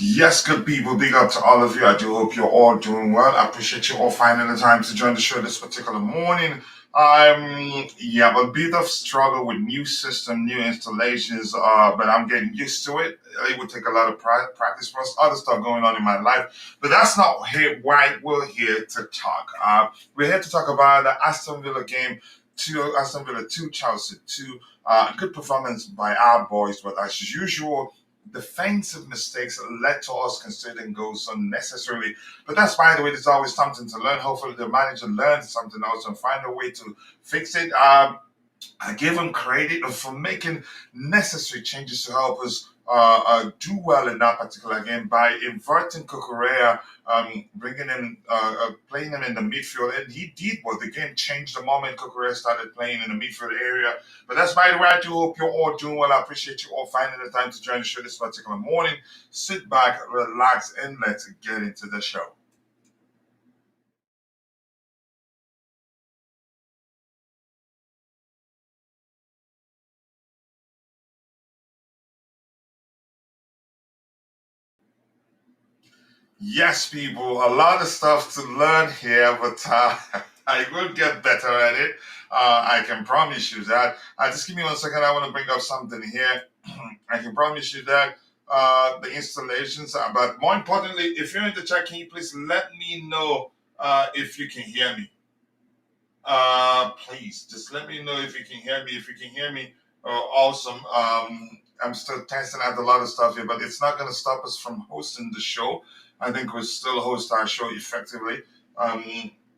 Yes, good people. Big up to all of you. I do hope you're all doing well. I appreciate you all finding the time to join the show this particular morning. Yeah, but a bit of struggle with new system, new installations. But I'm getting used to it. It would take a lot of practice plus other stuff going on in my life. But that's not here why we're here to talk. We're here to talk about the Aston Villa game. Aston Villa 2, Chelsea 2. Good performance by our boys, but as usual, defensive mistakes led to us conceding goals unnecessarily. But that's, by the way, there's always something to learn. Hopefully, the manager learns something else and find a way to fix it. I give him credit for making necessary changes to help us do well in that particular game by inverting Kukurea, bringing him, playing him in the midfield, and he did well. The game changed the moment Kukurea started playing in the midfield area. But that's by the way. I do hope you're all doing well. I appreciate you all finding the time to join the show this particular morning. Sit back, relax, and let's get into the show. Yes, people, a lot of stuff to learn here, but I will get better at it. I can promise you that. Just give me 1 second. I want to bring up something here. I can promise you that the installations are, but more importantly, if you're in the chat, can you please let me know if you can hear me? Please, just let me know if you can hear me. If you can hear me, awesome. I'm still testing out a lot of stuff here, but it's not going to stop us from hosting the show. I think we'll still host our show effectively,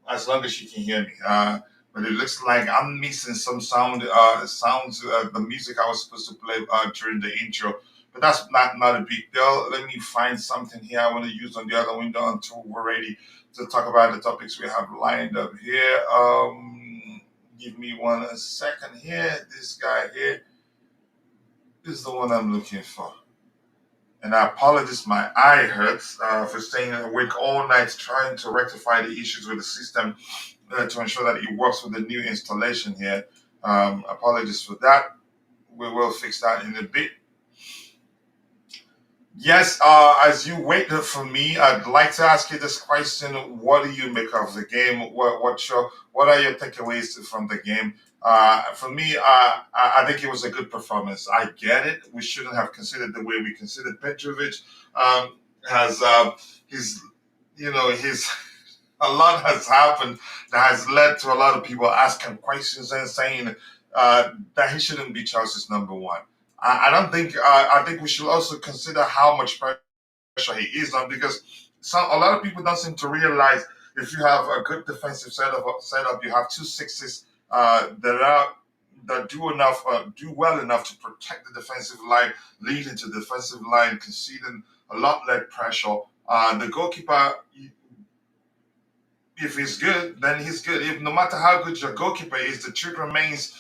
as long as you can hear me. But it looks like I'm missing some sounds, the music I was supposed to play during the intro. But that's not a big deal. Let me find something here I want to use on the other window until we're ready to talk about the topics we have lined up here. Give me 1 second here. This guy here is the one I'm looking for. And I apologize, my eye hurts for staying awake all night trying to rectify the issues with the system to ensure that it works with the new installation here. Apologies for that. We will fix that in a bit. Yes, as you wait for me, I'd like to ask you this question: what do you make of the game? What are your takeaways from the game? For me, I think it was a good performance. I get it. We shouldn't have considered the way we considered Petrovic. Has He's he's a lot has happened that has led to a lot of people asking questions and saying that he shouldn't be Chelsea's number one. I don't think. I think we should also consider how much pressure he is on because a lot of people don't seem to realize if you have a good defensive setup, you have two sixes that do well enough to protect the defensive line, lead into the defensive line, conceding a lot less pressure. The goalkeeper, if he's good, then he's good. If no matter how good your goalkeeper is, the truth remains.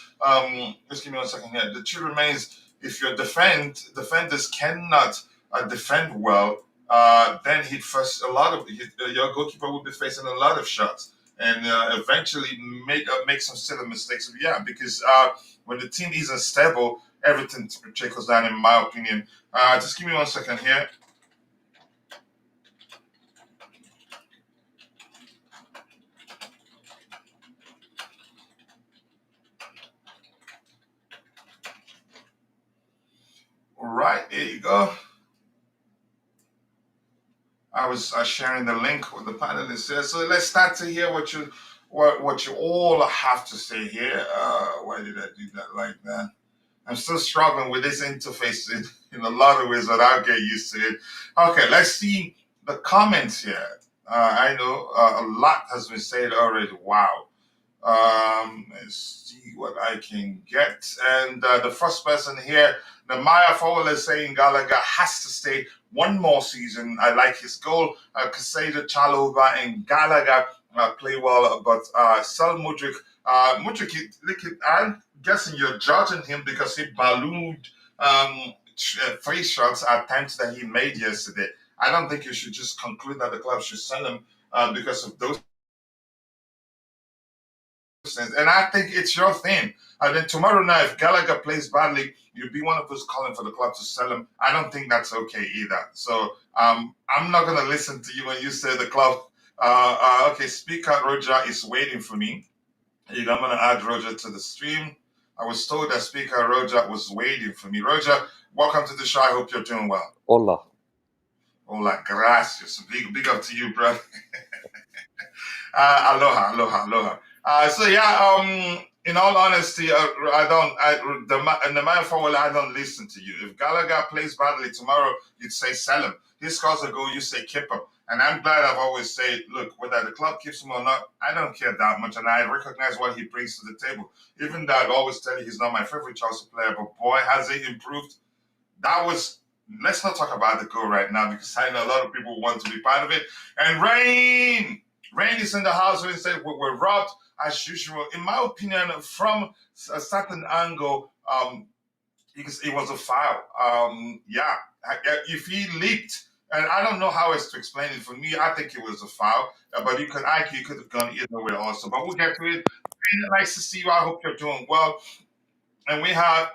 Just give me 1 second here. The truth remains if your defenders cannot defend well, then he'd first your goalkeeper will be facing a lot of shots and eventually make some silly mistakes. Yeah, because when the team isn't stable, everything trickles down. In my opinion, just give me 1 second here. All right, there you go. I was sharing the link with the panelists here. So let's start to hear what you all have to say here. Why did I do that like that? I'm still struggling with this interface in a lot of ways, but I'll get used to it. Okay, let's see the comments here. I know a lot has been said already. Wow. Let's see what I can get. And the first person here, the Maya Fowler is saying Gallagher has to stay one more season. I like his goal. Caiceso, Chalova, and Gallagher play well, but Sal Mudrik, I'm guessing you're judging him because he ballooned 3 shots at times that he made yesterday. I don't think you should just conclude that the club should sell him because of those sense. And I think it's your thing. And then tomorrow night, if Gallagher plays badly, you'll be one of those calling for the club to sell him. I don't think that's okay either. So I'm not going to listen to you when you say the club. Okay, Speaker Roger is waiting for me. I'm going to add Roger to the stream. I was told that Speaker Roger was waiting for me. Roger, welcome to the show. I hope you're doing well. Hola. Hola, gracias. Big up to you, brother. Aloha. So yeah, in all honesty, in the man forward, I don't listen to you. If Gallagher plays badly tomorrow, you'd say sell him. He scores a goal, you say keep him. And I'm glad I've always said, look, whether the club keeps him or not, I don't care that much, and I recognize what he brings to the table. Even though I'd always tell you he's not my favorite Chelsea player, but boy, has he improved. That was. Let's not talk about the goal right now because I know a lot of people want to be part of it. And Rain is in the house and said we're robbed as usual. In my opinion, from a certain angle, because it was a foul. If he leaked, and I don't know how else to explain it. For me, I think it was a foul, but you could argue it could have gone either way also. But we'll get to it. Nice to see you. I hope you're doing well. And we have.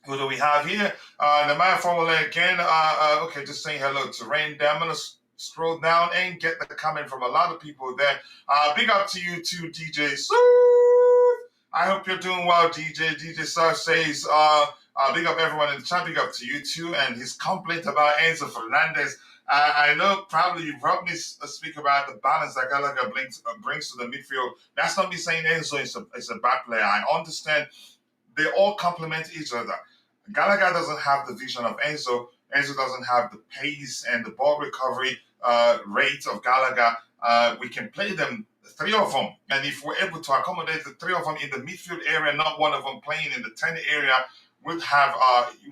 Who do we have here? The man formula again. Okay, just saying hello to Rain there. I'm going to scroll down and get the comment from a lot of people there. Big up to you too, DJ Surf. I hope you're doing well, DJ. DJ Surf says, big up everyone in the chat. Big up to you too. And his complaint about Enzo Fernandez. I know probably you've heard me speak about the balance that Gallagher brings to the midfield. That's not me saying Enzo is a bad player. I understand they all complement each other. Gallagher doesn't have the vision of Enzo. Enzo doesn't have the pace and the ball recovery rate of Gallagher. We can play them, three of them. And if we're able to accommodate the three of them in the midfield area, not one of them playing in the 10 area, we'd have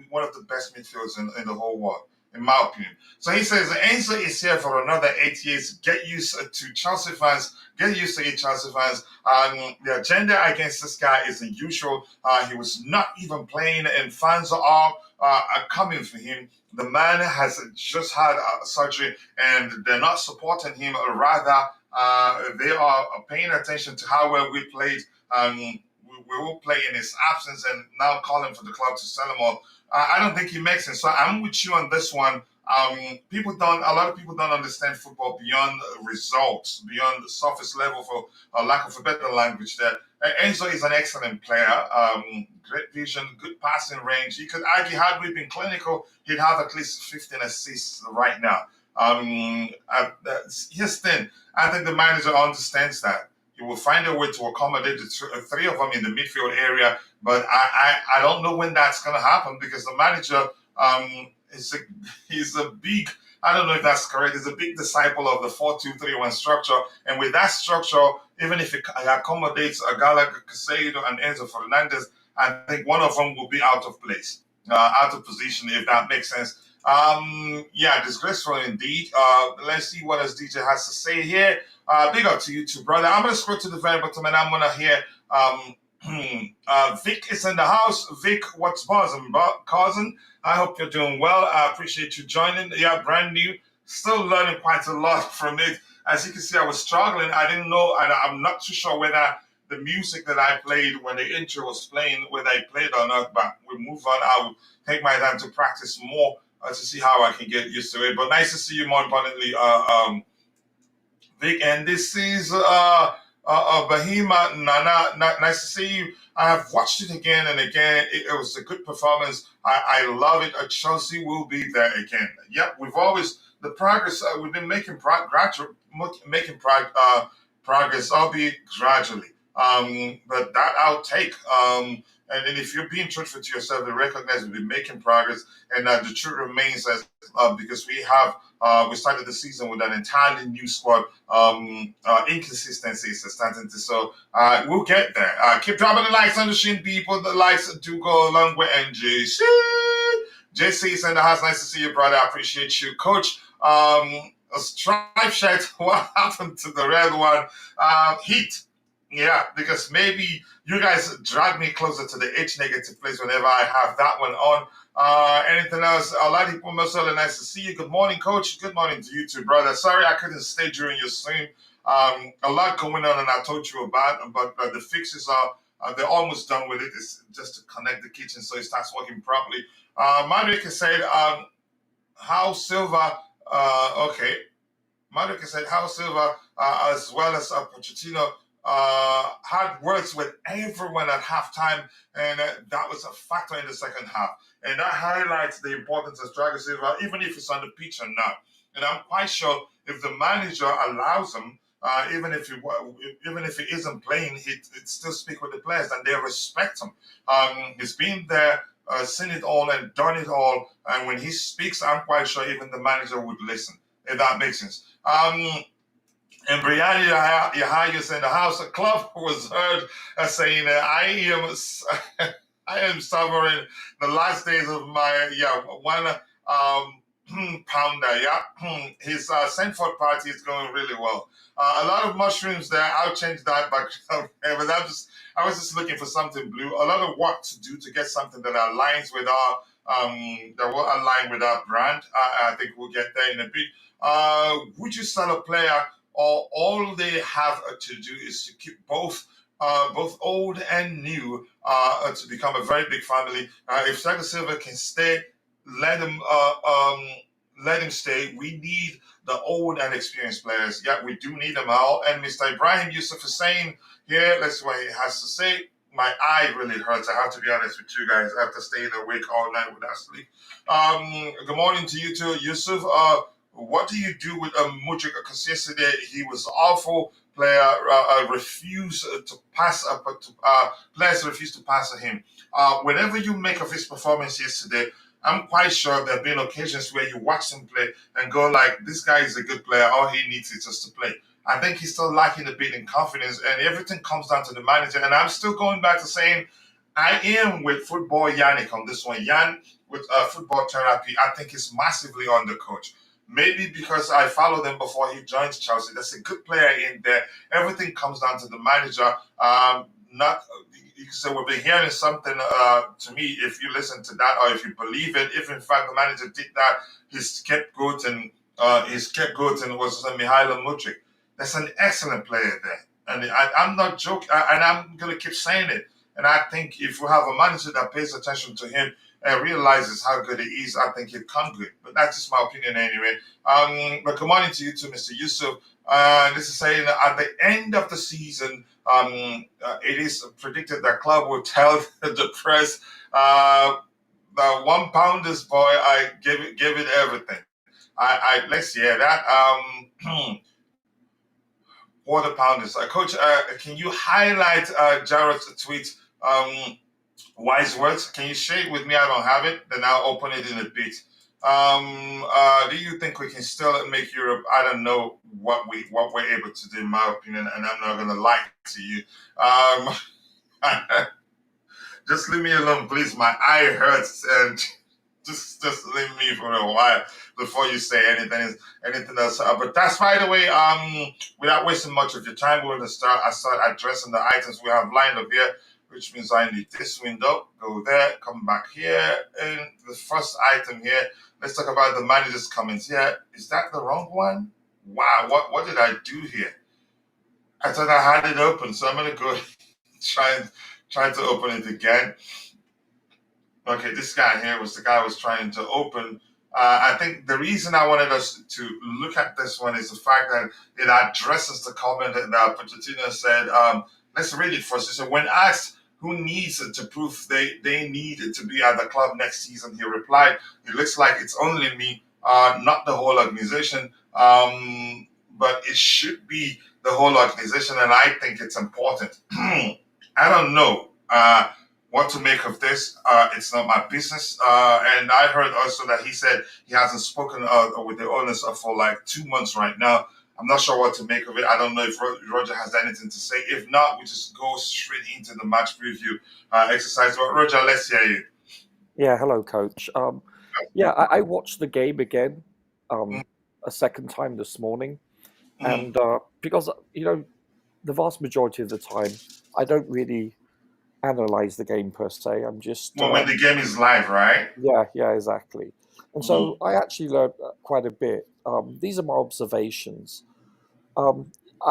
one of the best midfields in the whole world, in my opinion. So he says, Enzo is here for another 8 years. Get used to Chelsea fans. Get used to it, Chelsea fans. The agenda against this guy is unusual. He was not even playing, and fans are coming for him. The man has just had surgery, and they're not supporting him. Rather, they are paying attention to how well we played. We will play in his absence, and now calling for the club to sell him off. I don't think he makes sense. So I'm with you on this one. A lot of people don't understand football beyond results, beyond the surface level, for lack of a better language there. Enzo is an excellent player, great vision, good passing range. You could argue, had we been clinical, he'd have at least 15 assists right now. Here's the thing, I think the manager understands that. He will find a way to accommodate the three of them in the midfield area, but I don't know when that's going to happen because the manager he's a big, I don't know if that's correct, he's a big disciple of the 4-2-3-1 structure. And with that structure, even if it accommodates Gallagher, Caiceso, and Enzo Fernandez, I think one of them will be out of place, out of position, if that makes sense. Disgraceful indeed. Let's see what else DJ has to say here. Big up to you too, brother. I'm going to scroll to the very bottom and I'm going to hear Vic is in the house. Vic, what's buzzing, cousin? I hope you're doing well. I appreciate you joining. Yeah, brand new. Still learning quite a lot from it. As you can see, I was struggling. I didn't know, and I'm not too sure whether the music that I played when the intro was playing, whether I played or not, but we'll move on. I'll take my time to practice more to see how I can get used to it. But nice to see you, more importantly, Vic. And this is Bahima Nana. Nice to see you. I have watched it again and again. It was a good performance. I love it. Chelsea will be there again. Yep, we've always the progress. We've been making progress, albeit gradually. But that I'll take. And then if you're being truthful to yourself, and recognize we've been making progress, and the truth remains as because we started the season with an entirely new squad. Inconsistencies are starting to, so we'll get there. Keep dropping the likes on the stream, people. The likes do go a long way. And JC is in the house. Nice to see you, brother. I appreciate you, Coach. A stripe shirt. What happened to the red one? Heat. Yeah, because maybe you guys drag me closer to the H negative place whenever I have that one on. Anything else? Oladipo Mosole, nice to see you. Good morning, Coach. Good morning to you too, brother. Sorry I couldn't stay during your stream. A lot going on, and I told you about, but the fixes are. They're almost done with it. It's just to connect the kitchen so it starts working properly. Madueke said, how Silva, okay, Madueke said how Silva, as well as Pochettino, had words with everyone at halftime, and that was a factor in the second half. And that highlights the importance of Thiago Silva, even if it's on the pitch or not. And I'm quite sure if the manager allows him, even if he isn't playing, he'd still speak with the players and they respect him. He's been there, seen it all and done it all. And when he speaks, I'm quite sure even the manager would listen, if that makes sense. And Brianna Yahayas in the House of Club was heard saying, I am suffering the last days of my one pounder. Yeah, his Sanford party is going really well. A lot of mushrooms there. I'll change that back. But I was just looking for something blue. A lot of work to do to get something that aligns with our that will align with our brand. I think we'll get there in a bit. Would you sell a player, or all they have to do is to keep both old and new to become a very big family? If Thiago Silva can stay, let him let him stay. We need the old and experienced players. Yeah, we do need them all. And Mr. Ibrahim Yusuf is saying here, let's see what he has to say. My eye really hurts. I have to be honest with you guys. After staying awake all night without sleep. Good morning to you too, Yusuf. What do you do with Mudryk? Because yesterday he was awful. Player refused to pass. Players refused to pass to him. Whatever you make of his performance yesterday, I'm quite sure there have been occasions where you watch him play and go like, this guy is a good player. All he needs is just to play. I think he's still lacking a bit in confidence, and everything comes down to the manager. And I'm still going back to saying I am with football Yannick on this one. Yan with football therapy, I think is massively on the coach. Maybe because I followed him before he joins Chelsea. That's a good player in there. Everything comes down to the manager. Not you can say we've been hearing something to me. If you listen to that or if you believe it, if in fact the manager did that, his scapegoat and was Mihailo Mudryk. That's an excellent player there, and I'm not joking. And I'm gonna keep saying it. And I think if we have a manager that pays attention to him and realizes how good he is, I think he'd come good. But that's just my opinion anyway. But good morning to you too, Mr. Yusuf. This is saying that at the end of the season, it is predicted that club will tell the press, the £1 boy, I give it everything. I let's hear that. Quarter pounders. Coach, can you highlight Jared's tweet? Wise words. Can you share it with me? I don't have it. Then I'll open it in a bit. Do you think we can still make Europe? I don't know what we're able to do, in my opinion, and I'm not gonna lie to you. Just leave me alone, please. My eye hurts, and just leave me for a while before you say anything else. But that's by the way. Without wasting much of your time, we're going to start addressing the items we have lined up here, which means I need this window. Go there, come back here, and the first item here. Let's talk about the manager's comments here. Is that the wrong one? Wow, what did I do here? I thought I had it open, so I'm gonna go try to open it again. Okay, this guy here was the guy I was trying to open. I think the reason I wanted us to look at this one is the fact that it addresses the comment that Pochettino said. Let's read it first. He said, when asked who needs to prove they need to be at the club next season, he replied, it looks like it's only me, not the whole organization, but it should be the whole organization, and I think it's important. I don't know what to make of this. It's not my business. And I heard also that he said he hasn't spoken with the owners for like 2 months right now. I'm not sure what to make of it. I don't know if Roger has anything to say. If not, we just go straight into the match preview exercise. But Roger, let's hear you. Yeah, hello, coach. I watched the game again a second time this morning, and because the vast majority of the time I don't really analyze the game per se. I'm just Well, when the game is live, right? yeah, exactly. And so I actually learned quite a bit. These are my observations.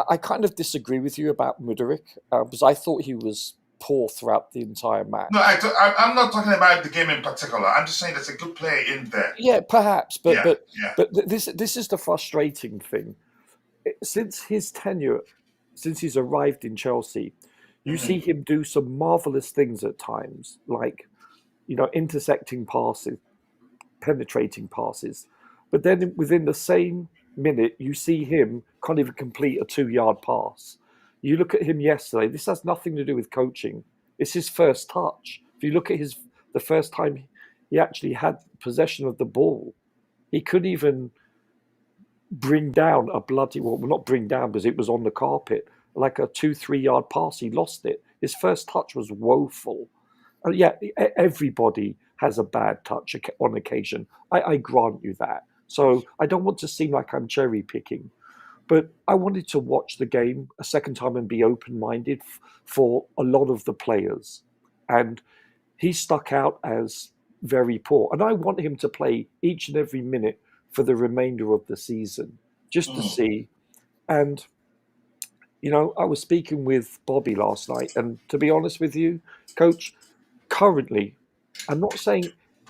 I kind of disagree with you about Mudryk because I thought he was poor throughout the entire No, match. I'm not talking about the game in particular. I'm just saying there's a good player in there. Yeah, perhaps, but Yeah, but yeah. but this is the frustrating thing. Since his tenure, since he's arrived in Chelsea, you see Hmm. him do some marvelous things at times, like intersecting passes, penetrating passes. But then within the same minute, you see him can't even complete a 2 yard pass. You look at him yesterday. This has nothing to do with coaching. It's his first touch. If you look at the first time he actually had possession of the ball, he couldn't even bring down a bloody well, not bring down because it was on the carpet, like a 2 3 yard pass. He lost it. His first touch was woeful. Yeah, everybody has a bad touch on occasion. I grant you that. So I don't want to seem like I'm cherry picking, but I wanted to watch the game a second time and be open minded for a lot of the players. And he stuck out as very poor. And I want him to play each and every minute for the remainder of the season just to Hmm. see. And I was speaking with Bobby last night, and to be honest with you, coach, currently, I'm not saying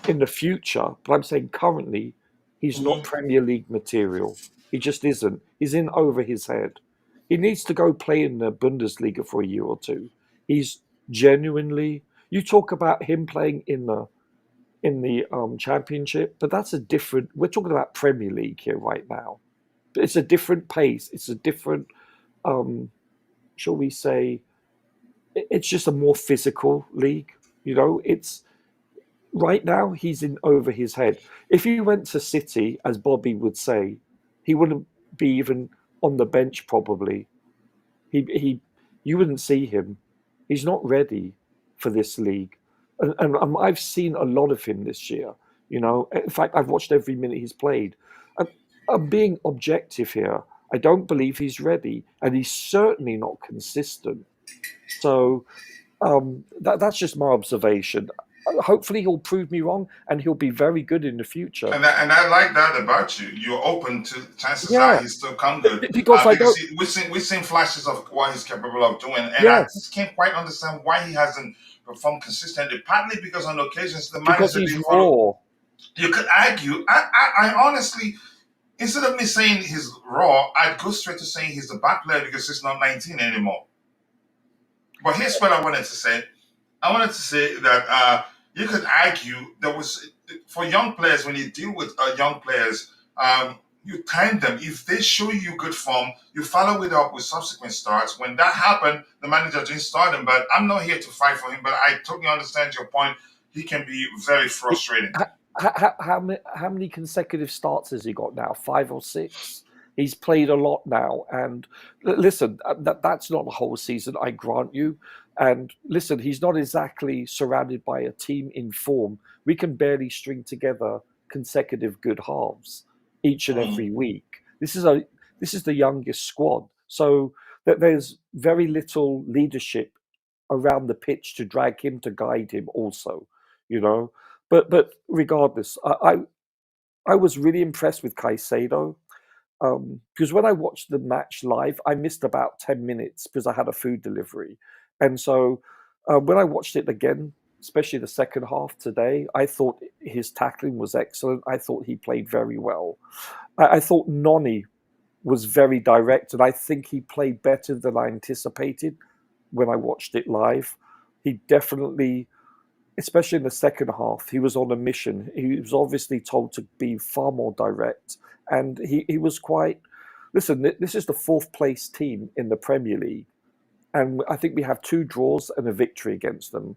in the future, but I'm saying currently, he's not Hmm. Premier League material. He just isn't. He's in over his head. He needs to go play in the Bundesliga for a year or two. He's genuinely. You talk about him playing in the Championship, but that's a different. We're talking about Premier League here right now. But it's a different pace. It's a different, um, shall we say? It's just a more physical league. It's right now he's in over his head. If he went to City, as Bobby would say, he wouldn't be even on the bench probably. He you wouldn't see him. He's not ready for this league. And I've seen a lot of him this year. In fact, I've watched every minute he's played. And I'm being objective here. I don't believe he's ready, and he's certainly not consistent. So that's just my observation. Hopefully, he'll prove me wrong, and he'll be very good in the future. And I like that about you. You're open to chances are Yeah, he's still come good. because I Because don't. we've seen flashes of what he's capable of doing, and I Yes, just can't quite understand why he hasn't performed consistently. Partly because on occasions the because manager he's didn't follow. raw. You could argue. I honestly, instead of me saying he's raw, I'd go straight to saying he's a bad player because he's not 19 anymore. But here's what I wanted to say. I wanted to say that you could argue there was for young players when you deal with young players, you time them. If they show you good form, you follow it up with subsequent starts. When that happened, the manager didn't start him. But I'm not here to fight for him. But I totally understand your point. He can be very It, frustrating. how many consecutive starts has he got now? 5 or 6. He's played a lot now, and listen, that's not a whole season, I grant you. And listen, he's not exactly surrounded by a team in form. We can barely string together consecutive good halves each and Mm. every week. This is the youngest squad, so that there's very little leadership around the pitch to drag him, to guide him also, you know. But regardless, I was really impressed with Caicedo, because when I watched the match live, I missed about 10 minutes because I had a food delivery, and so when I watched it again, especially the second half today, I thought his tackling was excellent. I thought he played very well. I thought Noni was very direct, and I think he played better than I anticipated when I watched it live. He definitely, especially in the second half, he was on a mission. He was obviously told to be far more direct, and he was quite. Listen, this is the fourth place team in the Premier League, and I think we have 2 draws and a victory against them.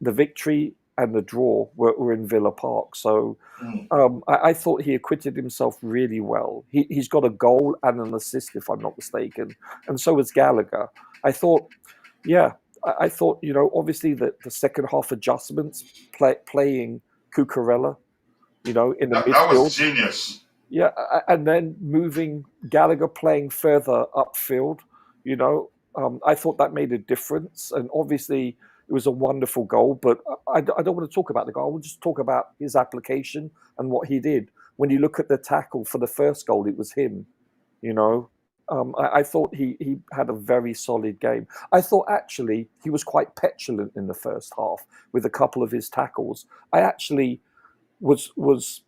The victory and the draw were in Villa Park, so Mm. I thought he acquitted himself really well. He's got a goal and an assist, if I'm not mistaken, and so has Gallagher. I thought, yeah, I thought, obviously the second half adjustments, playing Cucurella, in the That was midfield, genius. yeah, and then moving Gallagher playing further upfield, I thought that made a difference. And obviously, it was a wonderful goal. But I don't want to talk about the goal. I want to just talk about his application and what he did. When you look at the tackle for the first goal, it was him. You know, I thought he had a very solid game. I thought actually he was quite petulant in the first half with a couple of his tackles. I actually was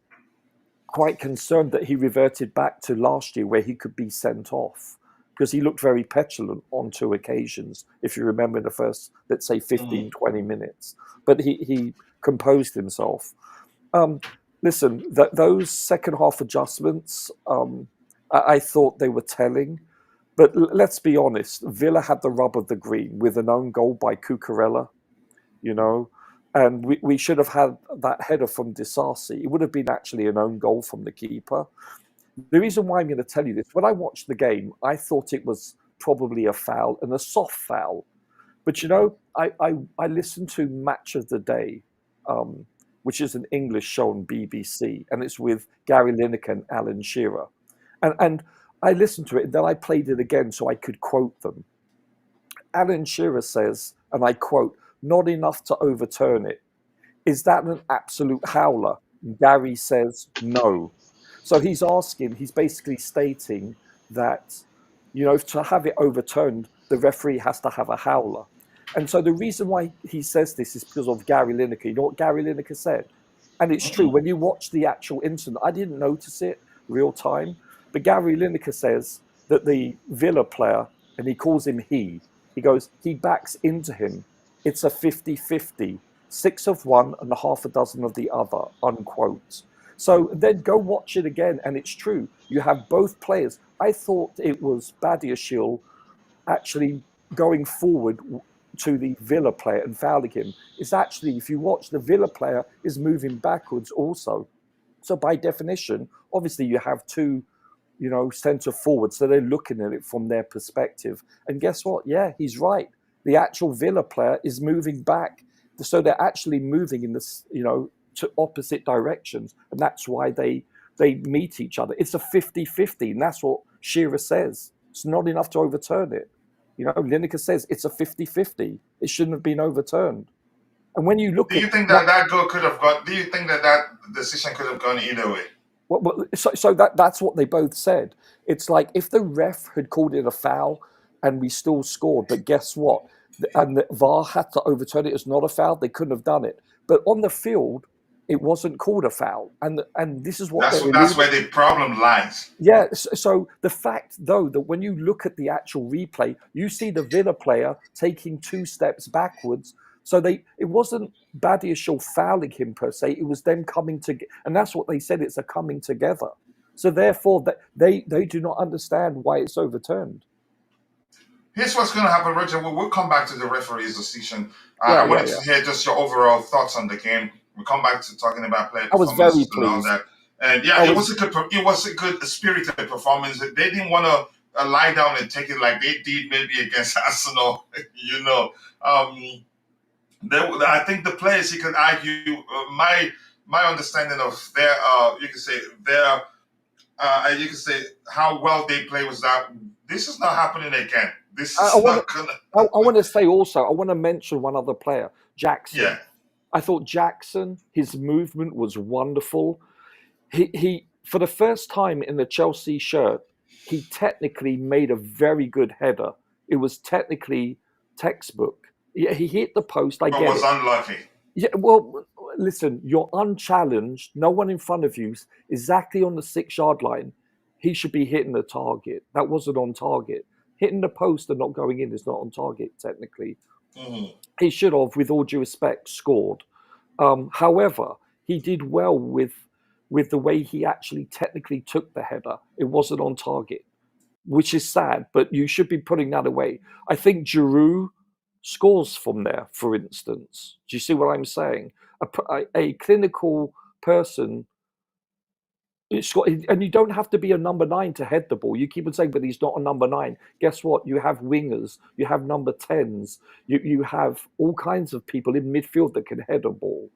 quite concerned that he reverted back to last year where he could be sent off because he looked very petulant on two occasions, if you remember the first, let's say, 15, 20 minutes. But he composed himself. Listen, those second half adjustments, I thought they were telling. But let's be honest, Villa had the rub of the green with an own goal by Cucurella, you know, and we should have had that header from Disasi. It would have been actually an own goal from the keeper. The reason why I'm going to tell you this, when I watched the game, I thought it was probably a foul and a soft foul. But you know, I listened to Match of the Day, which is an English show on BBC, and it's with Gary Lineker and Alan Shearer. And I listened to it, and then I played it again so I could quote them. Alan Shearer says, and I quote, "Not enough to overturn it. Is that an absolute howler?" And Gary says, "No." So he's basically stating that, you know, to have it overturned, the referee has to have a howler. And so the reason why he says this is because of Gary Lineker. You know what Gary Lineker said? And it's true. When you watch the actual incident, I didn't notice it real time, but Gary Lineker says that the Villa player, and he calls him he goes, he backs into him. It's a 50-50, 6 of one and half a dozen of the other, unquote. So then go watch it again, and it's true. You have both players. I thought it was Badiashile actually going forward to the Villa player and fouling him. It's actually, if you watch, the Villa player is moving backwards also. So by definition, obviously you have two, you know, centre forwards, so they're looking at it from their perspective. And guess what? Yeah, he's right. The actual Villa player is moving back. So they're actually moving in this, you know, to opposite directions. And that's why they meet each other. It's a 50-50, and that's what Shearer says. It's not enough to overturn it. You know, Lineker says it's a 50-50. It shouldn't have been overturned. And when you look Do you think that goal could have got? Do you think that decision could have gone either way? So that's what they both said. It's like if the ref had called it a foul and we still scored, but guess what? And the VAR had to overturn it as not a foul. They couldn't have done it. But on the field, it wasn't called a foul. And this is what that's where the problem lies. Yeah. So the fact, though, that when you look at the actual replay, you see the Villa player taking 2 steps backwards. So it wasn't Badiashile fouling him per se. It was them coming together, and that's what they said. It's a coming together. So therefore, that they do not understand why it's overturned. Here's what's going to happen, Richard. We'll come back to the referee's decision. I wanted to hear just your overall thoughts on the game. We'll come back to talking about player performance. I was very pleased. And all that. And yeah, it was a good spirited performance. They didn't want to lie down and take it like they did maybe against Arsenal. You know, I think the players, you could argue, my understanding of their, you can say how well they play was that this is not happening again. This is not gonna. I want to say also, I want to mention one other player, Jackson. Yeah. I thought Jackson, his movement was wonderful. He for the first time in the Chelsea shirt, he technically made a very good header. It was technically textbook. Yeah, he hit the post. I get it. Was unlucky. Yeah, well, listen, you're unchallenged. No one in front of you, exactly on the 6-yard line. He should be hitting the target. That wasn't on target. Hitting the post and not going in is not on target, technically. Mm-hmm. He should have, with all due respect, scored. However, he did well with the way he actually technically took the header. It wasn't on target, which is sad, but you should be putting that away. I think Giroud scores from there, for instance. Do you see what I'm saying? A clinical person, and you don't have to be a number 9 to head the ball. You keep on saying, but he's not a number 9. Guess what? You have wingers, you have number 10s, you have all kinds of people in midfield that can head a ball.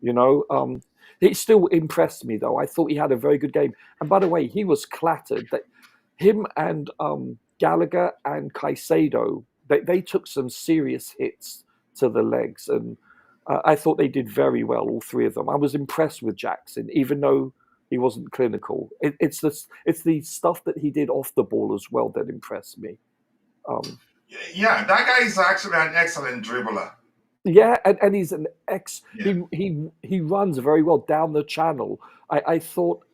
You know, it still impressed me though. I thought he had a very good game. And by the way, he was clattered. Him and Gallagher and Caicedo, they took some serious hits to the legs, and I thought they did very well, all three of them. I was impressed with Jackson, even though he wasn't clinical. It's the stuff that he did off the ball as well that impressed me. Yeah, that guy is actually an excellent dribbler. Yeah, and he's an ex. Yeah, He runs very well down the channel. I thought,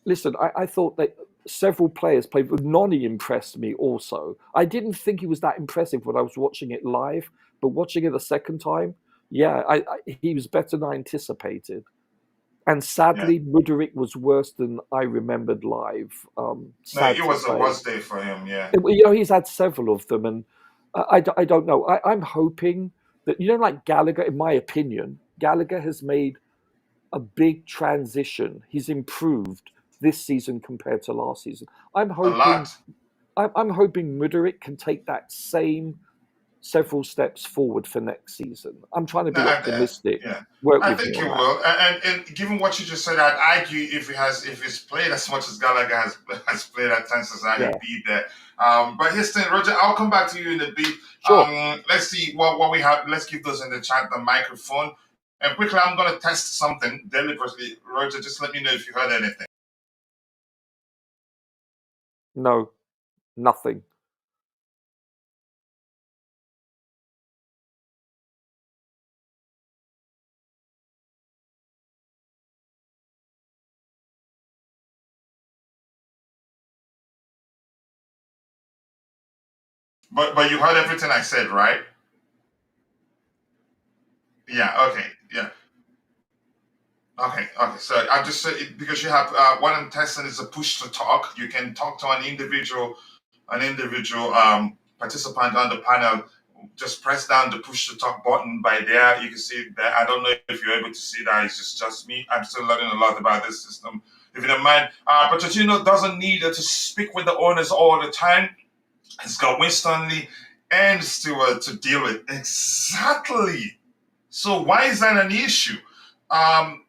listen, I thought that several players played. Noni impressed me also. I didn't think he was that impressive when I was watching it live, but watching it a second time, yeah, he was better than I anticipated. And yeah. sadly, Mudryk was worse than I remembered live. No, it Sad to was a say. worst day for him. Yeah, He's had several of them, and I don't know. I'm hoping that, like Gallagher, in my opinion, Gallagher has made a big transition. He's improved this season compared to last season. I'm a hoping lot. I'm hoping Mudryk can take that same several steps forward for next season. I'm trying to No, be optimistic. yeah, Work I with me think he on that. will. And given what you just said, I'd argue if he's played as much as Gallagher has played at times as I, Yeah, he'd be there. But here's the thing, Roger. I'll come back to you in a bit. sure. Let's see what we have. Let's give those in the chat the microphone. And quickly, I'm going to test something deliberately. Roger, just let me know if you heard anything. No, nothing. But you heard everything I said, right? Yeah. Okay. Yeah. Okay, okay. So I just said because you have what I'm testing is a push to talk. You can talk to an individual participant on the panel. Just press down the push to talk button by there. You can see it there. I don't know if you're able to see that. It's just me. I'm still learning a lot about this system. If you don't mind, Pochettino doesn't need to speak with the owners all the time. He's got Winston Lee and Stewart to deal with. Exactly. So why is that an issue? I'm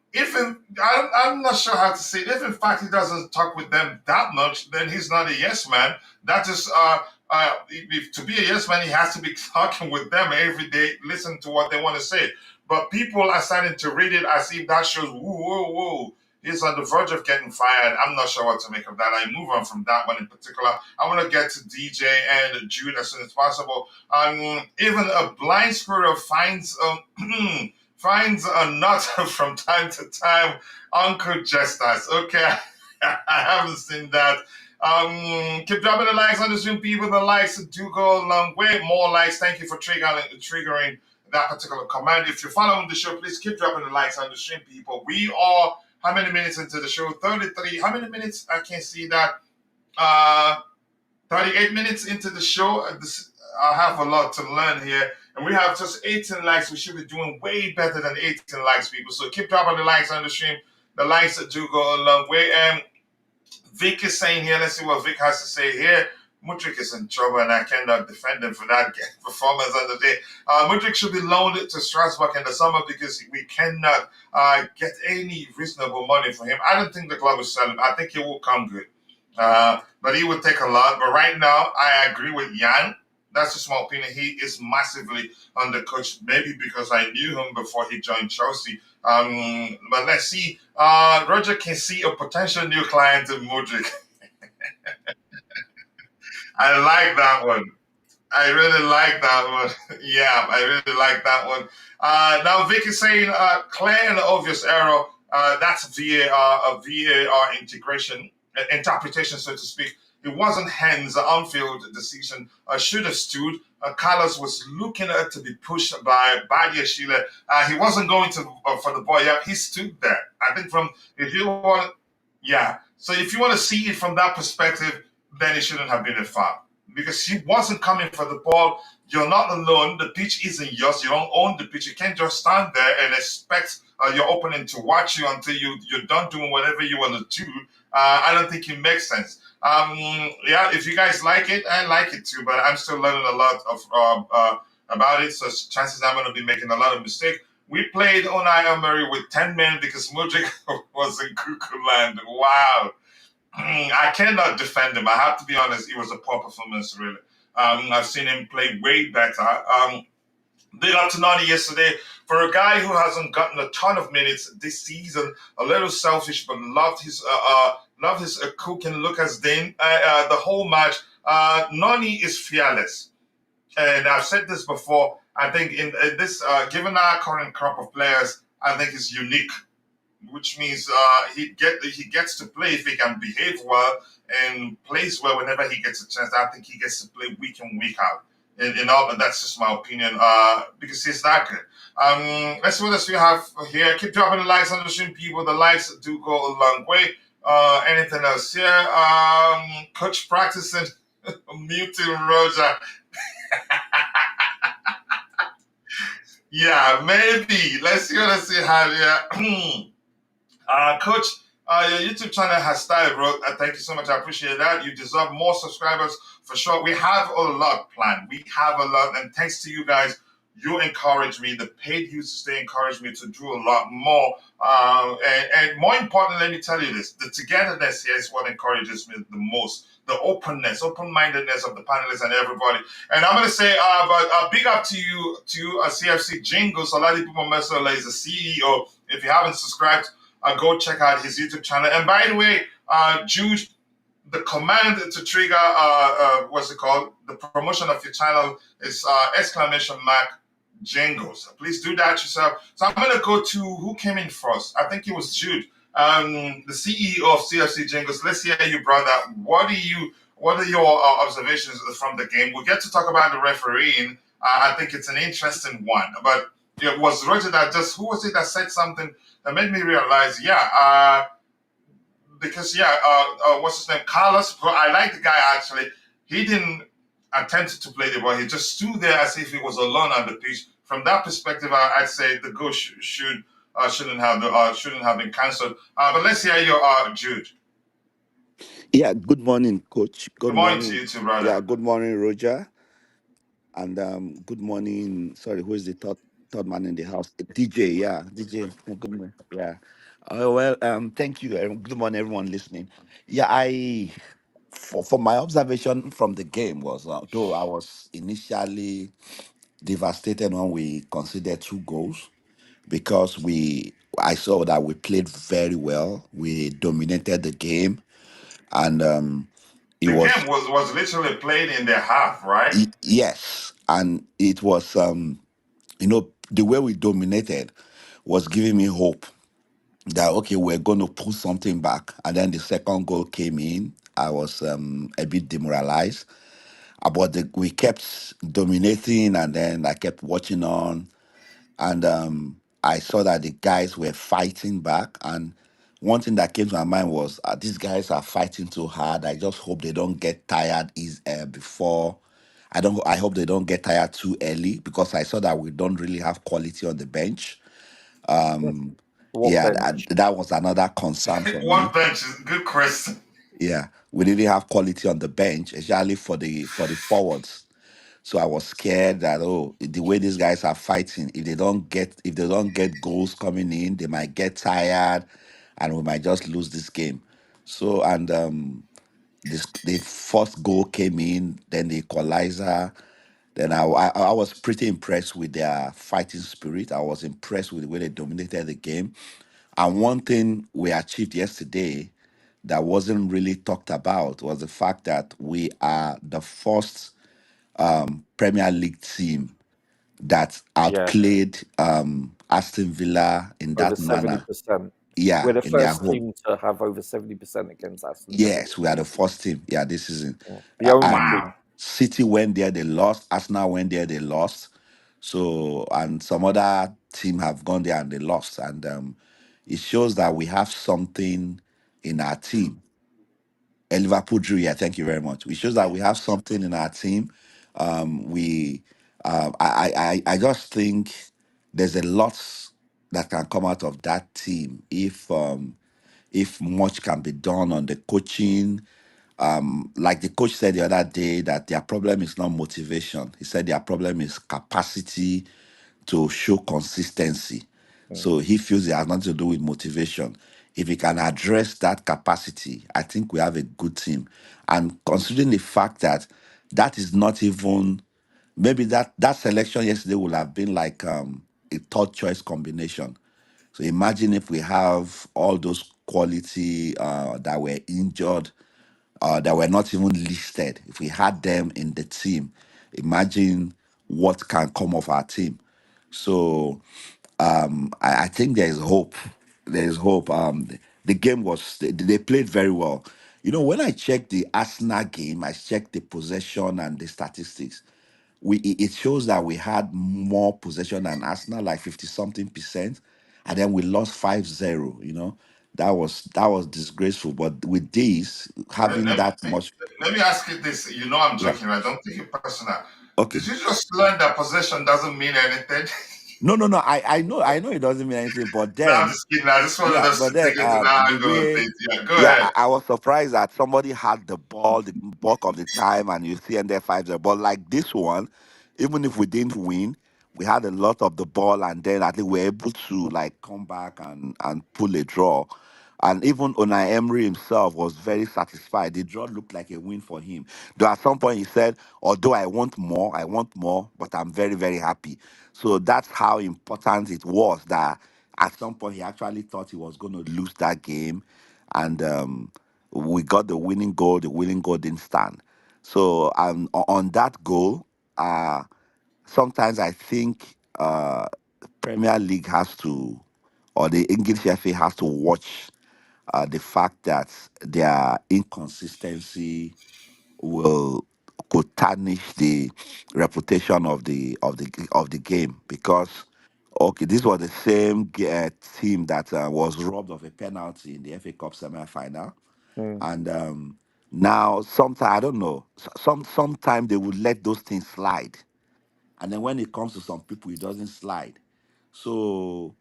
not sure how to say it. If in fact he doesn't talk with them that much, then he's not a yes man. That is, to be a yes man, he has to be talking with them every day, listen to what they want to say. But people are starting to read it as if that shows, whoa, whoa, whoa, he's on the verge of getting fired. I'm not sure what to make of that. I move on from that one in particular. I want to get to DJ and Jude as soon as possible. Even a blind squirrel finds finds a nut from time to time. Uncle Jesters. Okay, I haven't seen that. Keep dropping the likes on the stream, people. The likes do go a long way. More likes. Thank you for triggering that particular command. If you're following the show, please keep dropping the likes on the stream, people. We are how many minutes into the show? 33. How many minutes? I can't see that. Uh, 38 minutes into the show. I have a lot to learn here. And we have just 18 likes. We should be doing way better than 18 likes, people. So keep dropping the likes on the stream. The likes that do go a long way. And Vic is saying here, let's see what Vic has to say here. Mudryk is in trouble, and I cannot defend him for that performance on the day. Mudryk should be loaned to Strasbourg in the summer because we cannot get any reasonable money for him. I don't think the club will sell him. I think he will come good. But he would take a lot. But right now, I agree with Jan. That's just my opinion. He is massively undercoached, maybe because I knew him before he joined Chelsea. But let's see. Roger can see a potential new client in Mudryk. I like that one. I really like that one. Yeah, I really like that one. Now, Vic is saying clear and obvious error. That's VAR, a VAR integration, interpretation, so to speak. It wasn't hands on-field decision. Should have stood. Carlos was looking to be pushed by Badia Sheila. He wasn't going to for the ball. Yeah, he stood there. I think from if you want, yeah. So if you want to see it from that perspective, then it shouldn't have been a foul because he wasn't coming for the ball. You're not alone. The pitch isn't yours. You don't own the pitch. You can't just stand there and expect your opponent to watch you until you're done doing whatever you want to do. I don't think it makes sense. Yeah, if you guys like it, I like it too, but I'm still learning a lot of about it. So chances I'm going to be making a lot of mistakes. We played Unai Emery with 10 men because Mudryk was in cuckoo land. Wow. I cannot defend him. I have to be honest. It was a poor performance, really. I've seen him play way better. Big up to Nani yesterday. For a guy who hasn't gotten a ton of minutes this season, a little selfish, but loved his cooking look as Dane the whole match. Nani is fearless, and I've said this before. I think in this, given our current crop of players, I think is unique, which means he gets to play if he can behave well and plays well whenever he gets a chance. I think he gets to play week in week out. In all, that's just my opinion. Because he's that good. Let's see what else we have here. Keep dropping the likes on the stream, people. The likes do go a long way. Anything else here? Coach practicing muting Roger. Yeah, maybe. Let's see what else we have here. Coach, your YouTube channel has started, bro. Thank you so much. I appreciate that. You deserve more subscribers for sure. We have a lot planned. We have a lot, and thanks to you guys, you encourage me. The paid users, they encourage me to do a lot more. And more important, let me tell you this: the togetherness here is what encourages me the most. The openness, open-mindedness of the panelists and everybody. And I'm gonna say, big up to you, CFC Jingles. A lot of people mess up. He's the CEO. If you haven't subscribed, go check out his YouTube channel. And by the way, Jude, the command to trigger what's it called? The promotion of your channel is exclamation mark jingles. Please do that yourself. So I'm gonna go to who came in first. I think it was Jude, the CEO of CFC Jingles. Let's hear you, brother. What are your observations from the game? We'll get to talk about the refereeing. I think it's an interesting one. But it was Roger that just who was it that said something that made me realize, because what's his name, Carlos. I like the guy actually. He didn't attempt to play the ball. He just stood there as if he was alone on the pitch. From that perspective, I'd say the goal shouldn't have been cancelled. But let's hear you, Jude. Yeah, good morning, coach. Good Good morning to morning. you too, brother. Yeah, good morning, Roger. And good morning. Sorry, who is the third man in the house? DJ, yeah. DJ. Good morning. Yeah. Thank you. Good morning, everyone listening. Yeah, for my observation from the game was though I was initially devastated when we considered 2 goals because I saw that we played very well. We dominated the game and it The was game was literally played in their half, right? Yes, and it was the way we dominated was giving me hope that okay, we're going to pull something back. And then the second goal came in. I was a bit demoralized, but we kept dominating, and then I kept watching on, and I saw that the guys were fighting back. And one thing that came to my mind was these guys are fighting too hard. I just hope they don't get tired before. I hope they don't get tired too early because I saw that we don't really have quality on the bench. Um, What yeah, bench? that was another concern for What me. bench is good question. Yeah, we didn't have quality on the bench, especially for the forwards. So I was scared that the way these guys are fighting, if they don't get goals coming in, they might get tired, and we might just lose this game. So and the first goal came in, then the equalizer. Then I was pretty impressed with their fighting spirit. I was impressed with the way they dominated the game. And one thing we achieved yesterday that wasn't really talked about was the fact that we are the first Premier League team that Yeah, outplayed Aston Villa in over that manner. 70%. Yeah, We're the in their first home. team to have over 70% against Aston Villa Yes, this we are the season. first team. Yeah, this season. Yeah. The only And Wow. team. City went there, they lost. Arsenal went there, they lost. So, and some other team have gone there and they lost. And it shows that we have something in our team. And Liverpool drew, yeah, thank you very much. It shows that we have something in our team. We, I just think there's a lot that can come out of that team if much can be done on the coaching. Like the coach said the other day, that their problem is not motivation. He said their problem is capacity to show consistency. Mm. So he feels it has nothing to do with motivation. If he can address that capacity, I think we have a good team. And considering the fact that that is not even maybe that selection yesterday would have been like a third choice combination. So imagine if we have all those quality that were injured, that were not even listed. If we had them in the team, imagine what can come of our team. So I think there is hope. There is hope. The game was they played very well. You know, when I checked the Arsenal game, I checked the possession and the statistics. It shows that we had more possession than Arsenal, like 50 something percent, and then we lost 5-0. You know, that was disgraceful. But with this Let, having let, that me, much, let me ask you this. You know I'm yeah, joking, right? Don't take it personal. okay. Did you just learn that possession doesn't mean anything? No. I know it doesn't mean anything, but No, I'm then just kidding. I just wanted yeah, us but to then take it to that the angle of way things. Yeah, go yeah, ahead. I was surprised that somebody had the ball the bulk of the time and you see and there 5-0. But like this one, even if we didn't win, we had a lot of the ball and then I think we were able to like come back and pull a draw. And even Unai Emery himself was very satisfied. The draw looked like a win for him. Though at some point he said, although I want more, but I'm very, very happy. So that's how important it was that at some point he actually thought he was going to lose that game. And we got the winning goal. The winning goal didn't stand. So on that goal, sometimes I think Premier League has to, or the English FA has to watch the fact that their inconsistency will could tarnish the reputation of the game because okay, this was the same team that was robbed of a penalty in the FA Cup semi-final, Mm. and now sometimes I don't know, sometimes they would let those things slide, and then when it comes to some people, it doesn't slide. So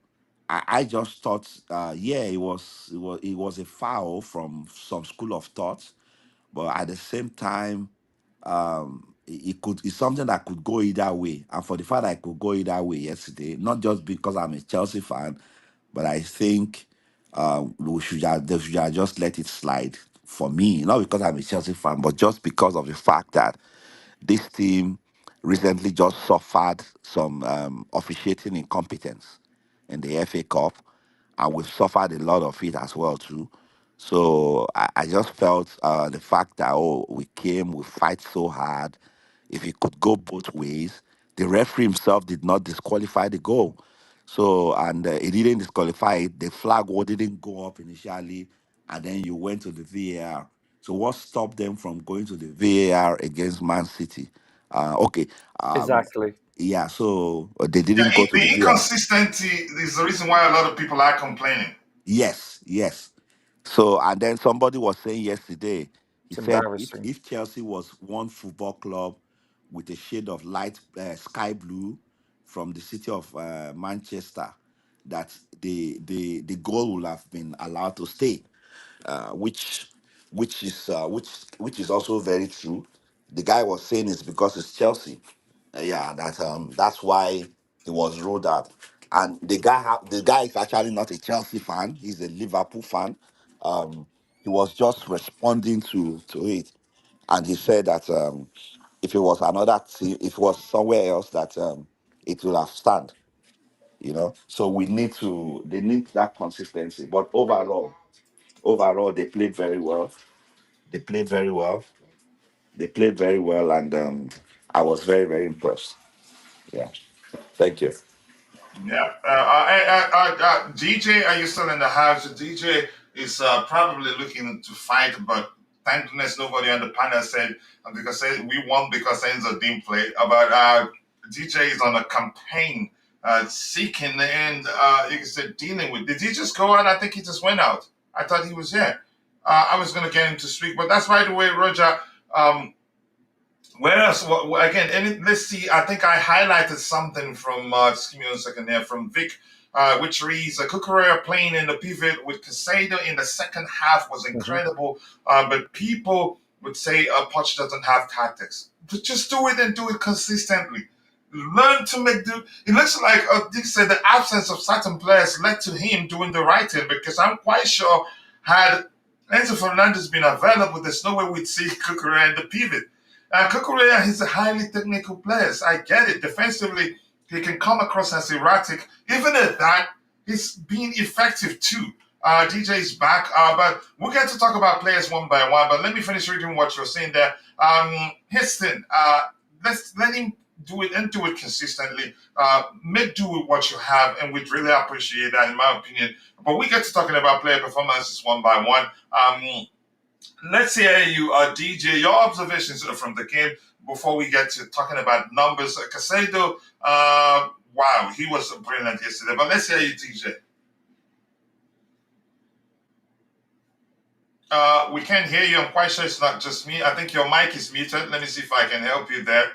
I just thought, yeah, it was a foul from some school of thought, but at the same time, it's something that could go either way. And for the fact that I could go either way yesterday, not just because I'm a Chelsea fan, but I think they should have just let it slide for me. Not because I'm a Chelsea fan, but just because of the fact that this team recently just suffered some officiating incompetence in the FA Cup, and we've suffered a lot of it as well too. So I just felt the fact that we came, we fight so hard. If it could go both ways, the referee himself did not disqualify the goal. So and he didn't disqualify it. The flag didn't go up initially, and then you went to the VAR. So what stopped them from going to the VAR against Man City? Okay, um, Exactly. yeah. So they Yeah, didn't go to the the VAR. inconsistency is the reason why a lot of people are complaining. Yes, yes. So, and then somebody was saying yesterday, he It's said if, embarrassing. if Chelsea was one football club with a shade of light sky blue from the city of Manchester, that the goal would have been allowed to stay, which which is also very true. The guy was saying it's because it's Chelsea. Yeah, that's why he was ruled out. And the guy is actually not a Chelsea fan. He's a Liverpool fan. He was just responding to it, and he said that if it was another team, if it was somewhere else, that it will have stand. So they need that consistency. But overall, they played very well. They played very well. They played very well, and I was very, very impressed. Yeah. Thank you. Yeah. DJ, are you still in the house? DJ is probably looking to fight, but thank goodness nobody on the panel said because we won because Enzo didn't play. But DJ is on a campaign seeking and you can say dealing with. Did he just go out? I think he just went out. I thought he was here. I was going to get him to speak, but that's by the way, Roger. Um, where else? Again, let's see. I think I highlighted something from, just give me 1 second here, from Vic, which reads, Kukurea playing in the pivot with Caicedo in the second half was Hmm. incredible, but people would say Poch doesn't have tactics. But just do it and do it consistently. Learn to make do. It looks like, Dick said, the absence of certain players led to him doing the right thing because I'm quite sure had Enzo Fernandez been available, there's no way we'd see Kukurea in the pivot. Kukurea, he's a highly technical player. So I get it. Defensively, he can come across as erratic. Even at that, he's being effective too. DJ is back, but we'll get to talk about players one by one. But let me finish reading what you're saying there. Histon, let's let him do it and do it consistently. Make do with what you have, and we'd really appreciate that, in my opinion. But we get to talking about player performances one by one. Let's hear you, DJ, your observations from the game before we get to talking about numbers. Caicedo, wow, he was brilliant yesterday. But let's hear you, DJ. We can't hear you. I'm quite sure it's not just me. I think your mic is muted. Let me see if I can help you there.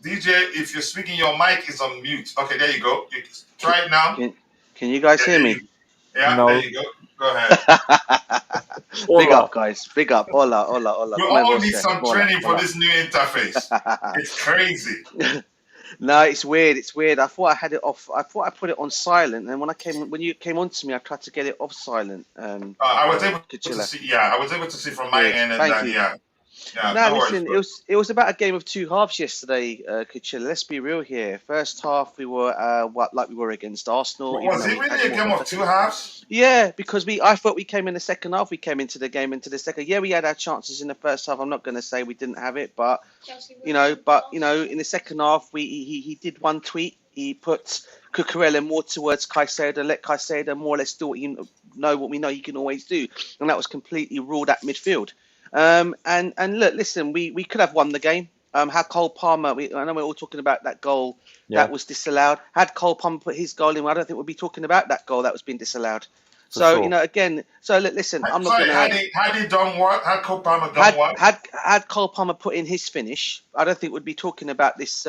DJ, if you're speaking, your mic is on mute. Okay, there you go. You try it now. Can you guys hear me? Yeah, No. there you go. Go ahead. Big up, guys. Big up. Hola, hola, hola. We all need some training for this new interface. It's crazy. No, it's weird. It's weird. I thought I had it off. I thought I put it on silent, and when you came on to me, I tried to get it off silent. I was able to see. Yeah, I was able to see from my end, and Thank you. yeah. Yeah, no, listen, it was about a game of two halves yesterday, Kuchilla. Let's be real here. First half, we were like we were against Arsenal. Was it really a game of two halves? Yeah, because I thought we came in the second half. We came into the game into the second. Yeah, we had our chances in the first half. I'm not going to say we didn't have it, but in the second half, he did one tweet. He put Cucurella more towards Caicedo, let Caicedo more or less do what we know he can always do, and that was completely ruled at midfield. And look, listen, we could have won the game. Had Cole Palmer, I know we're all talking about that goal that was disallowed. Had Cole Palmer put his goal in, I don't think we'd be talking about that goal that was being disallowed. So, again, look, listen, I'm not going to... Had he done what? Had Cole Palmer done what? Had Cole Palmer put in his finish, I don't think we'd be talking about this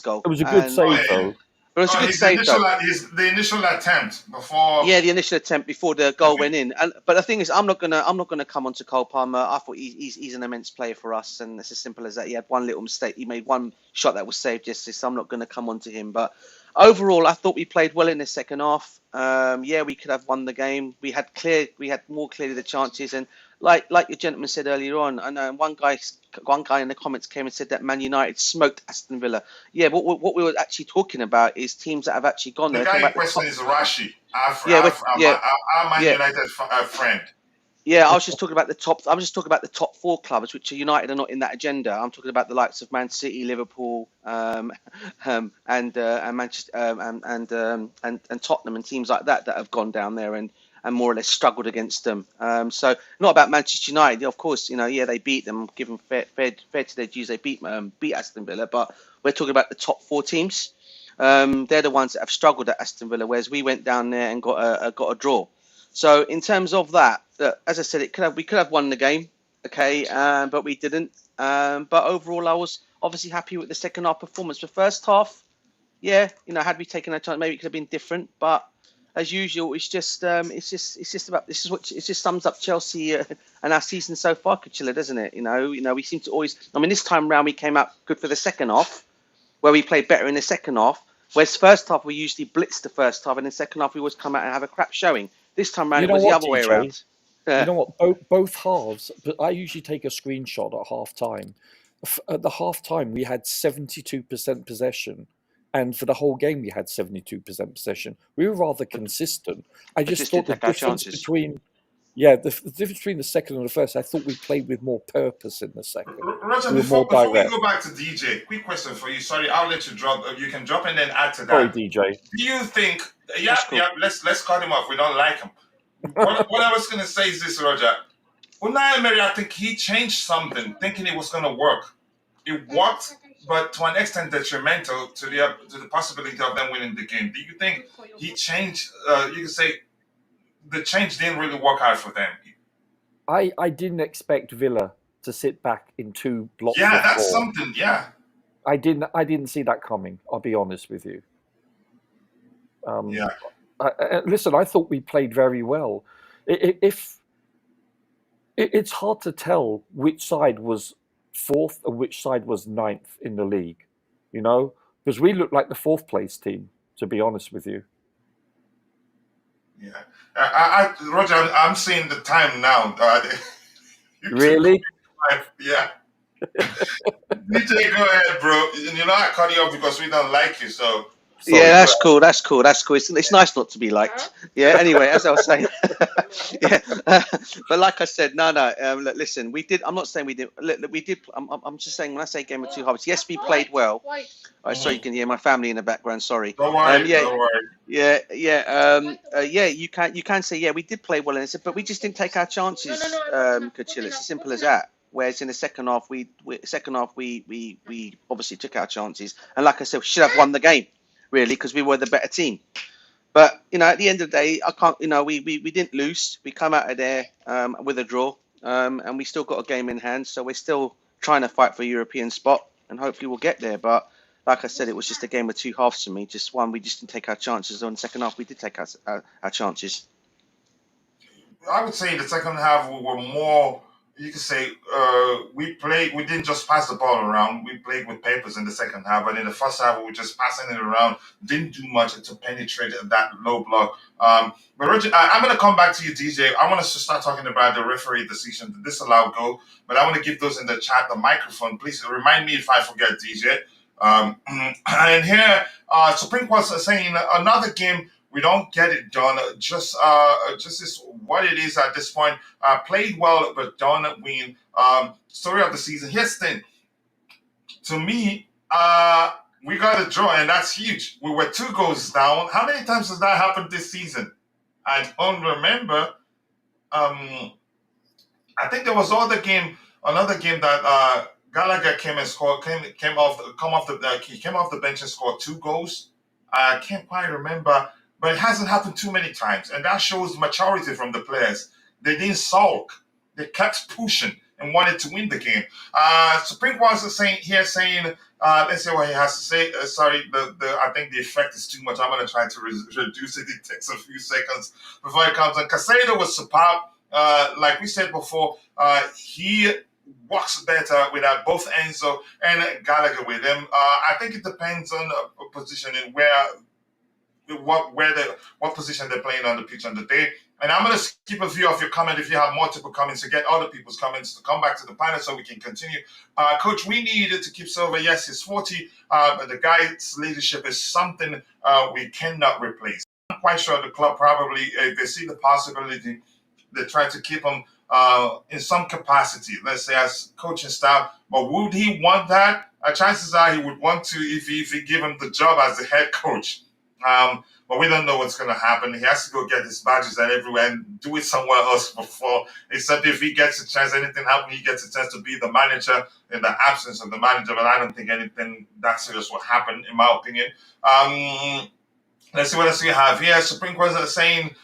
goal. It was a good save, though. But it was a good save, though. The initial attempt before. Yeah, the initial attempt before the goal went in. But the thing is, I'm not gonna come on to Cole Palmer. I thought he's an immense player for us, and it's as simple as that. He had one little mistake. He made one shot that was saved yesterday, so I'm not gonna come on to him. But overall, I thought we played well in the second half. Yeah, we could have won the game. We had more clearly the chances, and like your gentleman said earlier on, I know one guy in the comments came and said that Man United smoked Aston Villa. Yeah, but what we were actually talking about is teams that have actually gone there. The guy in question is Rashi, our Man United friend. Yeah, I was just talking about the top four clubs, which are United are not in that agenda. I'm talking about the likes of Man City, Liverpool, and Manchester, and Tottenham, and teams like that have gone down there and more or less struggled against them. So not about Manchester United, of course. They beat them. Give them fair to their dues. They beat Aston Villa, but we're talking about the top four teams. They're the ones that have struggled at Aston Villa, whereas we went down there and got a draw. So in terms of that, as I said, we could have won the game, okay, but we didn't. But overall, I was obviously happy with the second half performance. The first half, had we taken our time, maybe it could have been different. But as usual, it just sums up Chelsea and our season so far, Cucilla, doesn't it? We seem to always. I mean, this time round we came out good for the second half, where we played better in the second half. Whereas first half we usually blitz the first half, and in the second half we always come out and have a crap showing. This time round it was the other way around. You know what? Both halves. But I usually take a screenshot at half time. At the half time we had 72% possession. And for the whole game, we had 72% possession. We were rather consistent. I just thought the difference between the difference between the second and the first, I thought we played with more purpose in the second. Roger, before we go back to DJ, quick question for you. Sorry, I'll let you drop. You can drop and then add to that. Sorry, DJ. Do you think? Yeah, let's cut him off. We don't like him. What I was going to say is this, Roger. Unai Emery, I think he changed something, thinking it was going to work. It worked, but to an extent detrimental to the possibility of them winning the game. Do you think he changed? You could say the change didn't really work out for them. I didn't expect Villa to sit back in two blocks. Yeah, that's something. Yeah, I didn't see that coming. I'll be honest with you. Listen, I thought we played very well. It's hard to tell which side was fourth and which side was ninth in the league, because we looked like the fourth place team, to be honest with you. Yeah, Roger, I'm seeing the time now. Really? Yeah. DJ, go ahead, bro. You know I cut you off because we don't like you, so Sorry. Yeah, that's cool. That's cool. That's cool. It's nice not to be liked. Yeah. Anyway, as I was saying, yeah. But like I said, no. Look, listen, we did. I'm not saying we did. Look, we did. I'm just saying when I say game of two halves, yes, we played well. Oh, sorry, you can hear my family in the background. Sorry. don't worry, Yeah, don't worry. yeah. You can say yeah, we did play well in it, but we just didn't take our chances. Kachil, it's as simple as that. Whereas in the second half, we obviously took our chances, and like I said, we should have won the game, really, because we were the better team. But at the end of the day, I can't. We didn't lose. We come out of there with a draw, and we still got a game in hand. So we're still trying to fight for a European spot, and hopefully we'll get there. But like I said, it was just a game of two halves to me. Just one, we just didn't take our chances. On the second half, we did take our chances. I would say in the second half we were more. You could say we played. We didn't just pass the ball around. We played with papers in the second half, but in the first half we were just passing it around. Didn't do much to penetrate that low block. But Roger, I'm going to come back to you, DJ. I want us to start talking about the referee decision to disallow goal, but I want to give those in the chat the microphone. Please remind me if I forget, DJ. And here, Supreme Court is saying another game we don't get it done. Just is what it is at this point. Played well, but don't win. Story of the season. Here's the thing. To me, we got a draw, and that's huge. We were 2 goals down. How many times has that happened this season? I don't remember. I think there was another game that Gallagher came and scored. He came off the bench and scored 2 goals. I can't quite remember, but it hasn't happened too many times, and that shows maturity from the players. They didn't sulk; they kept pushing and wanted to win the game. Supreme was saying, let's see what he has to say. Sorry, I think the effect is too much. I'm going to try to reduce it. It takes a few seconds before it comes on. Caiceso was superb. Like we said before, he works better without both Enzo and Gallagher with him. I think it depends on positioning what position they're playing on the pitch on the day. And I'm going to skip a few of your comments if you have multiple comments to get other people's comments to come back to the panel so we can continue. Coach, we needed to keep Silva. Yes, he's 40, but the guy's leadership is something we cannot replace. I'm quite sure the club probably, if they see the possibility, they try to keep him in some capacity, let's say as coaching staff. But would he want that? Chances are he would want to if he give him the job as the head coach. But we don't know what's going to happen. He has to go get his badges and everywhere and do it somewhere else before. Except if he gets a chance, anything happen, he gets a chance to be the manager in the absence of the manager. But I don't think anything that serious will happen, in my opinion. Let's see what else we have here. Supreme Court is saying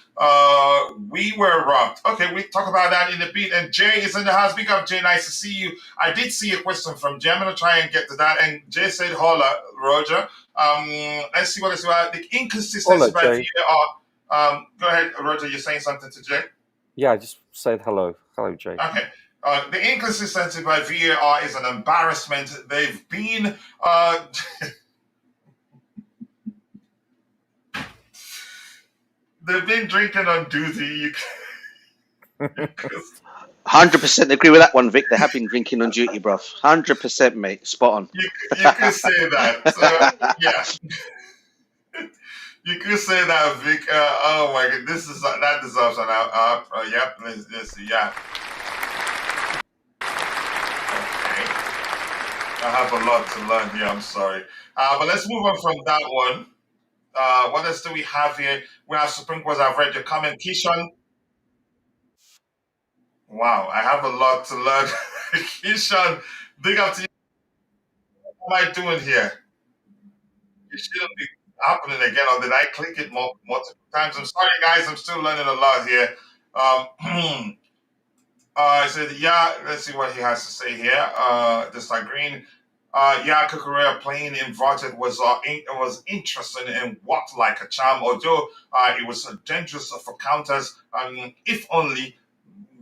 we were robbed. Okay, we talk about that in a bit. And Jay is in the house. Big up, Jay. Nice to see you. I did see a question from Jay. I'm going to try and get to that. And Jay said, holla, Roger. Let's see what else we have. The inconsistency by VAR. Go ahead, Roger. You're saying something to Jay? Yeah, I just said hello. Hello, Jay. Okay. The inconsistency by VAR is an embarrassment. They've been... They've been drinking on duty. 100% agree with that one, Vic. They have been drinking on duty, bruv. 100%, mate. Spot on. You could say that. So, yeah. You could say that, Vic. Oh my God, that deserves an yep. Let's see. Yeah. Okay. I have a lot to learn here. I'm sorry. But let's move on from that one. What else do we have here? We have Supreme Court. I've read your comment. Keyshawn. Wow, I have a lot to learn. Keyshawn, big up to you. What am I doing here? It shouldn't be happening again, or did I click it multiple times? I'm sorry, guys. I'm still learning a lot here. I said, yeah, let's see what he has to say here. Just like Green. Yeah, Kukurea playing inverted was interesting and walked like a charm, although it was dangerous for counters. If only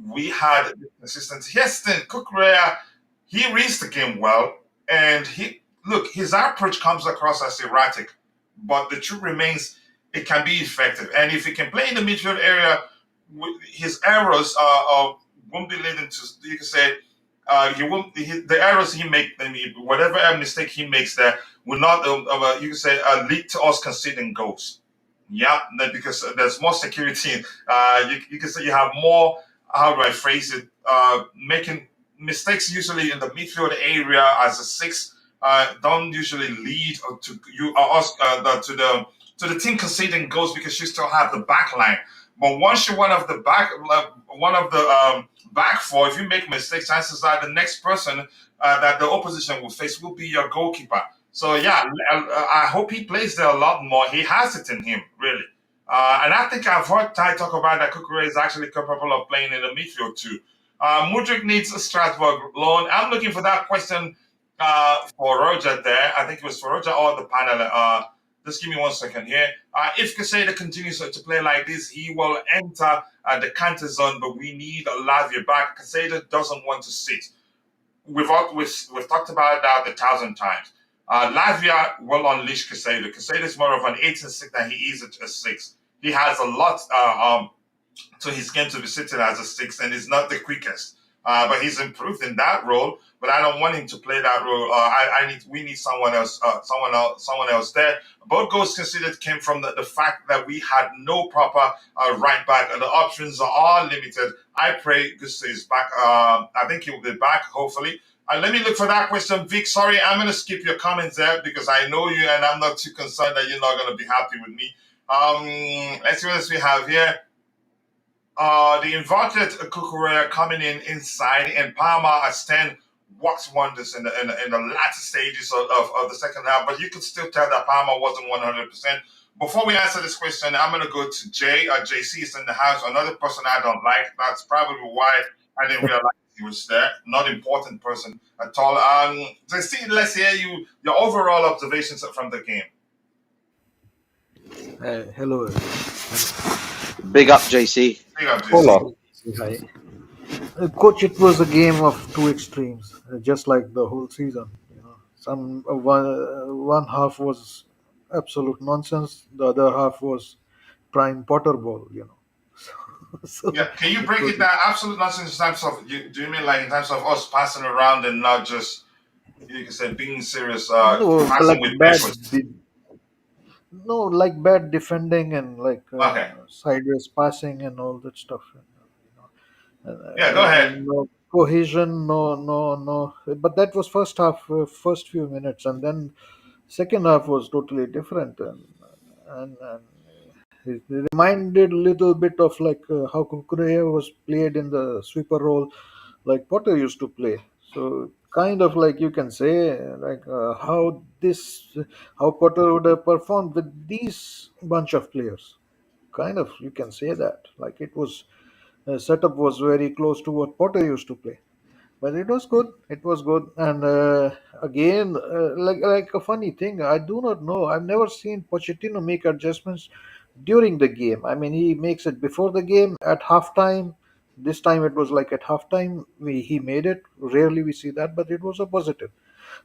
we had consistency. Yes, then Kukurea, he reads the game well, and his approach comes across as erratic, but the truth remains it can be effective. And if he can play in the midfield area, his errors won't be leading to, you can say, he won't. The errors he make, whatever mistake he makes there, will not. You can say lead to us conceding goals. Yeah, because there's more security. You can say you have more. How do I phrase it? Making mistakes usually in the midfield area as a six don't usually lead to you us to the team conceding goals because you still have the back line. But once you're one of the back four, if you make mistakes, chances are the next person that the opposition will face will be your goalkeeper. So yeah, I hope he plays there a lot more. He has it in him, really. And I think I've heard Ty talk about that Kukure is actually capable of playing in the midfield too. Mudrik needs a Strasbourg loan. I'm looking for that question for Roger there. I think it was for Roger or the panel. Just give me 1 second here. If Casada continues to play like this, he will enter the counter zone, but we need Lavia back. Casada doesn't want to sit. We've talked about that 1,000 times. Lavia will unleash Casado. Casado is more of an 8 and 6 than he is a 6. He has a lot to his game to be sitting as a 6, and is not the quickest. But he's improved in that role. But I don't want him to play that role. We need someone else, someone else there. Both goals considered came from the fact that we had no proper right back, and the options are all limited. I pray Gusto is back. I think he will be back, hopefully. Let me look for that question, Vic. Sorry, I'm going to skip your comments there because I know you, and I'm not too concerned that you're not going to be happy with me. Let's see what else we have here. The inverted Kukurea coming in inside, and Palmer at 10 works wonders in the latter stages of the second half. But you could still tell that Palmer wasn't 100%. Before we answer this question, I'm going to go to Jay. JC is in the house. Another person I don't like. That's probably why I didn't realize he was there. Not important person at all. JC, let's hear your overall observations from the game. Hello. Big up, JC. Big up, JC. Hola. Hi. Coach, it was a game of two extremes, just like the whole season. One half was absolute nonsense. The other half was prime Potter ball. So Yeah, can you break was- it down? Absolute nonsense in terms of do you mean like in terms of us passing around and not just you can say being serious, no, passing with purpose? like bad defending and like Okay, sideways passing and all that stuff. yeah, go ahead. No cohesion, no. But that was first half, first few minutes, and then second half was totally different, and it reminded a little bit of like how Kukurea was played in the sweeper role, like Potter used to play. So kind of like you can say like how Potter would have performed with these bunch of players. Kind of you can say that like it was setup was very close to what Potter used to play. But it was good. It was good, and again, like a funny thing, I do not know. I've never seen Pochettino make adjustments during the game. I mean, he makes it before the game at halftime. This time it was like at halftime he made it. Rarely we see that, but it was a positive.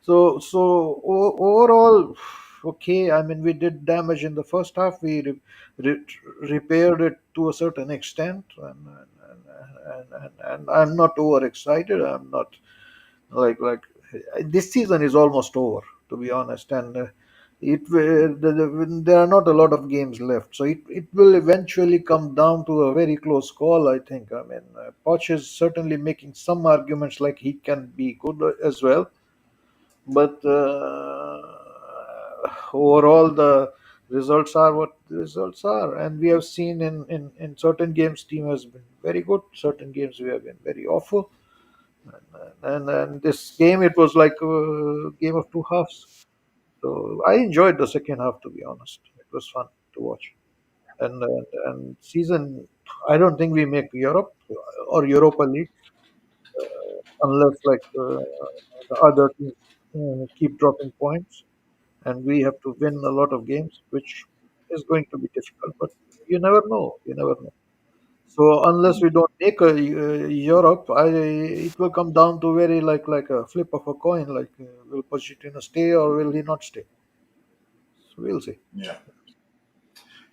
Overall, okay. I mean, we did damage in the first half. We re- repaired it to a certain extent, and I'm not overexcited. I'm not like this season is almost over, to be honest, and there are not a lot of games left, so it will eventually come down to a very close call. I think. I mean, Poch is certainly making some arguments like he can be good as well, but overall the results are what the results are, and we have seen in certain games team has been very good, certain games we have been very awful, and this game it was like a game of two halves. So I enjoyed the second half, to be honest. It was fun to watch, and season I don't think we make Europe or Europa League unless like the other teams keep dropping points, and we have to win a lot of games, which is going to be difficult. But you never know. You never know. So unless we don't make a Europe, it will come down to very like a flip of a coin. Like, will Pochettino stay or will he not stay? So we'll see. Yeah,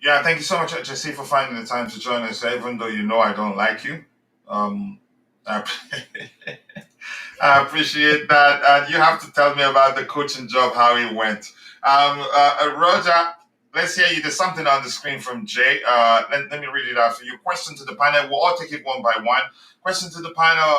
yeah. Thank you so much, JC, for finding the time to join us, even though you know I don't like you. Um, I, I appreciate that. And you have to tell me about the coaching job, how it went. Roger, let's hear you. There's something on the screen from Jay. Let me read it out for you. Question to the panel. We'll all take it one by one. Question to the panel.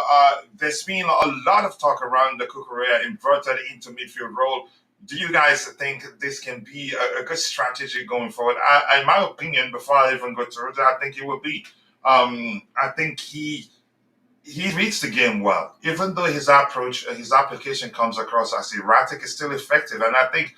There's been a lot of talk around the Kukurea inverted into midfield role. Do you guys think this can be a good strategy going forward? In my opinion, before I even go to Roger, I think it will be. I think he reads the game well. Even though his approach, his application comes across as erratic, it's still effective. And I think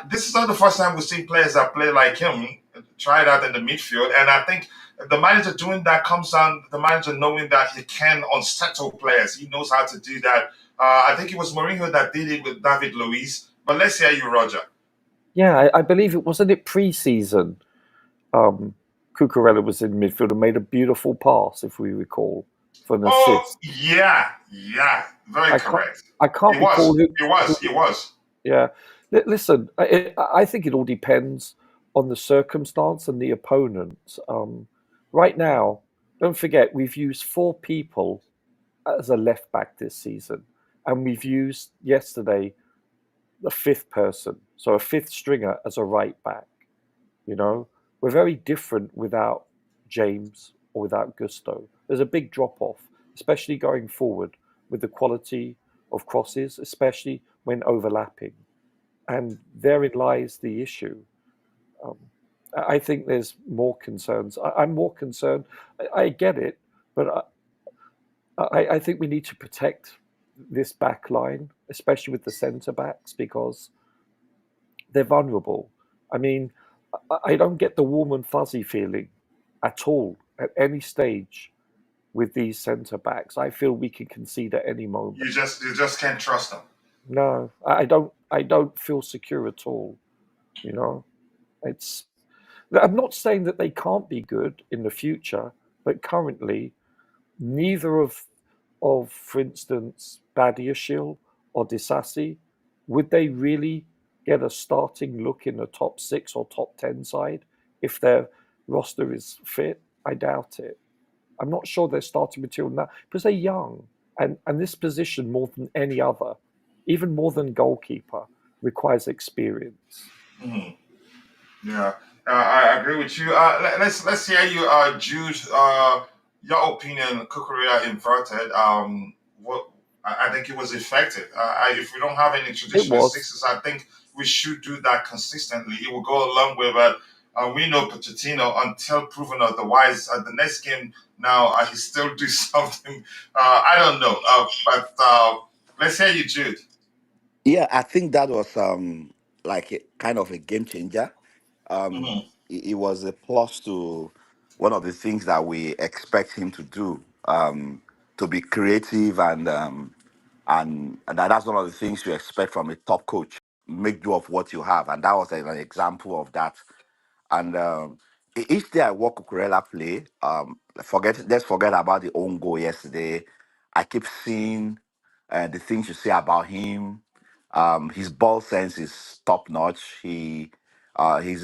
this is not the first time we've seen players that play like him try that in the midfield. And I think the manager doing that comes down the manager knowing that he can unsettle players. He knows how to do that. I think it was Mourinho that did it with David Luiz. But let's hear you, Roger. Yeah, I believe it wasn't it pre-season. Cucurella was in midfield and made a beautiful pass, if we recall, for an Oh, assist. yeah, very I can't, correct. I can't It was, recall who. it was, it was. Yeah, listen, I think it all depends on the circumstance and the opponent. Right now, don't forget we've used four people as a left back this season, and we've used yesterday the fifth person, so a fifth stringer as a right back. You know, we're very different without James or without Gusto. There's a big drop off, especially going forward with the quality of crosses, especially when overlapping. And therein lies the issue. Um, I think there's more concerns. I'm more concerned. I get it, but I think we need to protect this back line, especially with the centre backs, because they're vulnerable. I mean, I don't get the warm and fuzzy feeling at all at any stage with these centre backs. I feel we can concede at any moment. You just can't trust them. No, I don't. I don't feel secure at all. You know, it's. I'm not saying that they can't be good in the future, but currently, neither for instance, Badiashile or Disasi, would they really get a starting look in the top 6 or top 10 side if their roster is fit? I doubt it. I'm not sure they're starting material now because they're young. And this position, more than any other, even more than goalkeeper, requires experience. Mhm. Yeah, I agree with you. Let's hear you, Jude. Your opinion, Kukurea inverted. What I think it was effective. If we don't have any It traditional was. sixes, I think we should do that consistently. It will go a long way. But we know Pochettino, until proven otherwise, the next game now he still do something. I don't know. But let's hear you, Jude. Yeah, I think that was like a kind of a game changer. Hmm. It was a plus to one of the things that we expect him to do, to be creative and that's one of the things you expect from a top coach. Make do of what you have, and that was an example of that. And each day I watch Cucurella play, let's forget about the own goal yesterday. I keep seeing the things you say about him. His ball sense is top notch. He's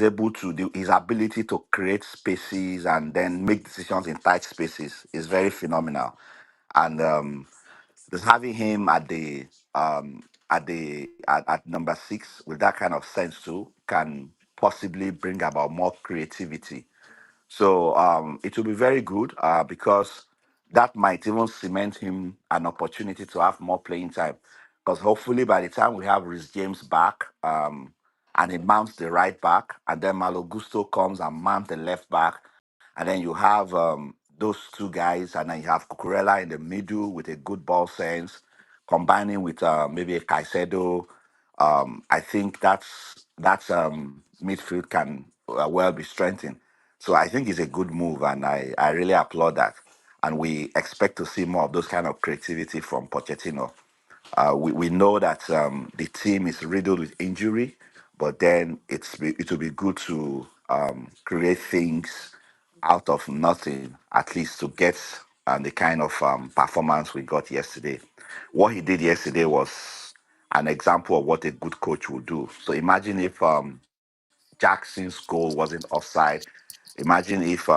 able to do his ability to create spaces and then make decisions in tight spaces is very phenomenal. And just having him at number 6 with that kind of sense too can possibly bring about more creativity. So it will be very good because that might even cement him an opportunity to have more playing time. Because hopefully by the time we have Rhys James back and he mounts the right back, and then Malo Gusto comes and mounts the left back, and then you have those two guys, and then you have Cucurella in the middle with a good ball sense, combining with maybe a Caicedo. I think that's midfield can well be strengthened. So I think it's a good move, and I really applaud that. And we expect to see more of those kind of creativity from Pochettino. We know that the team is riddled with injury, but then it will be good to create things out of nothing, at least to get the kind of performance we got yesterday. What he did yesterday was an example of what a good coach will do. So imagine if Jackson's goal wasn't offside. Imagine if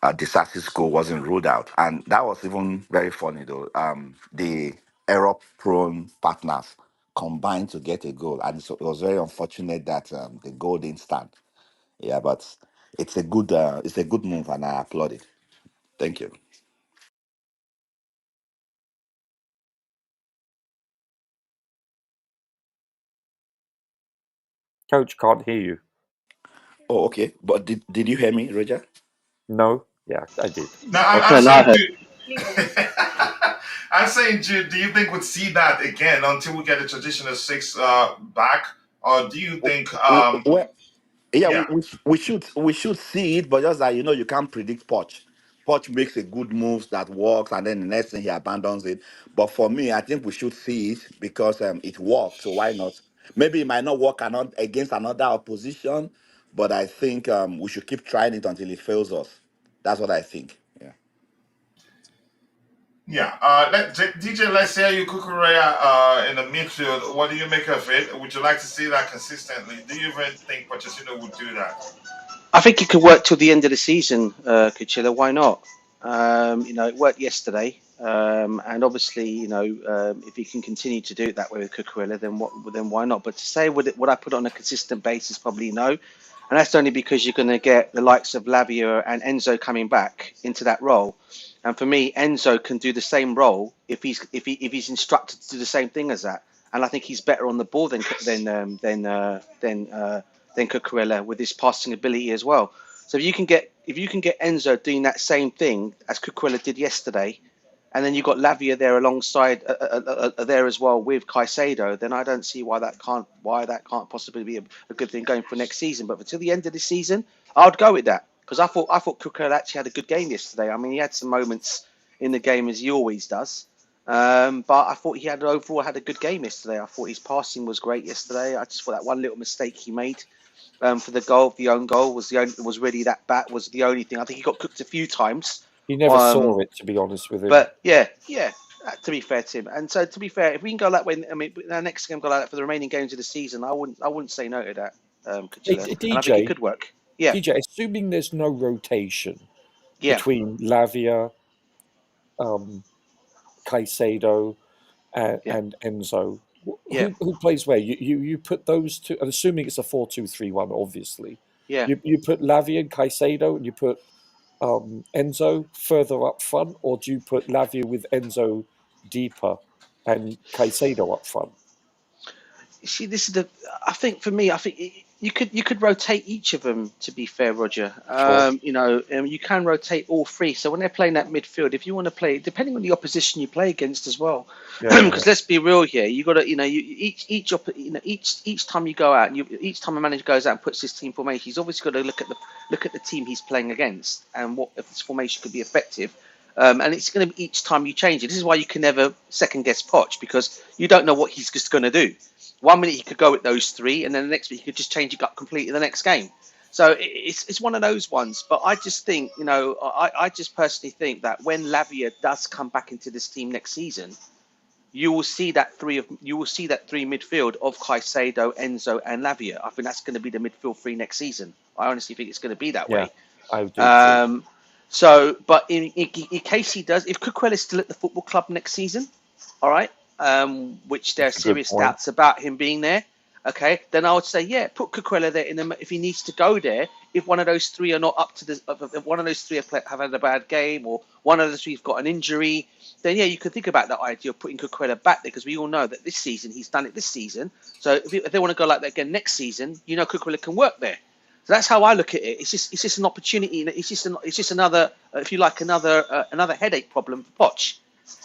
Disasi's goal wasn't ruled out. And that was even very funny though. The error-prone partners combined to get a goal, and so it was very unfortunate that the goal didn't stand. Yeah, but it's a good move, and I applaud it. Thank you. Coach, can't hear you. Oh, okay. But did you hear me, Roger? No? Yeah, I did. Now, I'm Okay, now I saying, heard. Jude, I'm saying, Jude, do you think we'd see that again until we get the traditional six back? Or do you think, Well, yeah, yeah, we should see it, but just that you can't predict Poch. Poch makes a good moves that works, and then the next thing he abandons it. But for me, I think we should see it because it worked. So why not? Maybe it might not work against another opposition, but I think we should keep trying it until it fails us. That's what I think. Yeah. yeah. DJ, let's hear you, Kukurea, in the midfield. What do you make of it? Would you like to see that consistently? Do you even think Pochettino would do that? I think it could work till the end of the season, Kuchilla. Why not? It worked yesterday, and obviously, if he can continue to do it that way with Cucurella, then why not? But to say would I put it on a consistent basis? Probably no, and that's only because you're going to get the likes of Lavia and Enzo coming back into that role. And for me, Enzo can do the same role if he's instructed to do the same thing as that. And I think he's better on the ball than Cucurella with his passing ability as well. So if you can get Enzo doing that same thing as Cucurella did yesterday, and then you've got Lavia there alongside there as well with Caicedo, then I don't see why that can't possibly be a good thing going for next season. But until the end of the season, I'd go with that because I thought Cucurella actually had a good game yesterday. I mean, he had some moments in the game as he always does. But I thought he had overall had a good game yesterday. I thought his passing was great yesterday. I just thought that one little mistake he made for the own goal was really was the only thing. I think he got cooked a few times. He never saw it, to be honest with him. But yeah. To be fair to him, and so to be fair, if we can go that way, I mean, our next game go like that for the remaining games of the season, I wouldn't say no to that, Kuchilla, and I think it could work. Yeah, DJ, assuming there's no rotation yeah, between Lavia, Caicedo, yeah, and Enzo, yeah, who plays where? You put those two, and assuming it's a 4-2-3-1, obviously. yeah. You put Lavia and Caicedo, and you put Enzo further up front, or do you put Lavia with Enzo deeper and Caicedo up front? See, this is the. I think for me, I think you could rotate each of them. To be fair, Roger, Sure. you can rotate all three. So when they're playing that midfield, if you want to play, depending on the opposition you play against as well, Yeah. because let's be real here, you got to, each time you go out, and each time a manager goes out and puts his team formation, he's obviously got to look at the team he's playing against and what if this formation could be effective. And it's going to be each time you change it. This is why you can never second guess Poch because you don't know what he's just going to do. 1 minute he could go with those three, and then the next minute he could just change it up completely the next game. So it's one of those ones. But I just think, I just personally think that when Lavia does come back into this team next season, you will see that three midfield of Caicedo, Enzo, and Lavia. I think that's going to be the midfield three next season. I honestly think it's going to be that Yeah, way. I do too. But in case he does, if Cucurella is still at the football club next season, all right, which there are That's a good serious point. doubts about him being there, okay, then I would say, yeah, put Cucurella there if he needs to go there. If one of those three are not up to this, if one of those three have had a bad game, or one of the three have got an injury, then yeah, you could think about that idea of putting Cucurella back there because we all know that this season he's done it this season. So if they want to go like that again next season, Cucurella can work there. So that's how I look at it. It's just an opportunity. It's just another, if you like, another headache problem for Poch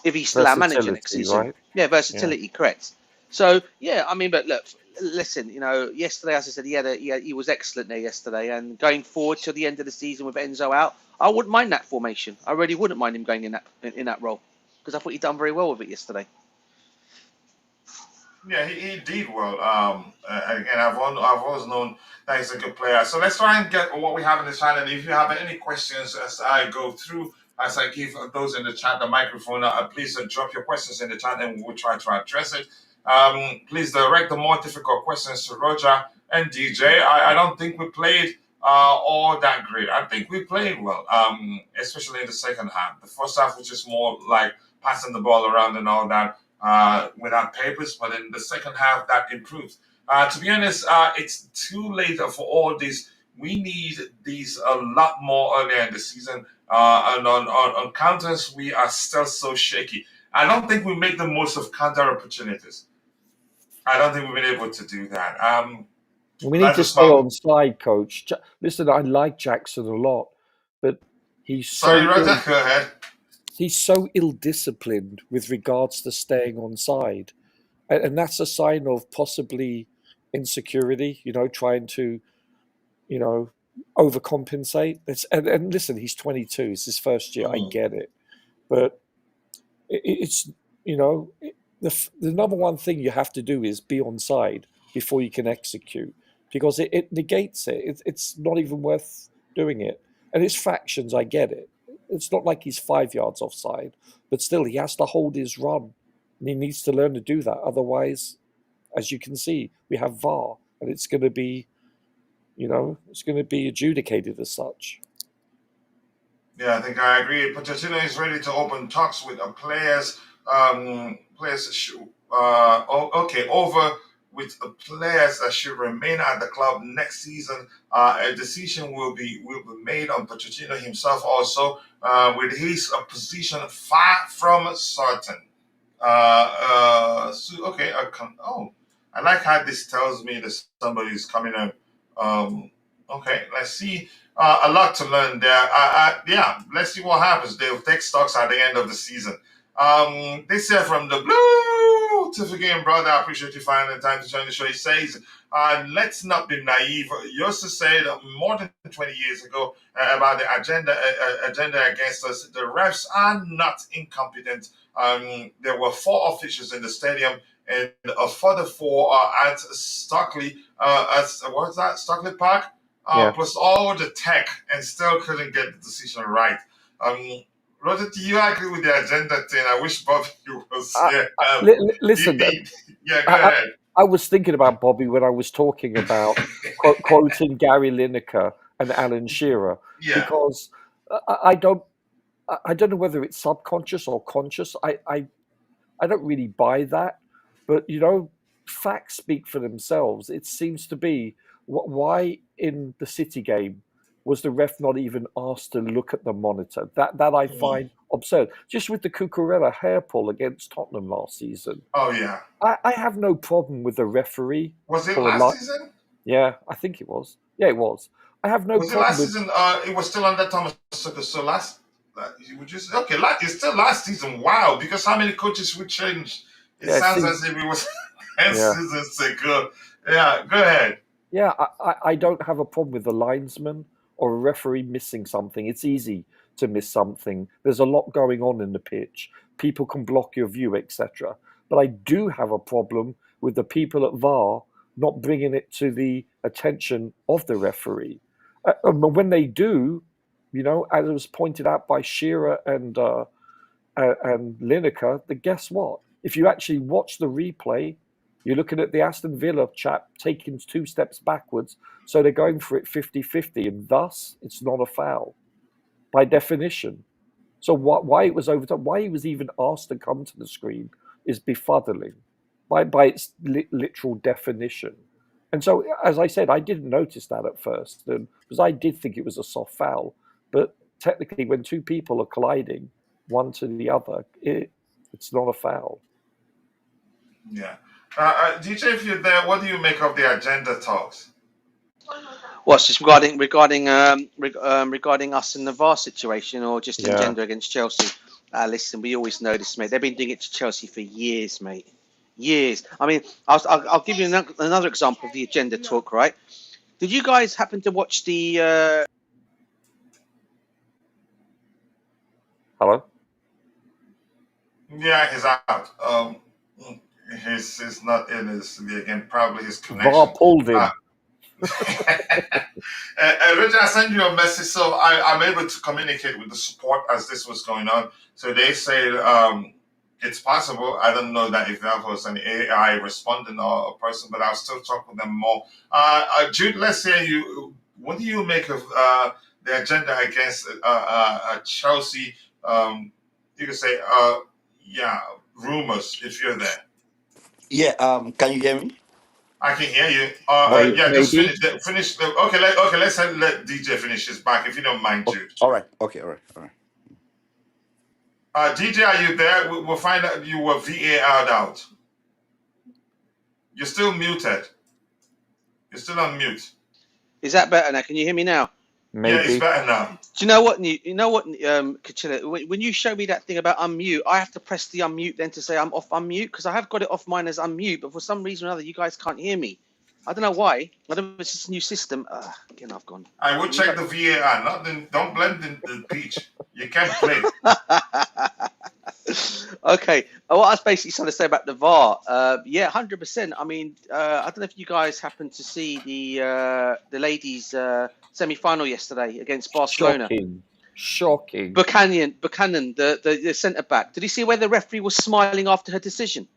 if he's still our manager next Versatility, season. right? Yeah, versatility, correct. So yeah, I mean, but look, listen, yesterday, as I said, he was excellent there yesterday, and going forward to the end of the season with Enzo out, I wouldn't mind that formation. I really wouldn't mind him going in that role because I thought he done very well with it yesterday. Yeah, he did well. Again, I've always known that he's a good player. So let's try and get what we have in the chat. And if you have any questions as I go through, as I give those in the chat the microphone, please drop your questions in the chat and we'll try to address it. Please direct the more difficult questions to Roger and DJ. I don't think we played all that great. I think we played well, especially in the second half. The first half was just more like passing the ball around and all that. without papers, but in the second half that improved. To be honest, it's too late for all this. We need these a lot more earlier in the season. And on counters, we are still so shaky. I don't think we make the most of counter opportunities. I don't think we've been able to do that. We need That's to a stay small. on side, coach. Listen, I like Jackson a lot, but he's Sorry, so Roger. ill, Go ahead. he's so ill-disciplined with regards to staying on side. And that's a sign of possibly insecurity, trying to, you know, overcompensate. And listen, he's 22, it's his first year, I Mm, get it. But it's, you know, the number one thing you have to do is be on side before you can execute because it negates it. It's not even worth doing it. And it's fractions, I get it. It's not like he's 5 yards offside, but still, he has to hold his run. And he needs to learn to do that. Otherwise, as you can see, we have VAR, and it's going to be, it's going to be adjudicated as such. yeah, I think I agree. Pochettino is ready to open talks with players. Players should, okay, over with players that should remain at the club next season. A decision will be made on Pochettino himself also, with his position far from certain. So, okay, I like how this tells me that somebody is coming in. Okay, let's see. A lot to learn there. Yeah, let's see what happens. They'll take stocks at the end of the season. This here from the Blue Tiff game, brother. I appreciate you finding the time to join the show. He says, let's not be naive. You used to say that more than 20 years ago about the agenda against us. The refs are not incompetent. There were four officials in the stadium, and a further four at Stockley. What's that? Stockley Park. Yeah. Plus all the tech, and still couldn't get the decision right. Um, Roger, do you agree with the agenda thing? I wish Bobby was I, here. Listen, Yeah, go I, I, ahead. I was thinking about Bobby when I was talking about quoting Gary Lineker and Alan Shearer Yeah. because I don't know whether it's subconscious or conscious. I don't really buy that, but facts speak for themselves. It seems to be why in the City game was the ref not even asked to look at the monitor? That I Mhm. find absurd. Just with the Cucurella hair pull against Tottenham last season, Oh, yeah. I have no problem with the referee Was it for a last lot. season? Yeah, I think it was. Yeah, it was. I have no Was it problem last with. season? It was still under Thomas Tuchel. So you would just okay. It's still last season. Wow, because how many coaches would change? It Yeah, it sounds seems. as if it was 10 Yeah. seasons ago. Yeah, go ahead. Yeah, I don't have a problem with the linesman or a referee missing something. It's easy to miss something. There's a lot going on in the pitch. People can block your view, etc. But I do have a problem with the people at VAR not bringing it to the attention of the referee. And when they do, as was pointed out by Shearer and Lineker, then guess what? If you actually watch the replay, you're looking at the Aston Villa chap taking 2 steps backwards. So they're going for it 50-50, and thus it's not a foul by definition. So why it was overturned, why he was even asked to come to the screen is befuddling by its literal definition. And so, as I said, I didn't notice that at first because I did think it was a soft foul. But technically, when two people are colliding, one to the other, it's not a foul. Yeah. DJ, if you're there, what do you make of the agenda talks? What's just regarding us in the VAR situation, or just in Yeah. gender against Chelsea? Listen, we always know this, mate. They've been doing it to Chelsea for years, mate. Years. I mean, I'll give you another example of the agenda talk. Right? Did you guys happen to watch the? Hello? Yeah, he's out. He's not in his again. Probably his VAR connection. pulled him. Richard, I sent you a message, so I'm able to communicate with the support as this was going on. So they say it's possible. I don't know that if that was an AI responding or a person, but I'll still talk with them more. Jude, let's hear you. What do you make of the agenda against Chelsea? You could say, yeah, rumors if you're there. Yeah. Can you hear me? I can hear you. Okay. Yeah, just Maybe. finish. Okay, let's let DJ finish his back if you don't mind, Jude. All right. Okay. All right. DJ, are you there? We'll find out you were VAR'd out. You're still muted. You're still on mute. Is that better now? Can you hear me now? Yeah, it's Maybe. better now. Do you know what? Kachila, when you show me that thing about unmute, I have to press the unmute then to say I'm off unmute because I have got it off mine as unmute, but for some reason or other, you guys can't hear me. I don't know why. I don't know if it's just a new system. Again, I've gone. I will check the VAR. Don't blend the pitch. You can't play. Okay. What I was basically trying to say about the VAR, yeah, 100%. I mean, I don't know if you guys happened to see the ladies' semi-final yesterday against Barcelona. Shocking. Buchanan, the centre back. Did you see where the referee was smiling after her decision?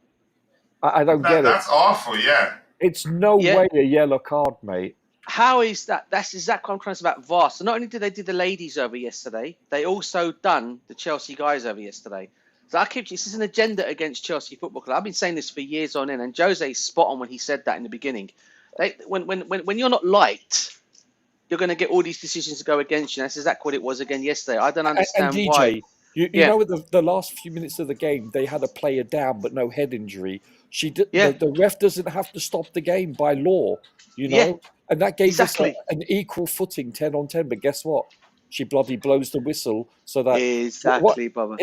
I don't get it. That's awful. Yeah. It's no way a yellow card, mate. How is that? That's exactly what I'm trying to say about VAR. So not only did they do the ladies over yesterday, they also done the Chelsea guys over yesterday. So this is an agenda against Chelsea Football Club. I've been saying this for years on end, and Jose's spot on when he said that in the beginning. When you're not liked, you're going to get all these decisions to go against you. That's exactly what it was again yesterday. I don't understand and DJ, why. You know, with the last few minutes of the game, they had a player down but no head injury. The ref doesn't have to stop the game by law, you know, and that gave us an equal footing 10 on 10. But guess what? She bloody blows the whistle so that Bubba.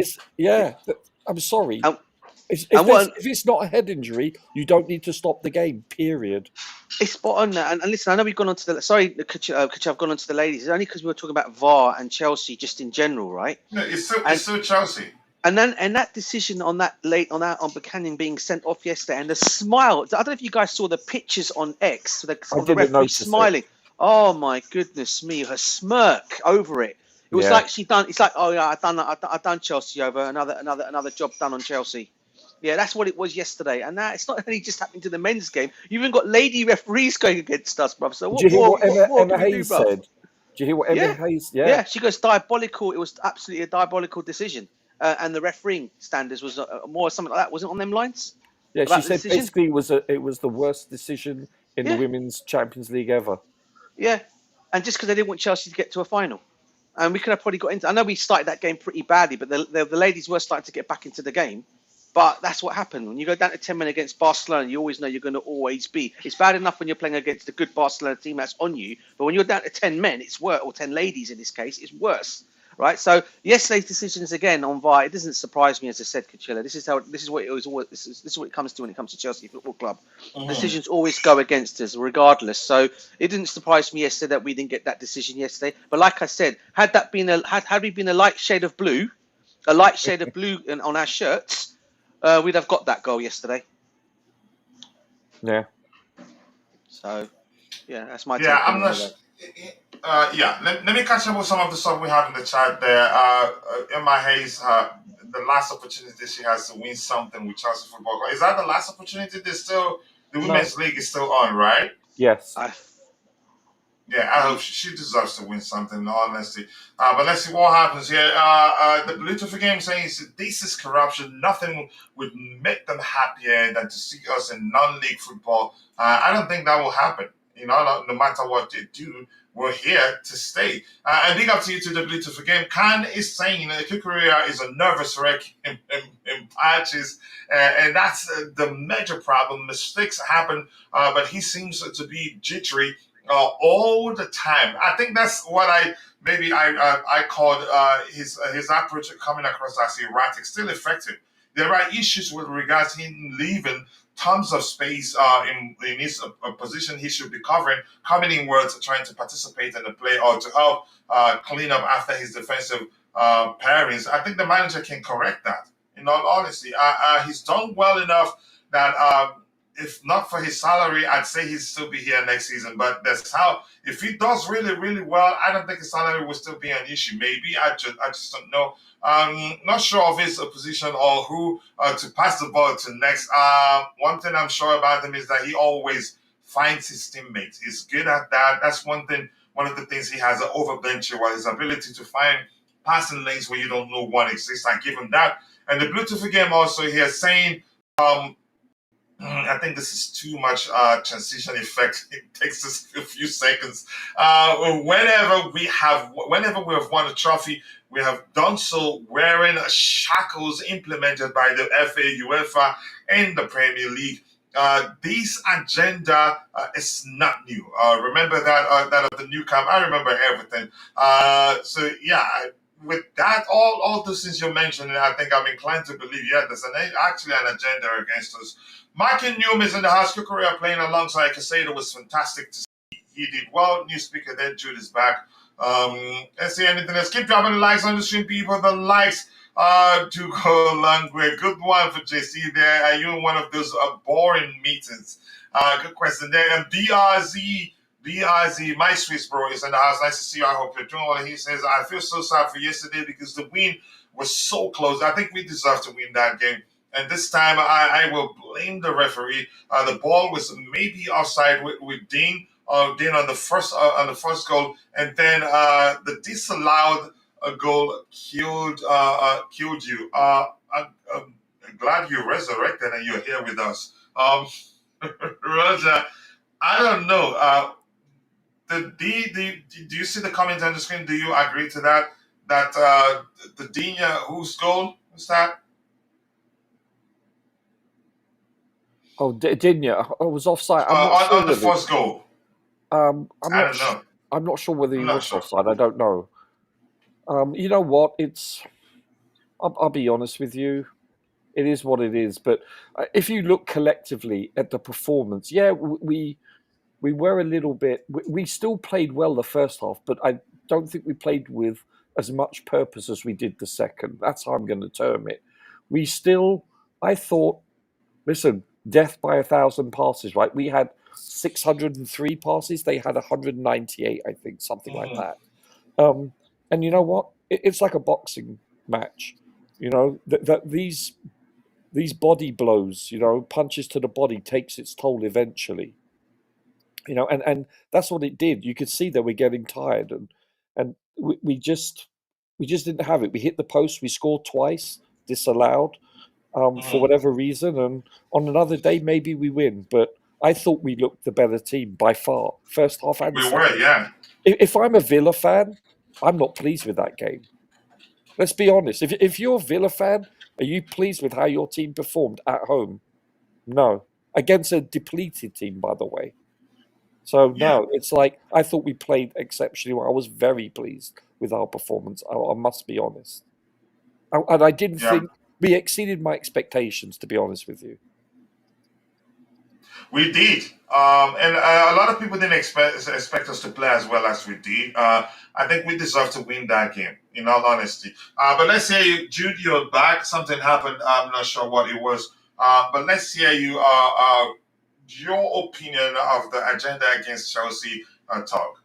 I'm sorry. If it's not a head injury, you don't need to stop the game. Period. It's spot on that. And listen, I know we've gone on to I've gone on to the ladies. It's only because we were talking about VAR and Chelsea just in general, right? No, it's still Chelsea. And that decision on Buchanan being sent off yesterday, and the smile. I don't know if you guys saw the pictures on X of the referee smiling. Oh my goodness me, her smirk over it. It was like she done. It's like, oh yeah, I done Chelsea over. Another job done on Chelsea. Yeah, that's what it was yesterday. And that it's not only just happening to the men's game. You even got lady referees going against us, bruv. So do you hear what Emma Hayes said? Do you hear what Emma Hayes? Yeah, she goes diabolical. It was absolutely a diabolical decision. And the refereeing standards was more something like that. Wasn't it on them lines? Yeah, she said basically it was the worst decision in the Women's Champions League ever. Yeah, and just because they didn't want Chelsea to get to a final. And we could have probably got into. I know we started that game pretty badly, but the ladies were starting to get back into the game. But that's what happened. When you go down to 10 men against Barcelona, you always know you're going to always be. It's bad enough when you're playing against a good Barcelona team that's on you. But when you're down to 10 men, it's worse, or 10 ladies in this case, it's worse. Right? So yesterday's decisions again on VAR, it doesn't surprise me, as I said, Kachila. This is what it comes to when it comes to Chelsea Football Club. Mm-hmm. Decisions always go against us, regardless. So it didn't surprise me yesterday that we didn't get that decision yesterday. But like I said, had we been a light shade of blue on our shirts, we'd have got that goal yesterday. Yeah. So, yeah, that's my take. Yeah, I'm not. Let me catch up with some of the stuff we have in the chat there. Emma Hayes, the last opportunity she has to win something with Chelsea Football Club. Is that the last opportunity? The Women's League is still on, right? Yes. Yeah, I hope she deserves to win something, honestly. But let's see what happens here. The Little Game saying this is corruption. Nothing would make them happier than to see us in non-league football. I don't think that will happen. You know, no matter what they do, we're here to stay. And big up to you to the Little Game. Khan is saying Kukurea is a nervous wreck in patches, and that's the major problem. Mistakes happen, but he seems to be jittery all the time. I think that's what I called his approach coming across as erratic, still effective. There are issues with regards to him leaving tons of space in his position he should be covering, coming inwards, trying to participate in the play or to help clean up after his defensive pairings. I think the manager can correct that. In all honesty, he's done well enough that if not for his salary, I'd say he'd still be here next season. But if he does really, really well, I don't think his salary will still be an issue. Maybe I just don't know. Not sure of his position or who to pass the ball to next. One thing I'm sure about him is that he always finds his teammates. He's good at that. That's one of the things he has over Blanchard, his ability to find passing lanes where you don't know one exists. I give him that. And the beautiful game also here saying, um, I think this is too much transition effect. It takes us a few seconds. Whenever we have won a trophy, we have done so wearing shackles implemented by the FA, UEFA, and the Premier League. This agenda is not new. Remember that of the new camp. I remember everything. So yeah, with that, all those things you mentioned, I think I'm inclined to believe, yeah, there's actually an agenda against us. Martin Newman is in the house. Korea playing alongside Caiceso was fantastic to see. He did well. New speaker then Jude is back. Let's see anything else. Keep dropping the likes on the stream, people. The likes do go a long way. Good one for JC there. Are you in one of those boring meetings? Good question there. And BRZ, my Swiss bro, is in the house. Nice to see you. I hope you're doing well. He says, I feel so sad for yesterday because the win was so close. I think we deserve to win that game. And this time, I will blame the referee. The ball was maybe offside with Dean on the first goal, and then the disallowed goal killed you. I'm glad you resurrected and you're here with us, Roger. I don't know. Do you see the comment on the screen? Do you agree to that? That the Dina whose goal was that? Oh, didn't you? I was offside. I'm not On the sure whether. first goal. I'm I not. don't know. I'm not sure whether he I'm not was sure. offside. I don't know. You know what? I'll be honest with you. It is what it is. But if you look collectively at the performance, yeah, we were a little bit. We still played well the first half, but I don't think we played with as much purpose as we did the second. That's how I'm going to term it. We still, I thought, listen, death by 1,000 passes, right? We had 603 passes. They had 198, I think, something like Mhm. that. And you know what? It's like a boxing match. You know that these body blows, punches to the body takes its toll eventually. And that's what it did. You could see that we're getting tired, and we just didn't have it. We hit the post. We scored twice, disallowed for Mhm. whatever reason, and on another day maybe we win. But I thought we looked the better team by far, first half and We were, second. yeah. If I'm a Villa fan, I'm not pleased with that game. Let's be honest. If you're a Villa fan, are you pleased with how your team performed at home? No. Against a depleted team, by the way. So Yeah. no, it's like I thought we played exceptionally well. I was very pleased with our performance. I must be honest, and I didn't Yeah. think we exceeded my expectations. To be honest with you, We did. And a lot of people didn't expect us to play as well as we did. I think we deserve to win that game, in all honesty. But let's say, Jude, you're back. Something happened. I'm not sure what it was. But let's hear your opinion of the agenda against Chelsea talk.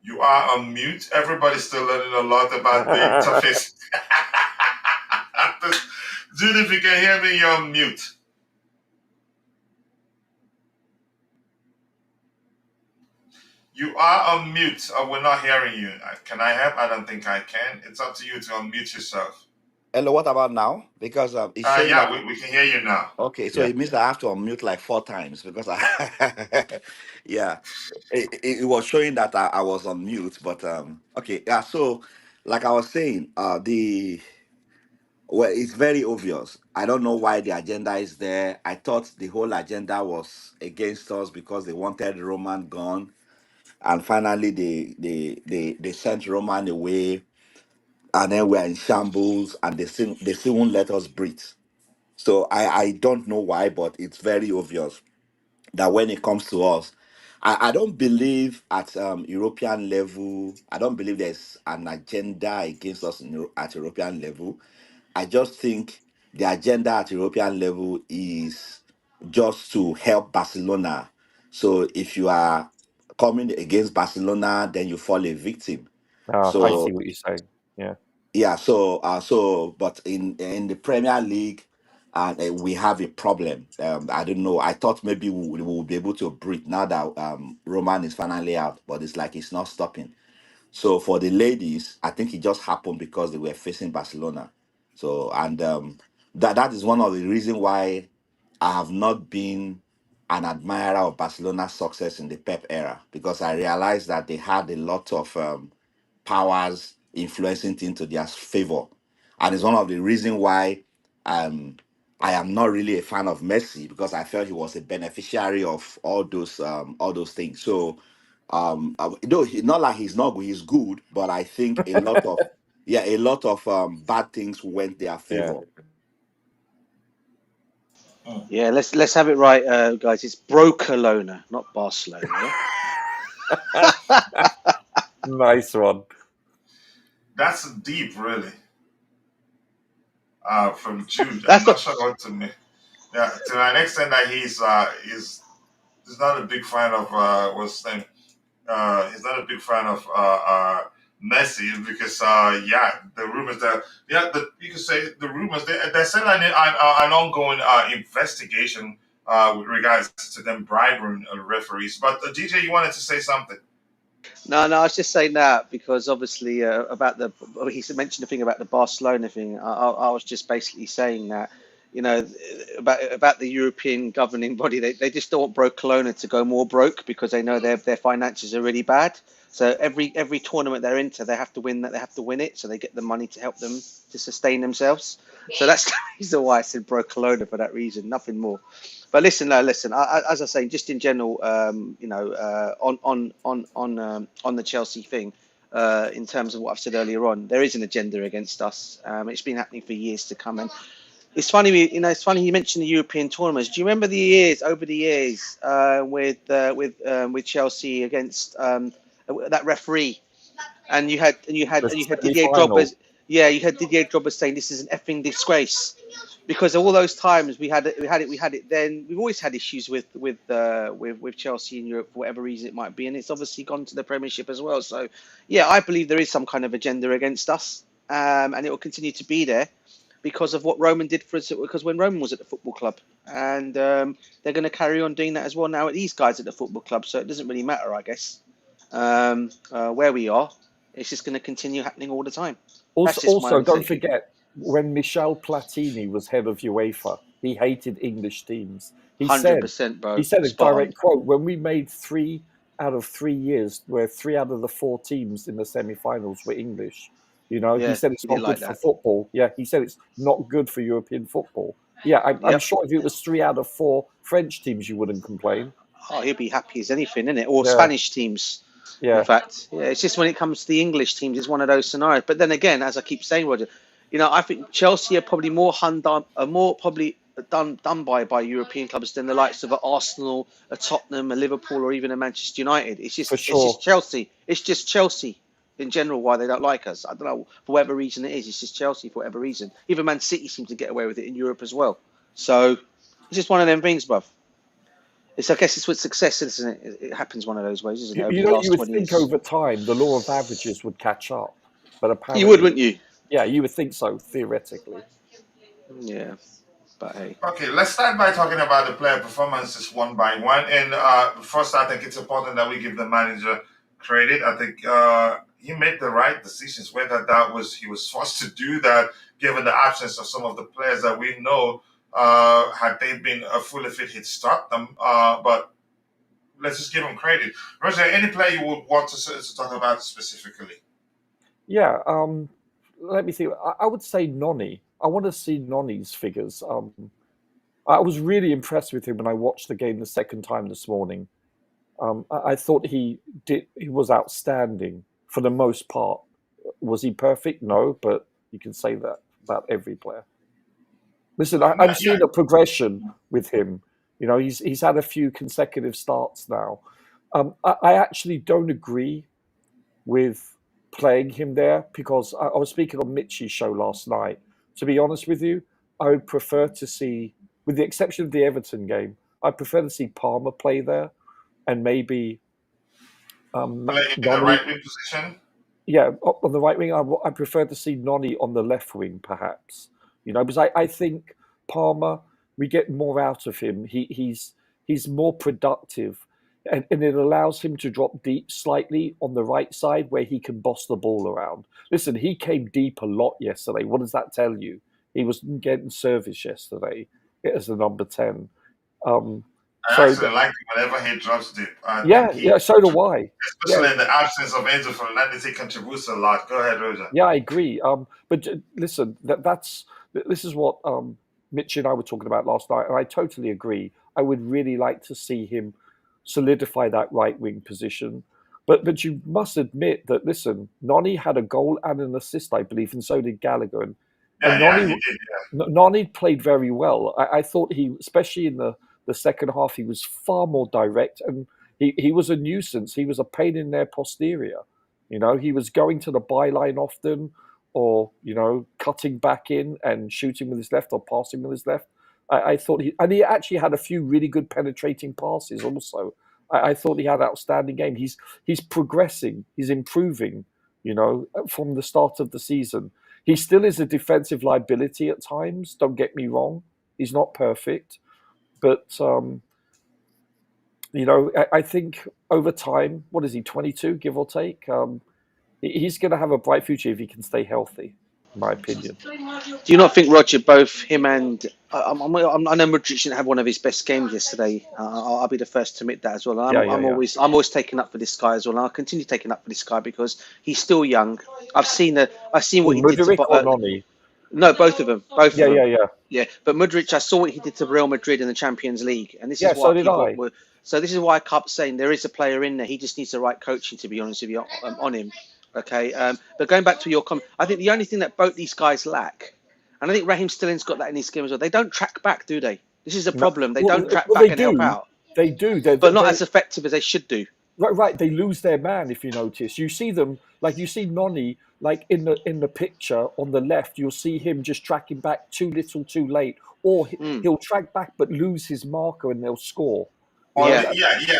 You are on mute. Everybody's still learning a lot about the interface. Jude, if you can hear me, you're on mute. You are on mute. We're not hearing you. Can I help? I don't think I can. It's up to you to unmute yourself. Hello, what about now? Because it's showing Yeah, that. we can hear you now. Okay, so yeah. it means I have to unmute like 4 times because yeah, it was showing that I was on mute, but okay, yeah. So, like I was saying, well, it's very obvious. I don't know why the agenda is there. I thought the whole agenda was against us because they wanted Roman gone, and finally they sent Roman away, and then we're in shambles, and they still won't let us breathe. So I don't know why, but it's very obvious that when it comes to us, I don't believe at European level, I don't believe there's an agenda against us at European level. I just think the agenda at European level is just to help Barcelona. So if you are coming against Barcelona, then you fall a victim. I see So what you're saying. Yeah. yeah, but in the Premier League, we have a problem. I don't know. I thought maybe we will be able to breathe now that Roman is finally out, but it's like it's not stopping. So for the ladies, I think it just happened because they were facing Barcelona. So and that is one of the reasons why I have not been an admirer of Barcelona's success in the Pep era, because I realized that they had a lot of powers influencing things to their favor, and it's one of the reasons why um, I am not really a fan of Messi, because I felt he was a beneficiary of all those things. So though not like he's not good, he's good, but I think a lot of bad things went their Yeah. favor. Mm. Yeah, let's have it right, guys. It's Brocolona, not Barcelona. Yeah. Nice one. That's deep, really. From Jude. I'm That's not not. sure what to make. Yeah, to an extent that he's not a big fan of what's his name. He's not a big fan of Messi because the rumors that you could say the rumors they're saying an ongoing investigation with regards to them bribing referees. But DJ, you wanted to say something. No, no, I was just saying that because obviously about the he mentioned the thing about the Barcelona thing. I was just basically saying that, you know, about the European governing body. They just don't want Brocolona to go more broke because they know their finances are really bad. So every tournament they're into, they have to win that. They have to win it, so they get the money to help them to sustain themselves. So that's the reason why I said Brocolona, for that reason, nothing more. But listen, no, listen. As I say, just in general, on the Chelsea thing, in terms of what I've said earlier on, there is an agenda against us. It's been happening for years to come, and it's funny, it's funny you mentioned the European tournaments. Do you remember the years over the years with Chelsea against that referee? The And you had Didier semi-final. Drogba. Yeah, you had Didier Drogba saying this is an effing disgrace because of all those times we had it. Then we've always had issues with Chelsea in Europe for whatever reason it might be, and it's obviously gone to the Premiership as well. So yeah, I believe there is some kind of agenda against us, and it will continue to be there because of what Roman did for us. Because when Roman was at the football club, and they're going to carry on doing that as well now at these guys at the football club. So it doesn't really matter, I guess, where we are. It's just going to continue happening all the time. That's just my Also, own don't thinking. forget when Michel Platini was head of UEFA, he hated English teams. He said, 100%, he bro. said a Spot on. direct quote: "When we made 3 out of 3 years, where 3 out of the 4 teams in the semi-finals were English, he Yeah, said he it's didn't not good like for that. football. Yeah, he said it's not good for European football. Yeah, I'm Yep. sure if it was 3 out of 4 French teams, you wouldn't complain. Oh, he'll be happy as anything, isn't it? Or Yeah, Spanish teams, in yeah, fact. Yeah, it's just when it comes to the English teams, it's one of those scenarios. But then again, as I keep saying, Roger, I think Chelsea are probably more probably done by European clubs than the likes of a Arsenal, a Tottenham, a Liverpool, or even a Manchester United. for It's just sure. Chelsea. It's just Chelsea in general why they don't like us. I don't know for whatever reason it is. It's just Chelsea for whatever reason. Even Man City seem to get away with it in Europe as well. So it's just one of them things, bruv. I guess it's with success, isn't it? It happens one of those ways, isn't it? You, Over you the know, you last would 20 think years, over time the law of averages would catch up, but you would, apparently, wouldn't you? yeah, you would think so theoretically. Yeah, but hey, Okay, let's start by talking about the player performances one by one. And first, I think it's important that we give the manager credit. I think he made the right decisions. Whether that was he was forced to do that, given the absence of some of the players that we know, had they been fully fit, he'd start them. But let's just give him credit. Roger, any player you would want to talk about specifically? Yeah, let me think. I would say Noni. I want to see Noni's figures. I was really impressed with him when I watched the game the second time this morning. I thought he was outstanding for the most part. Was he perfect? No, but you can say that about every player. Listen, I'm Yeah, seeing a progression with him. He's had a few consecutive starts now. I actually don't agree with playing him there because I was speaking on Mitchie's show last night. To be honest with you, I would prefer to see, with the exception of the Everton game, I'd prefer to see Palmer play there and maybe play in the Noni. right wing position. Yeah, on the right wing, I prefer to see Noni on the left wing, perhaps. Because I think Palmer, we get more out of him. He's more productive. and it allows him to drop deep slightly on the right side where he can boss the ball around. Listen, he came deep a lot yesterday. What does that tell you? He was getting service yesterday as the number 10. I So, actually like him whenever he drops deep. I think yeah, so do I. Yeah, especially in the absence of Enzo Fernandez, he contributes a lot. Go ahead, Roger. yeah, I agree. But listen, this is what Mitch and I were talking about last night, and I totally agree. I would really like to see him solidify that right wing position. But you must admit that, listen, Noni had a goal and an assist, I believe, and so did Gallagher. And Yeah, he did. Noni played very well. I thought he, especially in the second half, he was far more direct, and he was a nuisance. He was a pain in their posterior. He was going to the byline often, or cutting back in and shooting with his left or passing with his left. I thought he actually had a few really good penetrating passes also. I thought he had an outstanding game. He's progressing. He's improving. From the start of the season, he still is a defensive liability at times. Don't get me wrong. He's not perfect, but I think over time, what is he, 22, give or take? He's going to have a bright future if he can stay healthy, in my opinion. Do you not think, Roger, both him and I know Modric didn't have one of his best games yesterday. I'll be the first to admit that as well. I'm always taking up for this guy as well, and I'll continue taking up for this guy because he's still young. I've seen what he did to Mudryk or Noni? No, both of them. Yeah. Yeah, but Modric, I saw what he did to Real Madrid in the Champions League, and this Yeah, is why so did I. So this is why I kept saying there is a player in there. He just needs the right coaching, to be honest with you, on him. Okay, but going back to your comment, I think the only thing that both these guys lack, and I think Raheem Sterling's got that in his game as well. They don't track back, do they? This is a problem. They don't track back and help out. They do, but not as effective as they should do. Right. They lose their man. If you notice, you see them like you see Noni like in the picture on the left. You'll see him just tracking back too little, too late, or he'll track back but lose his marker and they'll score. Yeah.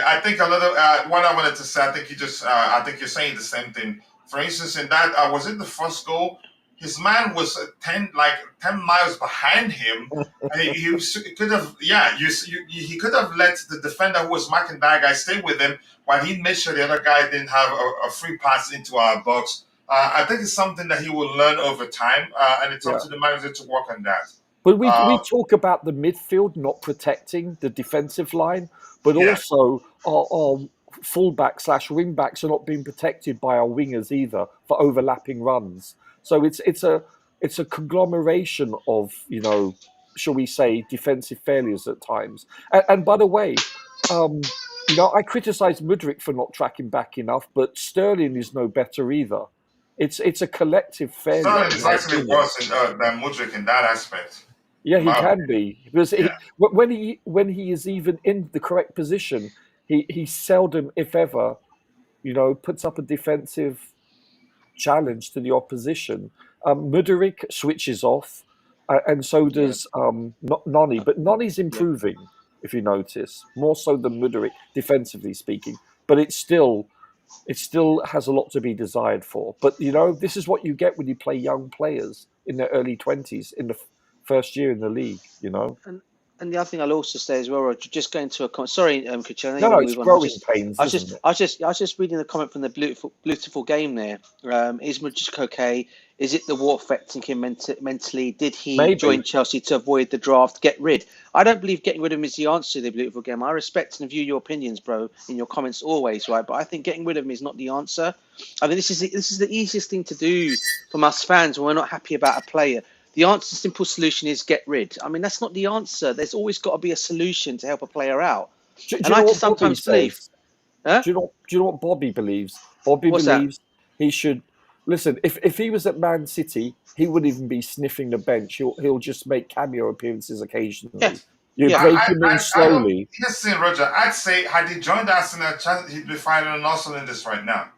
I think a little. What I wanted to say, I think I think you're saying the same thing. For instance, in that was it the first goal? His man was 10 miles behind him. He could have, he could have let the defender who was marking that guy stay with him while he made sure the other guy didn't have a free pass into our box. I think it's something that he will learn over time, and it's up to the manager to work on that. But we talk about the midfield not protecting the defensive line, but also our fullback / wing backs are not being protected by our wingers either for overlapping runs. So it's a conglomeration of, shall we say, defensive failures at times. And by the way, I criticise Mudryk for not tracking back enough, but Sterling is no better either. It's a collective failure. Sterling is actually worse than Mudryk in that aspect. Yeah, he can be because when he is even in the correct position, he seldom, if ever, puts up a defensive challenge to the opposition. Mudryk switches off, and so does Noni. But Noni's improving, if you notice, more so than Mudryk, defensively speaking. But it still has a lot to be desired for. But this is what you get when you play young players in their early 20s in the first year in the league. And the other thing I'll also say as well, Roger, just going to a comment. Sorry, Kitchen. No, it's growing pains. I was just reading the comment from the beautiful game there. Is Modric okay? Is it the war affecting him mentally? Did he join Chelsea to avoid the draft? Get rid? I don't believe getting rid of him is the answer to the beautiful game. I respect and view your opinions, bro, in your comments always, right? But I think getting rid of him is not the answer. I mean, this is the easiest thing to do from us fans when we're not happy about a player. The answer, simple solution is get rid. I mean, that's not the answer. There's always got to be a solution to help a player out. And I just sometimes believe. Huh? Do you know what Bobby believes? Bobby believes he should listen. If he was at Man City, he wouldn't even be sniffing the bench. He'll just make cameo appearances occasionally. Yeah. Break him in slowly. Listen, Roger. I'd say had he joined Arsenal, he'd be firing on all cylinders right now.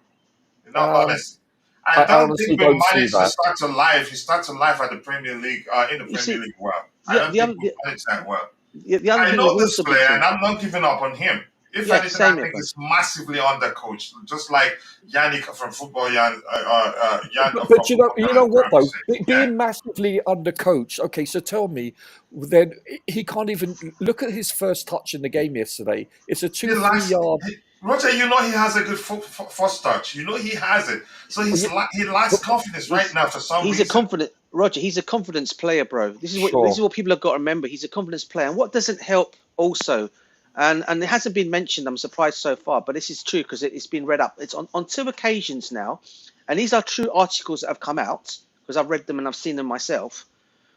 You're not honest. I don't think we managed to start to life. He starts a life at the Premier League, in the Premier League well. I don't think we managed that well. I know this player, and I'm not giving up on him. If Yeah, anything, I same here, think bro. he's massively undercoached, just like Yannick from football, Yan But, from but football. you know what though? Yeah, Being massively undercoached. Okay, so tell me, then he can't even look at his first touch in the game yesterday. It's a he 2-3 lacks. yard. Roger, you know he has a good first touch. You know he has it. So Well, yeah, he lacks but, confidence right He's now for some he's a reason. confident Roger. He's a confidence player, bro. This is sure. what people have got to remember. He's a confidence player, and what doesn't help also, and it hasn't been mentioned. I'm surprised so far, but this is true because it's been read up. It's on 2 occasions now, and these are true articles that have come out because I've read them and I've seen them myself.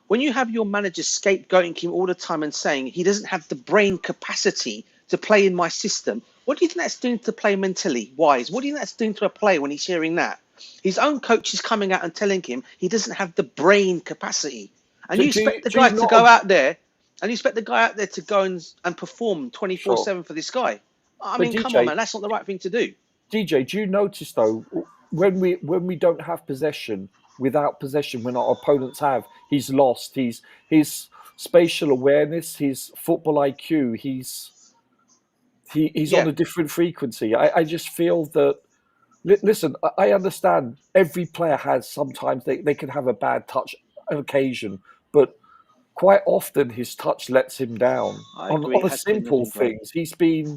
When you have your manager scapegoating him all the time and saying he doesn't have the brain capacity to play in my system, what do you think that's doing to play mentally wise? What do you think that's doing to a player when he's hearing that? His own coach is coming out and telling him he doesn't have the brain capacity. And you expect the Do guy you to not? go out there and you expect the guy out there to go and perform Sure. 24/7 for this guy. I But mean, come on, man, that's not the right thing to do. DJ, do you notice though when we don't have possession, without possession, when our opponents have, he's lost. His spatial awareness, his football IQ, he's on Yeah. a different frequency. I just feel that. Listen, I understand every player has sometimes they can have a bad touch on occasion, but quite often his touch lets him down I agree. on It a has been simple living, bro. things.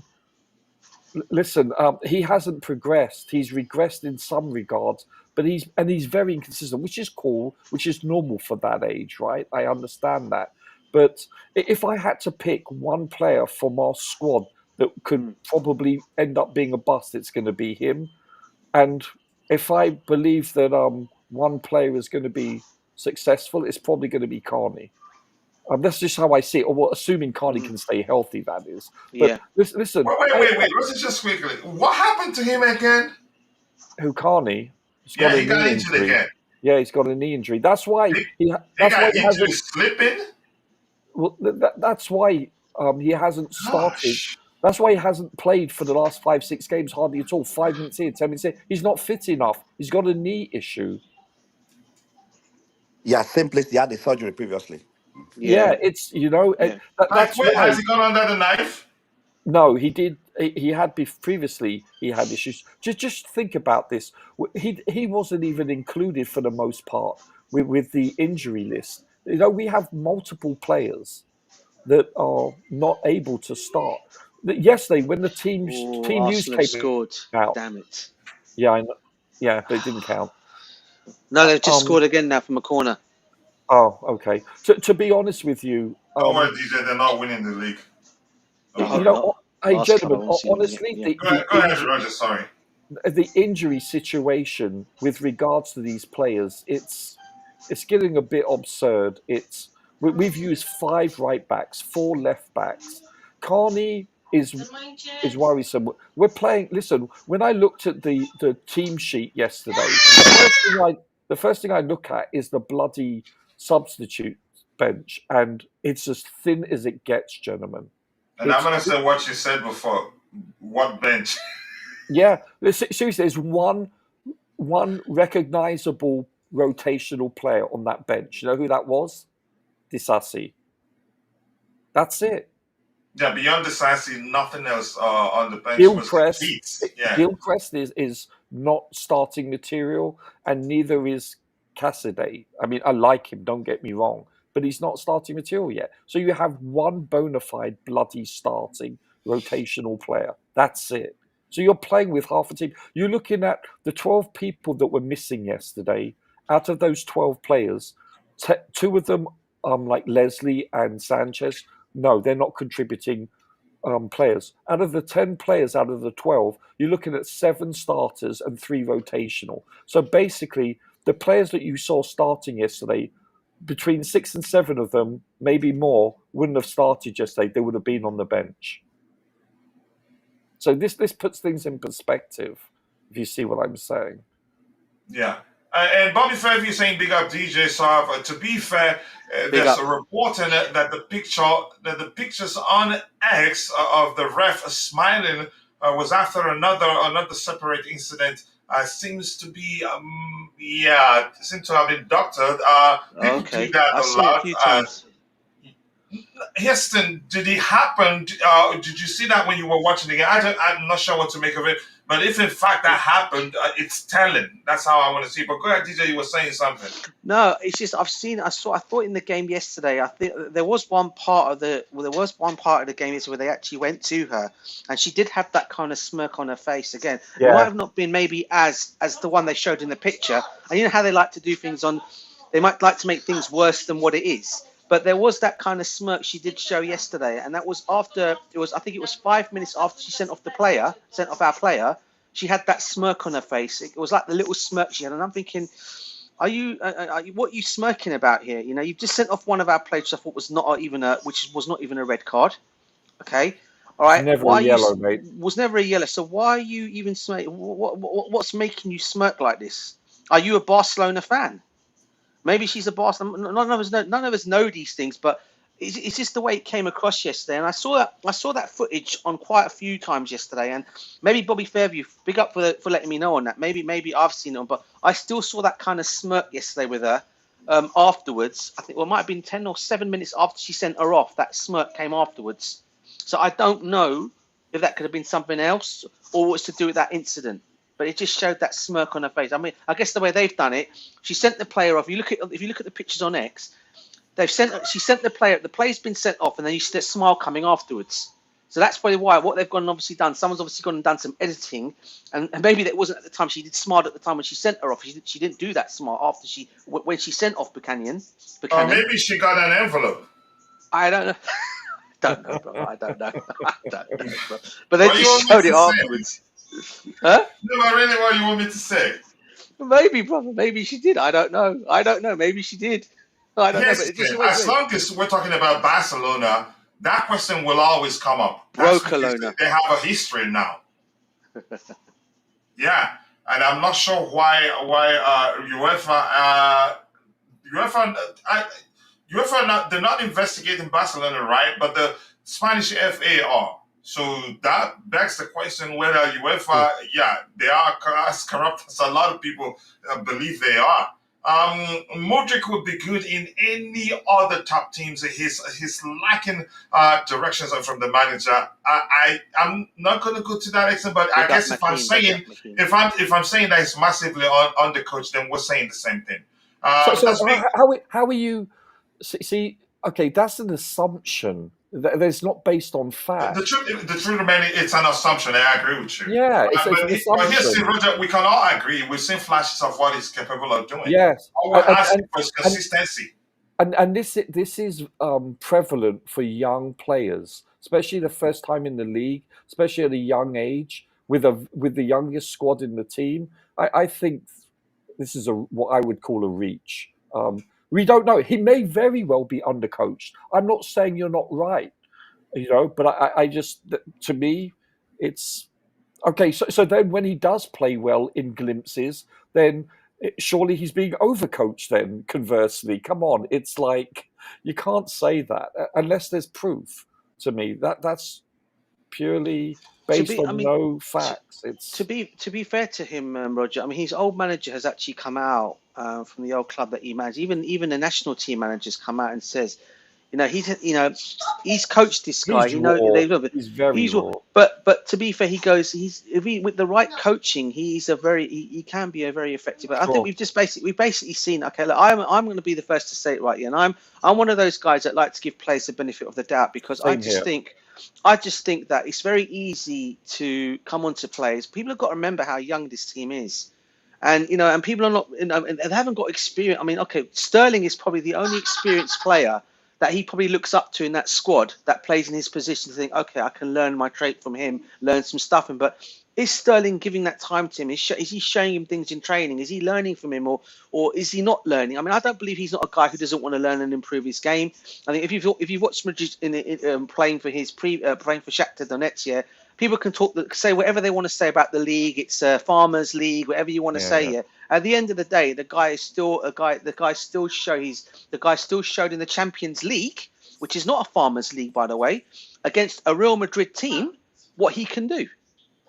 Listen, he hasn't progressed. He's regressed in some regards, but he's very inconsistent, which is cool, which is normal for that age, right? I understand that. But if I had to pick one player from our squad that could Mm. probably end up being a bust, it's going to be him. And if I believe that one player is going to be successful, it's probably going to be Carney. That's just how I see it. Or well, assuming Carney Mm. can stay healthy, that is. But Yeah. listen, Wait. Let's just quickly. What happened to him again? who Carney? He's got Yeah, a he got knee injured injury. again. Yeah, he's got a knee injury. That's why he. He That's why got he injured hasn't. slipping. Well, that's why he hasn't started. Gosh. That's why he hasn't played for the last 5, 6 games hardly at all. 5 minutes here, 10 minutes here. He's not fit enough. He's got a knee issue. Yeah, simplest. He had the surgery previously. Yeah, Yeah. it's Yeah. Like, that's wait, why. has he gone under the knife? No, he did. He had previously. He had issues. Just think about this. He wasn't even included for the most part with the injury list. You know, we have multiple players that are not able to start. Yesterday, when the Oh, team news Arsenal have came scored. out, Damn it. yeah, I know, yeah, but it didn't count. No, they've just Um. scored again now from a corner. Oh, okay. To be honest with you, Don't worry, DJ. They're not winning the league. Don't you worry. know, hey Last club I gentlemen, want to see them win it. honestly, Yeah. Go ahead, Roger. Sorry. the injury situation with regards to these players, it's getting a bit absurd. We've used 5 right backs, 4 left backs. Carney is worrisome. We're playing. Listen, when I looked at the team sheet yesterday, the first thing I look at is the bloody substitute bench, and it's as thin as it gets, gentlemen. And I'm It's gonna say what you said before. What bench? Yeah, seriously, there's one recognizable rotational player on that bench. You know who that was? Disasi. That's it. Yeah, beyond the Sassy, nothing else on the bench was Gilchrist. beats. Yeah. Gilchrist is not starting material, and neither is Cassidy. I mean, I like him. Don't get me wrong, but he's not starting material yet. So you have one bona fide bloody starting rotational player. That's it. So you're playing with half a team. You're looking at the 12 people that were missing yesterday. Out of those 12 players, 2 of them, like Leslie and Sanchez, no, they're not contributing players. Out of the 10 players out of the 12, you're looking at 7 starters and 3 rotational. So basically, the players that you saw starting yesterday, between 6 and 7 of them, maybe more, wouldn't have started yesterday. They would have been on the bench. So this puts things in perspective, if you see what I'm saying. Yeah. And Bobby Fairview saying big up DJ Saab. To be fair, there's a report in it that the pictures on X of the ref smiling was after another separate incident. Seems to be seems to have been doctored. People Okay. do that I've a seen it a lot. few times. Heston, did it happen? Did you see that when you were watching the game? I'm not sure what to make of it. But if in fact that happened, it's telling. That's how I want to see it. But go ahead, DJ. You were saying something. No, it's just I thought in the game yesterday. I think there was one part of the game yesterday where they actually went to her, and she did have that kind of smirk on her face again. It might have not been maybe as the one they showed in the picture. And you know how they like to do things they might like to make things worse than what it is. But there was that kind of smirk she did show yesterday, and that was after I think it was 5 minutes after she sent off our player. She had that smirk on her face. It was like the little smirk she had, and I'm thinking, what are you smirking about here? You know, you've just sent off one of our players, which I thought was not even a red card. Okay, all right. Never a yellow, mate. Was never a yellow. So why are you even smirking? What's making you smirk like this? Are you a Barcelona fan? Maybe she's a Barcelona. None of us know these things, but it's just the way it came across yesterday. And I saw that footage on quite a few times yesterday. And maybe Bobby Fairview, big up for letting me know on that. Maybe I've seen it, but I still saw that kind of smirk yesterday with her. Afterwards, I think it might have been 10 or 7 minutes after she sent her off. That smirk came afterwards. So I don't know if that could have been something else or was to do with that incident. But it just showed that smirk on her face. I mean, I guess the way they've done it, she sent the player off. If you look at the pictures on X, she sent the player. The player's been sent off, and then you see that smile coming afterwards. So that's probably why what they've gone and obviously done. Someone's obviously gone and done some editing, and maybe that wasn't at the time. She did smile at the time when she sent her off. She didn't do that smile after when she sent off Buchanan. Or maybe she got an envelope. I don't know. I don't know. But they just showed it afterwards. Huh? No, really, what you want me to say? Maybe, brother. Maybe she did. I don't know. Maybe she did. I don't know. But it just as long as we're talking about Barcelona, that question will always come up. Barcelona. They have a history now. Yeah, and I'm not sure why UEFA they're not investigating Barcelona, right? But the Spanish FA are. So that begs the question whether UEFA, they are as corrupt as a lot of people believe they are. Modric would be good in any other top teams. He's lacking directions from the manager. I'm not going to go to that extent, but I guess if I'm saying that he's massively undercoached, then we're saying the same thing. How are you? See, okay, that's an assumption. That's not based on fact. The truth remains, it's an assumption. I agree with you. Yeah, but here's Roger, we can all agree. We've seen flashes of what he's capable of doing. Yes, all we're asking for is consistency. And this is prevalent for young players, especially the first time in the league, especially at a young age, with the youngest squad in the team. I think this is what I would call a reach. We don't know. He may very well be undercoached. I'm not saying you're not right, but I just, to me, it's okay. So then when he does play well in glimpses, then surely he's being overcoached then, conversely. Come on. It's like, you can't say that unless there's proof to me. That's purely based on no facts. It's to be fair to him, Roger. I mean, his old manager has actually come out from the old club that he managed. Even the national team managers come out and says, he's coached this guy. He's very raw. But to be fair, he goes. With the right coaching, he can be a very effective. I think we've basically seen. Okay, look, I'm going to be the first to say it right here, and I'm one of those guys that like to give players the benefit of the doubt because I just think that it's very easy to come onto players. People have got to remember how young this team is. And people are not, and they haven't got experience. I mean, okay, Sterling is probably the only experienced player that he probably looks up to in that squad that plays in his position to think, okay, I can learn my trait from him, learn some stuff from him. But is Sterling giving that time to him? Is he showing him things in training? Is he learning from him, or is he not learning? I mean, I don't believe he's not a guy who doesn't want to learn and improve his game. I think if you've watched Madrid playing for Shakhtar Donetsk, people can say whatever they want to say about the league. It's a farmers' league, whatever you want to say. Yeah. At the end of the day, the guy still showed in the Champions League, which is not a farmers' league, by the way, against a Real Madrid team, what he can do.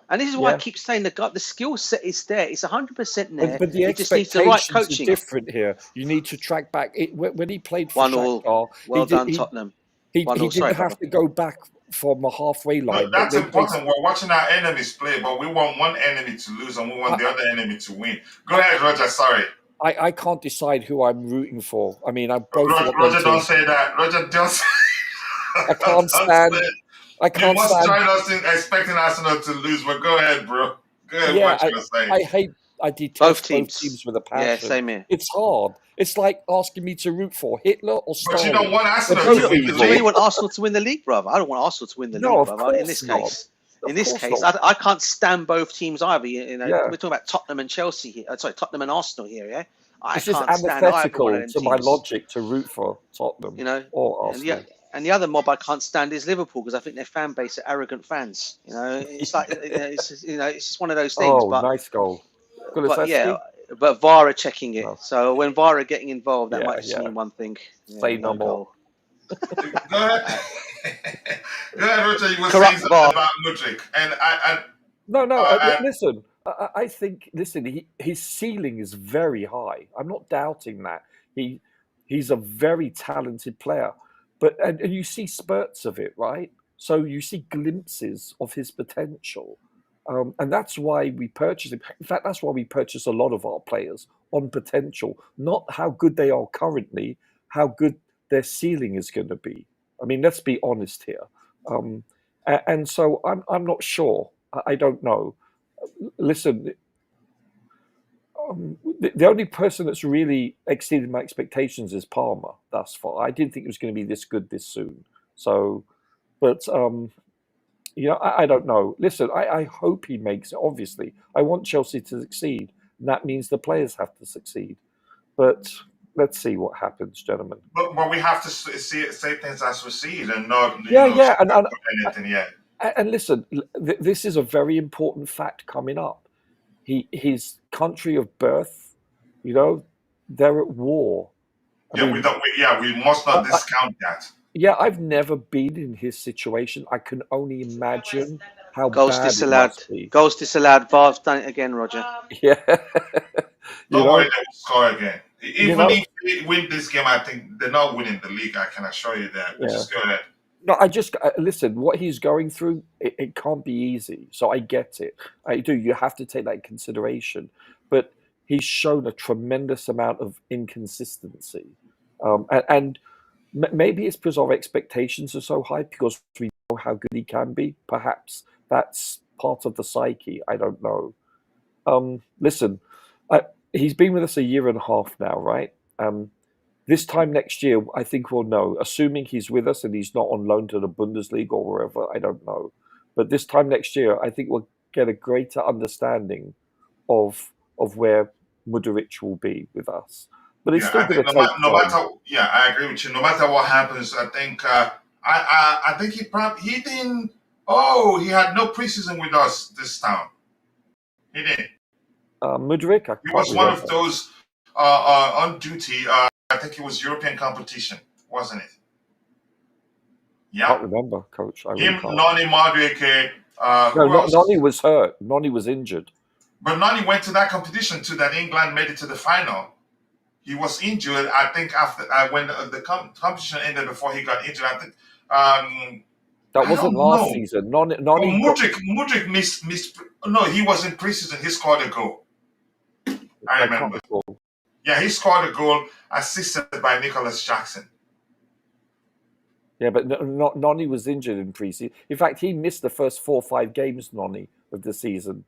And this is why I keep saying the skill set is there. It's 100% there. But the expectations are different here. You need to track back. When he played for Shakhtar, Well done, Tottenham. He 1-0. Sorry, didn't brother. have to go back from a halfway No, line. that's They important. We're watching our enemies play, but we want one enemy to lose and we want the other enemy to win. Go ahead, Roger. Sorry. I can't decide who I'm rooting for. I mean, I both want them Roger, don't to. say that. Roger, just I can't don't say stand. it. I You can't must stand. join us in expecting Arsenal to lose, but go ahead, bro. Go ahead, Yeah, what you're gonna say. I Both detest both teams. teams with a Yeah, passion. same here. It's hard. It's like asking me to root for Hitler or But you don't Stalin. want They're Arsenal both to win the Do you evil. really league. want Arsenal to win the league, brother? I don't want Arsenal to win the No, league, of brother. In course this not. case, Of course not. I can't stand both teams either. You know, Yeah. we're talking about Tottenham and Chelsea here. Sorry, Tottenham and Arsenal here. Yeah, I It's just can't stand either one of antithetical them to my teams. logic to root for Tottenham You know, or and Arsenal. the other mob I can't stand is Liverpool because I think their fan base are arrogant fans. You know, it's like it's just one of those things. Oh, nice goal. But yeah, Kulusevski? but VAR are checking it. No. So when VAR are getting involved, that Yeah, might just yeah. mean one thing. Say no more. goal. Go ahead. Go ahead, Roger. You were Corrupt saying something VAR. about Mudryk. And No, I listen. I think his ceiling is very high. I'm not doubting that. He's a very talented player, but and you see spurts of it, right? So you see glimpses of his potential, and that's why we purchase him. In fact, that's why we purchase a lot of our players on potential, not how good they are currently, how good their ceiling is going to be. I mean, let's be honest here. And so I'm not sure. I don't know. Listen, the only person that's really exceeded my expectations is Palmer thus far. I didn't think it was going to be this good this soon. So, but I don't know. Listen, I hope he makes it. Obviously, I want Chelsea to succeed, and that means the players have to succeed. But let's see what happens, gentlemen. but we have to say things as we see it and not Yeah, anything yet. and listen, this is a very important fact coming up. His country of birth, they're at war. I mean, We must not I- discount that. yeah, I've never been in his situation. I can only imagine how Goals bad it disallowed. must be. Goals disallowed. VAR's done it again, Roger. Yeah, Don't worry, they will score again. Even know- if they win this game, I think they're not winning the league. I can assure you that. Yeah. Just go ahead. no, I just listen. What he's going through, it can't be easy. So I get it. I do. You have to take that in consideration. But he's shown a tremendous amount of inconsistency, and maybe it's because our expectations are so high because we know how good he can be. Perhaps that's part of the psyche. I don't know. Listen, he's been with us a year and a half now, right? This time next year, I think we'll know. Assuming he's with us and he's not on loan to the Bundesliga or wherever, I don't know. But this time next year, I think we'll get a greater understanding of where Mudryk will be with us. But it's still I going think to take no time. matter. Yeah, I agree with you. No matter what happens, I think. I think he didn't. Oh, he had no preseason with us this time. He didn't. Mudryk, I He can't was one remember. of those on duty. I think it was European competition, wasn't it? I can't Yeah. remember, Coach. I really Him, can't. Noni, Madueke. No, Who else? Noni was hurt. Noni was injured. But Nani went to that competition too. That England made it to the final. He was injured. I think after when the competition ended before he got injured. I think. That I wasn't don't last know. season. But Noni got, Mudryk missed. No, he was in preseason. He scored a goal. I can't remember. recall. Yeah, he scored a goal assisted by Nicholas Jackson. Yeah, but Noni was injured in preseason. In fact, he missed the first 4 or 5 games, Noni, of the season.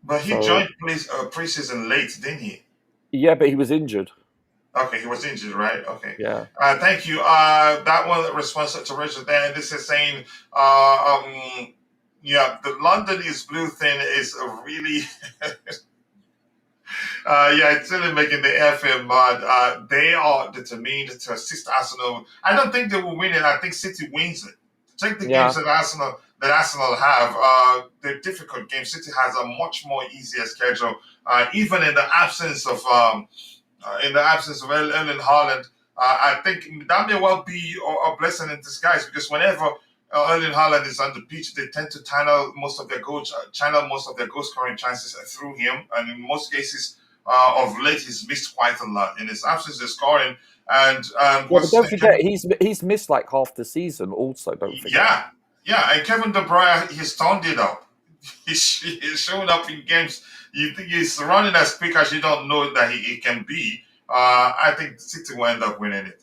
But he So- joined preseason late, didn't he? Yeah, but he was injured. Okay, he was injured, right? Okay. Yeah. Thank you. That one response to Richard there. This is saying, yeah, the London is blue thing is a really, yeah, it's really making the FM mad. They are determined to assist Arsenal. I don't think they will win it. I think City wins it. Take the Yeah. games that Arsenal have. They're difficult games. City has a much more easier schedule, even in the absence of Erling Haaland. I think that may well be a blessing in disguise because whenever Erling Haaland is on the pitch, they tend to channel most of their goal scoring chances through him, and in most cases of late, he's missed quite a lot. In his absence, they're scoring. And Yeah, what's but his don't name? forget he's missed like half the season. Also, don't forget. Yeah, yeah, and Kevin De Bruyne, he's turned it up. He's showing up in games. You think he's running as quick as you don't know that he can be. I think City will end up winning it.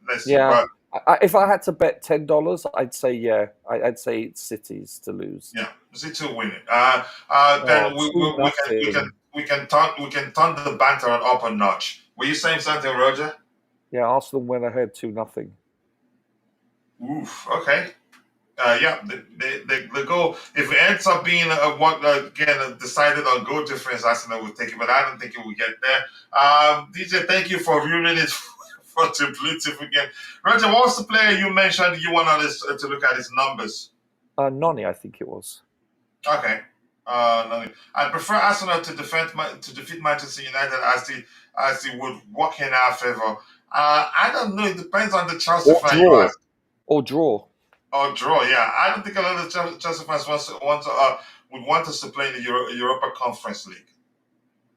Let's see, Yeah, but if I had to bet $10, I'd say I'd say it's City's to lose. yeah, City will win it. Oh, Then 2-0. we can turn the banter up a notch. Were you saying something, Roger? Yeah, Arsenal went ahead 2-0. Oof. Okay. Yeah, the goal, if it ends up being decided on goal difference, Arsenal will take it, but I don't think it will get there. DJ, thank you for ruining it for the beautiful game. Roger, what was the player you mentioned you want us to look at his numbers? Noni, I think it was. Okay. No, I prefer Arsenal to defeat Manchester United as they would work in our favor. I don't know. It depends on the Chelsea Or fan you draw. ask. Or draw. Or draw, yeah. I don't think a lot of Chelsea fans would want us to play in the Europa Conference League.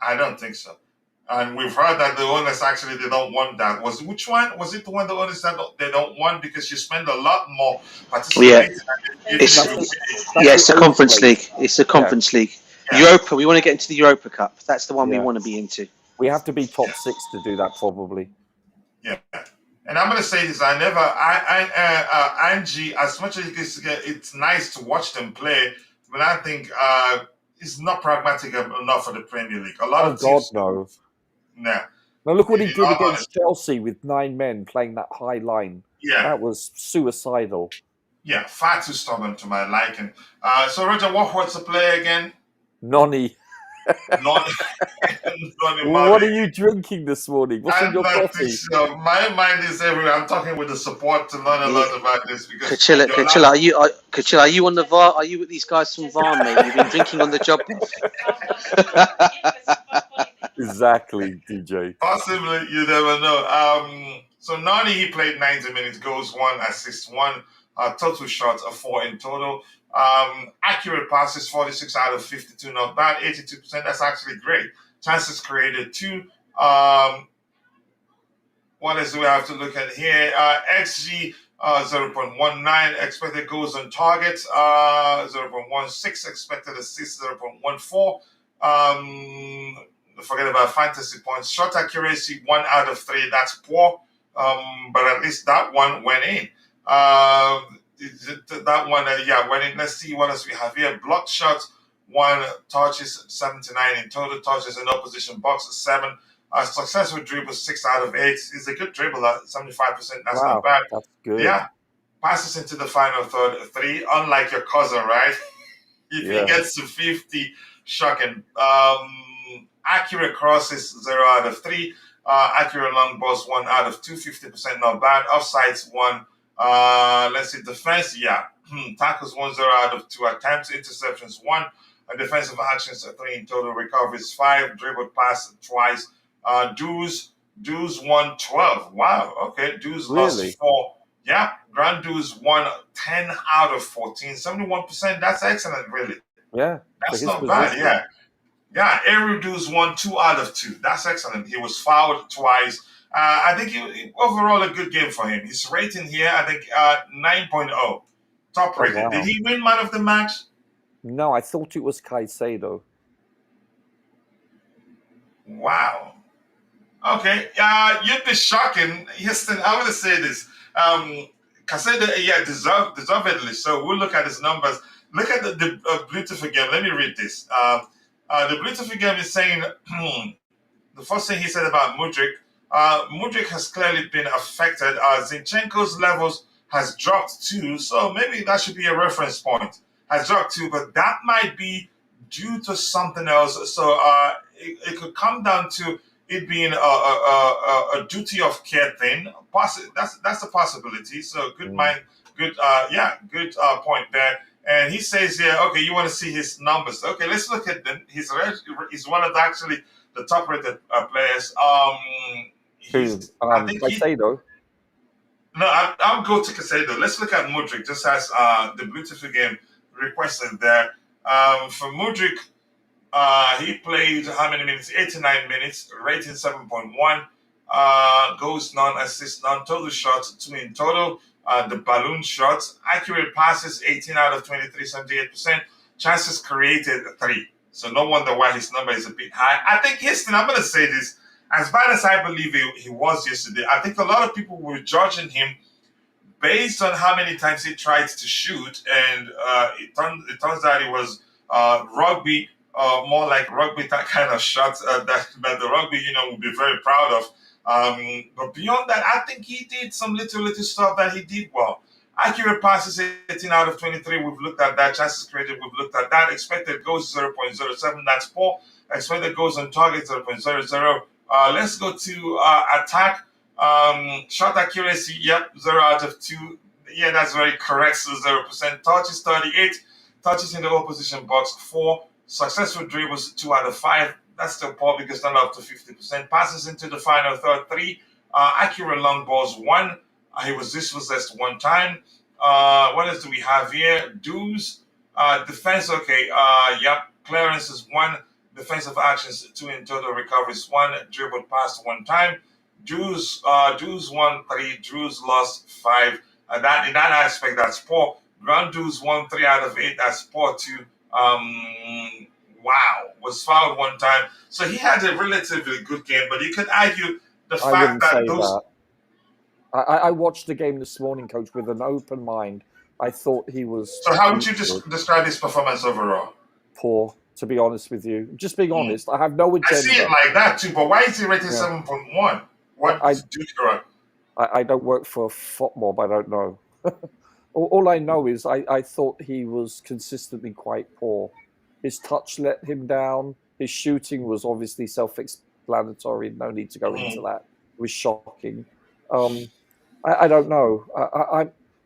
I don't think so. And we've heard that the owners actually they don't want that. Which one? Was it the one the owners said they don't want because you spend a lot more Yeah, participating if it's you it's the Conference League. It's the Conference League. yeah, Europa. We want to get into the Europa Cup. That's the one we Yeah. want to be into. We have to be top 6 to do that, probably. yeah. And I'm gonna say this: Angie, as much as it's nice to watch them play, but I think it's not pragmatic enough for the Premier League. A lot Oh of God, teams, no. nah. Now look what he It- did against Chelsea with 9 men playing that high line. yeah, That was suicidal. yeah, far too stubborn to my liking. So Roger, what was the play again? Noni, Not, not what about are you drinking this morning? What's in I'm your not coffee? so. My mind is everywhere. I'm talking with the support to learn a lot about this because Kachilla, you're Kachilla, not. Kachilla, are you on the VAR? Are you with these guys from VAR, mate? You've been drinking on the job. Exactly, DJ. Possibly, you never know. So Nani, he played 90 minutes, goals 1, assists 1, total shots of 4 in total. Accurate passes 46 out of 52, not bad. 82%. That's actually great. Chances created 2. What else do we have to look at here? XG 0.19, expected goals on target 0.16, expected assists 0.14. Forget about fantasy points. Shot accuracy 1 out of 3. That's poor, but at least that one went in. That one, went in. Let's see what else we have here. Blocked shots 1, touches 79 in total, touches in opposition box 7. Successful dribble 6 out of 8. He's a good dribbler, 75%. That's not Wow, bad. that's good. Yeah, passes into the final third 3. Unlike your cousin, right? If he Yeah. gets to 50, shocking. Accurate crosses 0 out of 3. Accurate long balls 1 out of 2. 50%, not bad. Offsides 1. Let's see, defense. Yeah, tackles 1 0 out of 2. Attempts, interceptions 1. Defensive actions 3 in total. Recoveries 5. Dribbled pass twice. Dues 1 12. Wow. Okay. Dues Really? lost 4. Yeah. Grand dues 1 10 out of 14. 71%. That's excellent, really. Yeah. That's for his not bad. position. Yeah. Yeah. Aerial dues 1 2 out of 2. That's excellent. He was fouled twice. I think overall a good game for him. His rating here, I think 9.0. Top Oh, rated. wow. Did he win man of the match? No, I thought it was Caicedo. Wow. Okay. You'd be shocking. Houston, I'm going to say this. Caicedo, deservedly. So we'll look at his numbers. Look at the Bluetooth game. Let me read this. The Bluetooth game is saying the first thing he said about Mudryk. Mudryk has clearly been affected. Zinchenko's levels has dropped too. So maybe that should be a reference point. Has dropped too, but that might be due to something else. So it could come down to it being a duty of care thing. That's a possibility. So good mind, good good point there. And he says here, okay, you want to see his numbers? Okay, let's look at them. He's one of the top rated players. I think Caicedo. no, I'll go to Caicedo. Let's look at Mudryk, just as the Bluetooth game requested there. For Mudryk, he played how many minutes? 89 minutes, rating 7.1. Goals none, assists none, total shots 2 in total. The balloon shots, accurate passes 18 out of 23, 78%. Chances created 3. So no wonder why his number is a bit high. I think Houston, I'm going to say this, as bad as I believe he was yesterday, I think a lot of people were judging him based on how many times he tried to shoot, and it turns out it was rugby, more like rugby that kind of shots that the rugby would be very proud of. But beyond that, I think he did some little stuff that he did well. Accurate passes 18 out of 23. We've looked at that. Chances created. We've looked at that. Expected goals 0.07. That's poor. Expected goals on target 0.00. Let's go to attack. Shot accuracy, yep, 0 out of 2. Yeah, that's very correct. So 0%. Touches 38. Touches in the opposition box 4. Successful dribbles 2 out of 5. That's still poor because not up to 50%. Passes into the final third 3. Accurate long balls 1. He was dispossessed 1 time. What else do we have here? Dues, defense. Okay. Yep. Clearance is 1. Defensive actions 2 in total. Recoveries 1. Dribble passed 1 time. Drews won 3. Drews lost 5. That in that aspect, that's poor. Ground duels won 3 out of 8. That's poor too. Wow, was fouled 1 time. So he had a relatively good game, but you could argue the I fact wouldn't that say those. that. I watched the game this morning, Coach, with an open mind. I thought he was So how would you good, describe his performance overall? poor, to be honest with you. Just being Hmm. honest, I have no I see it agenda. like that too, but why is he rated Yeah. 7.1? What I, do you correct? I don't work for FOTMOB, I don't know. All I know is I thought he was consistently quite poor. His touch let him down. His shooting was obviously self-explanatory. No need to go into that. It was shocking. I don't know.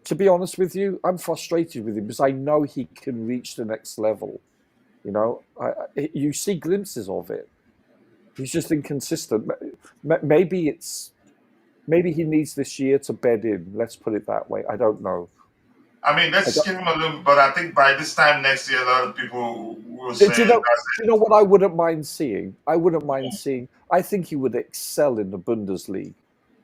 To be honest with you, I'm frustrated with him because I know he can reach the next level. You know, you see glimpses of it. He's just inconsistent. Maybe he needs this year to bed in. Let's put it that way. I don't know. I mean, let's give him a little, but I think by this time next year, a lot of people will Do say you know? that's Do you know what I wouldn't mind seeing? I wouldn't mind seeing. I think he would excel in the Bundesliga.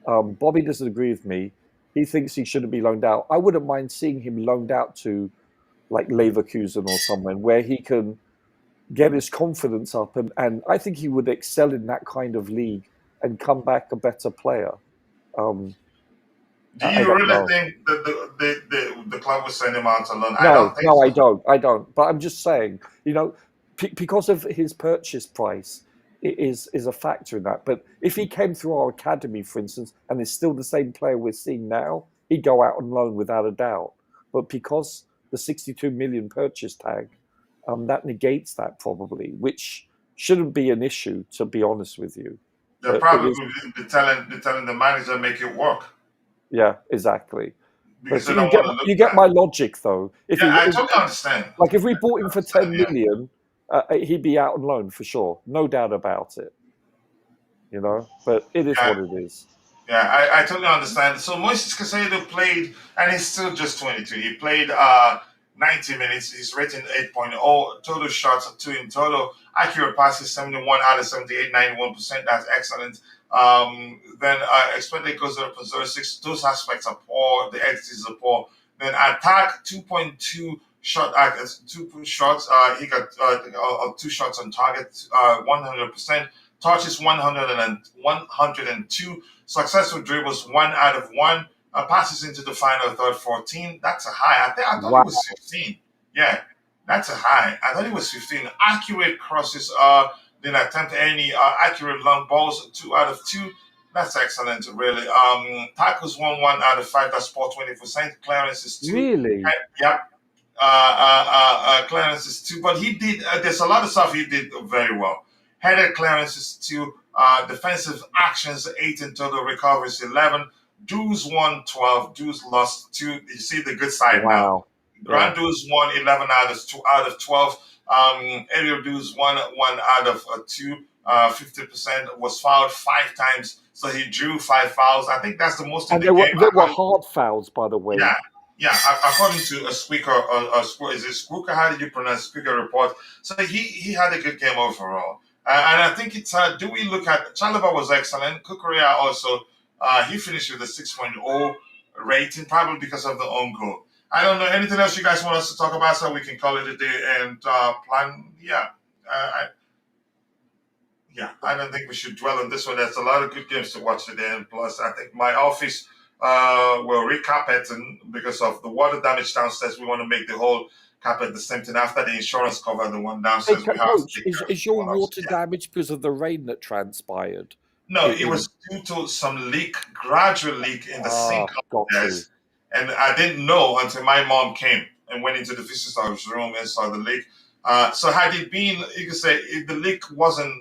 Bobby doesn't agree with me. He thinks he shouldn't be loaned out. I wouldn't mind seeing him loaned out to like Leverkusen or somewhere where he can get his confidence up, and I think he would excel in that kind of league and come back a better player. Do I you don't really know. think that the club will send him out alone? I No, don't think no, so. I don't. But I'm just saying, because of his purchase price, it is a factor in that. But if he came through our academy, for instance, and is still the same player we're seeing now, he'd go out on loan without a doubt. But because the 62 million purchase tag, that negates that probably, which shouldn't be an issue, to be honest with you. They're But it probably is, telling the manager make it work yeah, exactly. because But they you don't get want to look you get bad. my logic though. Yeah, I totally understand. Like if we bought him for 10 Yeah. million, he'd be out on loan for sure, no doubt about it. But it is Yeah, what it is. yeah, I totally understand. So Moises Caicedo played, and he's still just 22. He played 90 minutes. He's rating 8.0. Total shots 2 in total. Accurate passes 71 out of 78, 91%. That's excellent. Then expected goals 0.06. Those aspects are poor. The XGs are poor. Then attack 2.2 shot. 2 shots. He got 2 shots on target. 100%. Touches 102. Successful dribbles 1 out of 1. Passes into the final third 14. That's a high. I thought it Wow. was 15. Yeah, that's a high. I thought it was 15. Accurate crosses. Didn't attempt any accurate long balls. 2 out of 2. That's excellent, really. Tackles 1 out of 5. That's poor 20%. Clearances 2. Really? Yep. Clearances 2. But he did. There's a lot of stuff he did very well. Headed clearances 2. Defensive actions 8 in total. Recoveries 11. Dues won 12. Dues lost 2. You see the good side now. Wow. Grand dues won 11 out of 12. Aerial dues won 1 out of 2. 50% was fouled 5 times, so he drew 5 fouls. I think that's the most in And the they were game. hard fouls, by the way. Yeah, yeah. According to a is it Squeaker? How did you pronounce Squeaker report? So he had a good game overall. And I think it's, do we look at, Chalaba was excellent. Kukurea also, he finished with a 6.0 rating, probably because of the own goal. I don't know, anything else you guys want us to talk about so we can call it a day and plan? Yeah. I don't think we should dwell on this one. There's a lot of good games to watch today. And plus, I think my office will re-carpet, and because of the water damage downstairs, we want to make the whole carpet the same thing. After the insurance cover the one Hey, downstairs, we have to Coach, take care of is your the one water upstairs. damaged because of the rain that transpired? No, it was due to some gradual leak in the sink Got you. upstairs. And I didn't know until my mom came and went into the visitor's room and saw the leak. So had it been, you could say, if the leak wasn't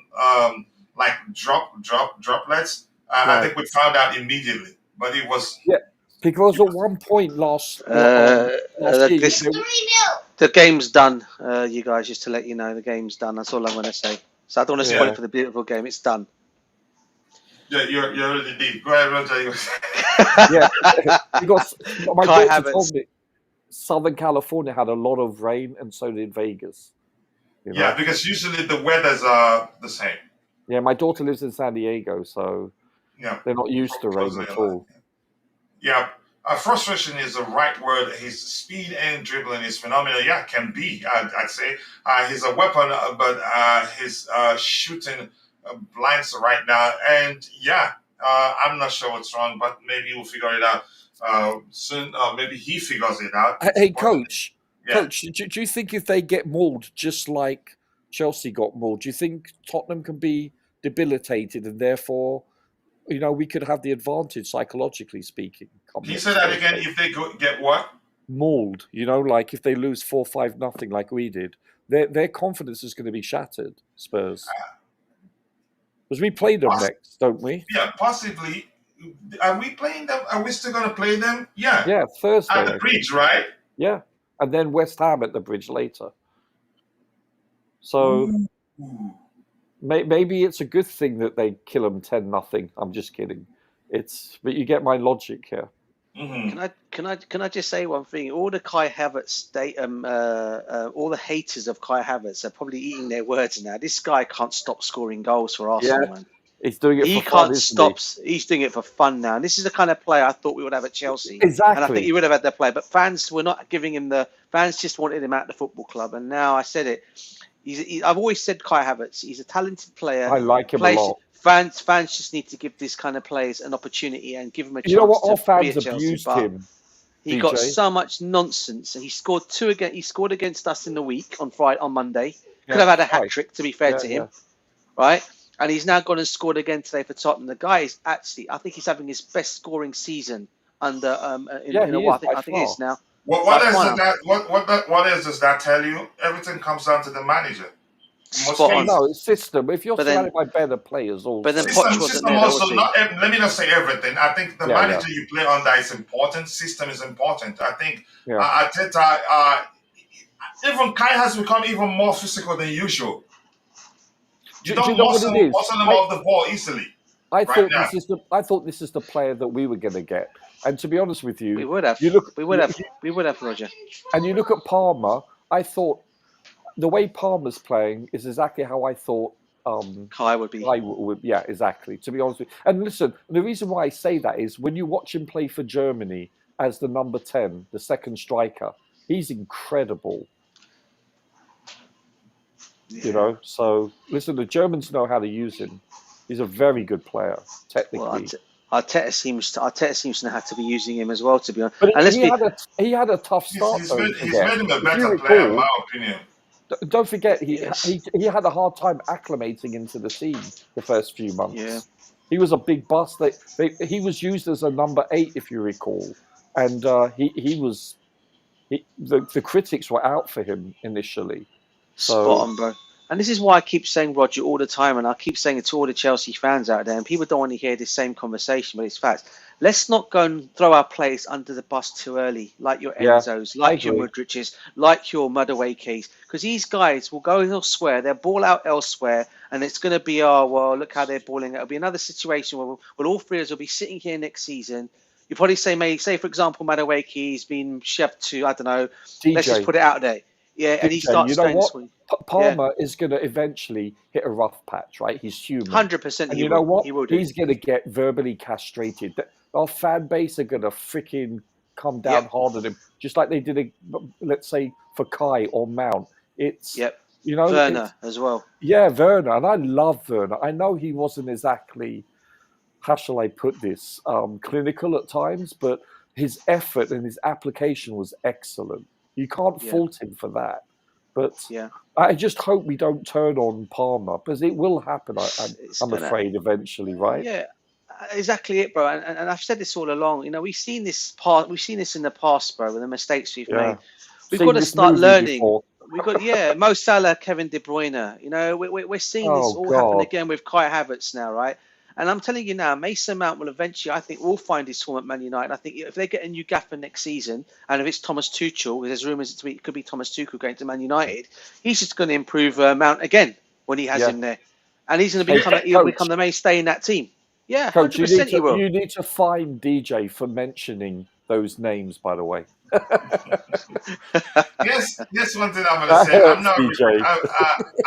like droplets, I think we found out immediately. But it was. Yeah, because at one point last year, the game's done. You guys, just to let you know, the game's done. That's all I'm going to say. So I don't want to spoil it for the beautiful game. It's done. Yeah, you're really deep. Go ahead, Roger. Yeah, because my daughter told me Southern California had a lot of rain, and so did Vegas. You know? Yeah, because usually the weathers are the same. Yeah, my daughter lives in San Diego, so they're not used to rain at all. Yeah, frustration is the right word. His speed and dribbling is phenomenal. Yeah, can be. I'd say he's a weapon, but his shooting blinds right now. And I'm not sure what's wrong, but maybe we'll figure it out soon. Maybe he figures it out. Hey, Coach, do you think if they get mauled just like Chelsea got mauled, do you think Tottenham can be debilitated and therefore, we could have the advantage psychologically speaking? Can you say that again? If they get what? Mauled, like if they lose 4-5-0 like we did, their confidence is going to be shattered, Spurs. Because we play them next, don't we? Yeah, possibly. Are we playing them? Are we still going to play them? Yeah. Yeah, Thursday. At the Bridge, right? Yeah. And then West Ham at the Bridge later. So maybe it's a good thing that they kill them 10-0. I'm just kidding. But you get my logic here. Can I just say one thing? All the Kai Havertz all the haters of Kai Havertz are probably eating their words now. This guy can't stop scoring goals for Arsenal, man. He's doing it for fun, He's doing it for fun now. And this is the kind of player I thought we would have at Chelsea. Exactly. And I think he would have had that play. But fans were not giving him fans just wanted him out of the football club. And now I said it. I've always said Kai Havertz. He's a talented player. I like him a lot. Fans just need to give this kind of players an opportunity and give him a chance. You know what? Our to fans be at Chelsea, abused him. He got so much nonsense. He scored He scored against us in the week on Monday. Could have had a hat trick, to be fair to him, right? And he's now gone and scored again today for Tottenham. The guy is actually, I think he's having his best scoring season under in a while. I think it is now. What else does that tell you? Everything comes down to the manager. No, it's system. If you're surrounded by better players, also. But then system also. Let me not say everything. I think the manager you play under is important. System is important. I think Arteta, even Kai has become even more physical than usual. You don't muscle him off the ball easily. I thought this is the player that we were going to get. And to be honest with you, we would have. We would have, Roger. And you look at Palmer. I thought the way Palmer's playing is exactly how I thought Kai would be. Yeah, exactly. To be honest with you. And listen, the reason why I say that is when you watch him play for Germany as the number 10, the second striker, he's incredible. Yeah. So listen, the Germans know how to use him. He's a very good player, technically. Well, Arteta seems to know how to be using him as well, to be honest. But he had a tough start. He's made him a better player, in my opinion. Don't forget, he had a hard time acclimating into the scene the first few months. Yeah. He was a big bust. He was used as a number 8, if you recall, and the critics were out for him initially. Spot on, bro. And this is why I keep saying, Roger, all the time, and I keep saying it to all the Chelsea fans out there, and people don't want to hear this same conversation, but it's facts. Let's not go and throw our players under the bus too early, like your Enzos, like your Mudriches, like your Maduekes, because these guys will go elsewhere, they'll ball out elsewhere, and it's going to be, look how they're balling. It'll be another situation where all three of us will be sitting here next season. You probably say, for example, Madueke, he's been shoved to, I don't know, DJ. Let's just put it out there. Yeah, and he DJ, starts you know going what? this way. Palmer is going to eventually hit a rough patch, right? He's human. 100% And he you know will. what? He will do. He's going to get verbally castrated. Our fan base are going to freaking come down Yep. hard on him, just like they did, let's say, for Kai or Mount. It's, Yep. you know, Werner as well. yeah, Werner. And I love Werner. I know he wasn't exactly, how shall I put this, clinical at times, but his effort and his application was excellent. You can't Yeah. fault him for that. But Yeah. I just hope we don't turn on Palmer, because it will happen, It's I'm gonna. afraid, eventually, right? Yeah. Exactly it, bro. And I've said this all along. You know, we've seen this in the past, bro, with the mistakes we've Yeah. made. We've Seen got to this start movie learning. before. We've got Mo Salah, Kevin De Bruyne. You know, we're seeing this Oh, all happen God. again with Kai Havertz now, right? And I'm telling you now, Mason Mount will eventually, I think, will find his form at Man United. I think if they get a new gaffer next season, and if it's Thomas Tuchel, there's rumours it could be Thomas Tuchel going to Man United, he's just going to improve Mount again when he has Yeah. him there, and he's going to Hey, become he'll Coach. become the mainstay in that team. Yeah, Coach, 100% he will. you need to fine DJ for mentioning those names, by the way. Yes, one thing I'm gonna That say, hurts, DJ.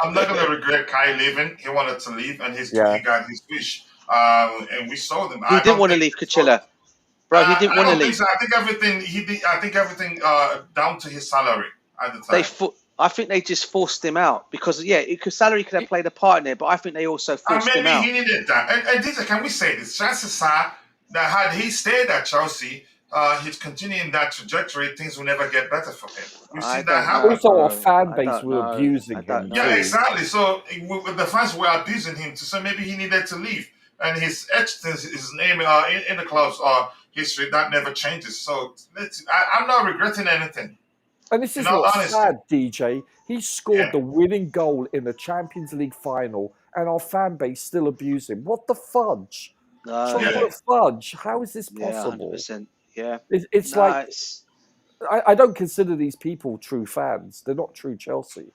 I'm not gonna regret Kai leaving. He wanted to leave, and Yeah. he got his wish. And we sold him. He I didn't don't want to think leave we sold him. Coachella, bro. He didn't I want to don't think leave. so. I think everything he did. I think everything down to his salary at the time. I think they just forced him out because salary could have played a part in it, but I think they also forced him Maybe out. he needed that. And this, can we say this? Chances are that had he stayed at Chelsea, he's continuing that trajectory. Things will never get better for him. We've I seen that don't happen. know, Also, our bro. fan I base don't were know. abusing I don't him know. Yeah, too. exactly. So the fans were abusing him, so maybe he needed to leave, and his etched his name in the club's history. That never changes. So I'm not regretting anything. And this is In all what's honesty, sad, DJ. He scored yeah. the winning goal in the Champions League final, and our fan base still abuse him. What the fudge? No, Yeah. Chocolate fudge. How is this yeah, possible? 100%. Yeah. It's No, like, it's I don't consider these people true fans. They're not true Chelsea. In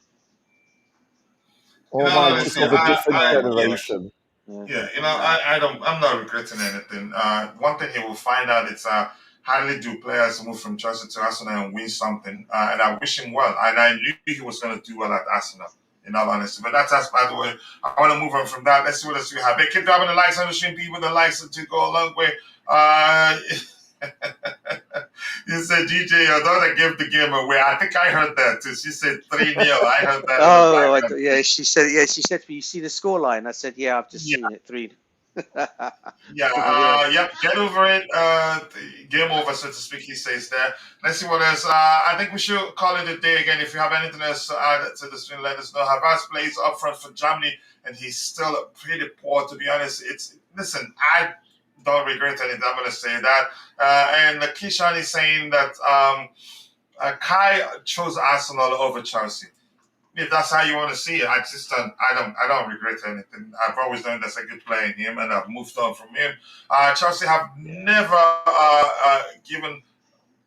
Or am all I no, just honesty, of a no, different yeah. generation? Yeah, I'm not regretting anything. One thing he will find out it's hardly do players move from Chelsea to Arsenal and win something. And I wish him well. And I knew he was going to do well at Arsenal, in all honesty. But that's us, by the way. I want to move on from that. Let's see what else we have. Hey, keep dropping the likes on the stream, people. The likes to go a long way. You said, GJ, your daughter gave the game away. I think I heard that too. She said 3-0. I heard that. Oh, she said. Yeah, she said. You see the scoreline? I said, yeah, I've just seen it. 3. Yep, get over it. Game over, so to speak, he says there. Let's see what else. I think we should call it a day again. If you have anything else to add to the stream, let us know. Havertz plays up front for Germany, and he's still pretty poor, to be honest. Listen, I don't regret anything. I'm going to say that. And Kishan is saying that Kai chose Arsenal over Chelsea. If that's how you want to see it, I don't regret anything. I've always known there's a good player in him, and I've moved on from him. Chelsea have never given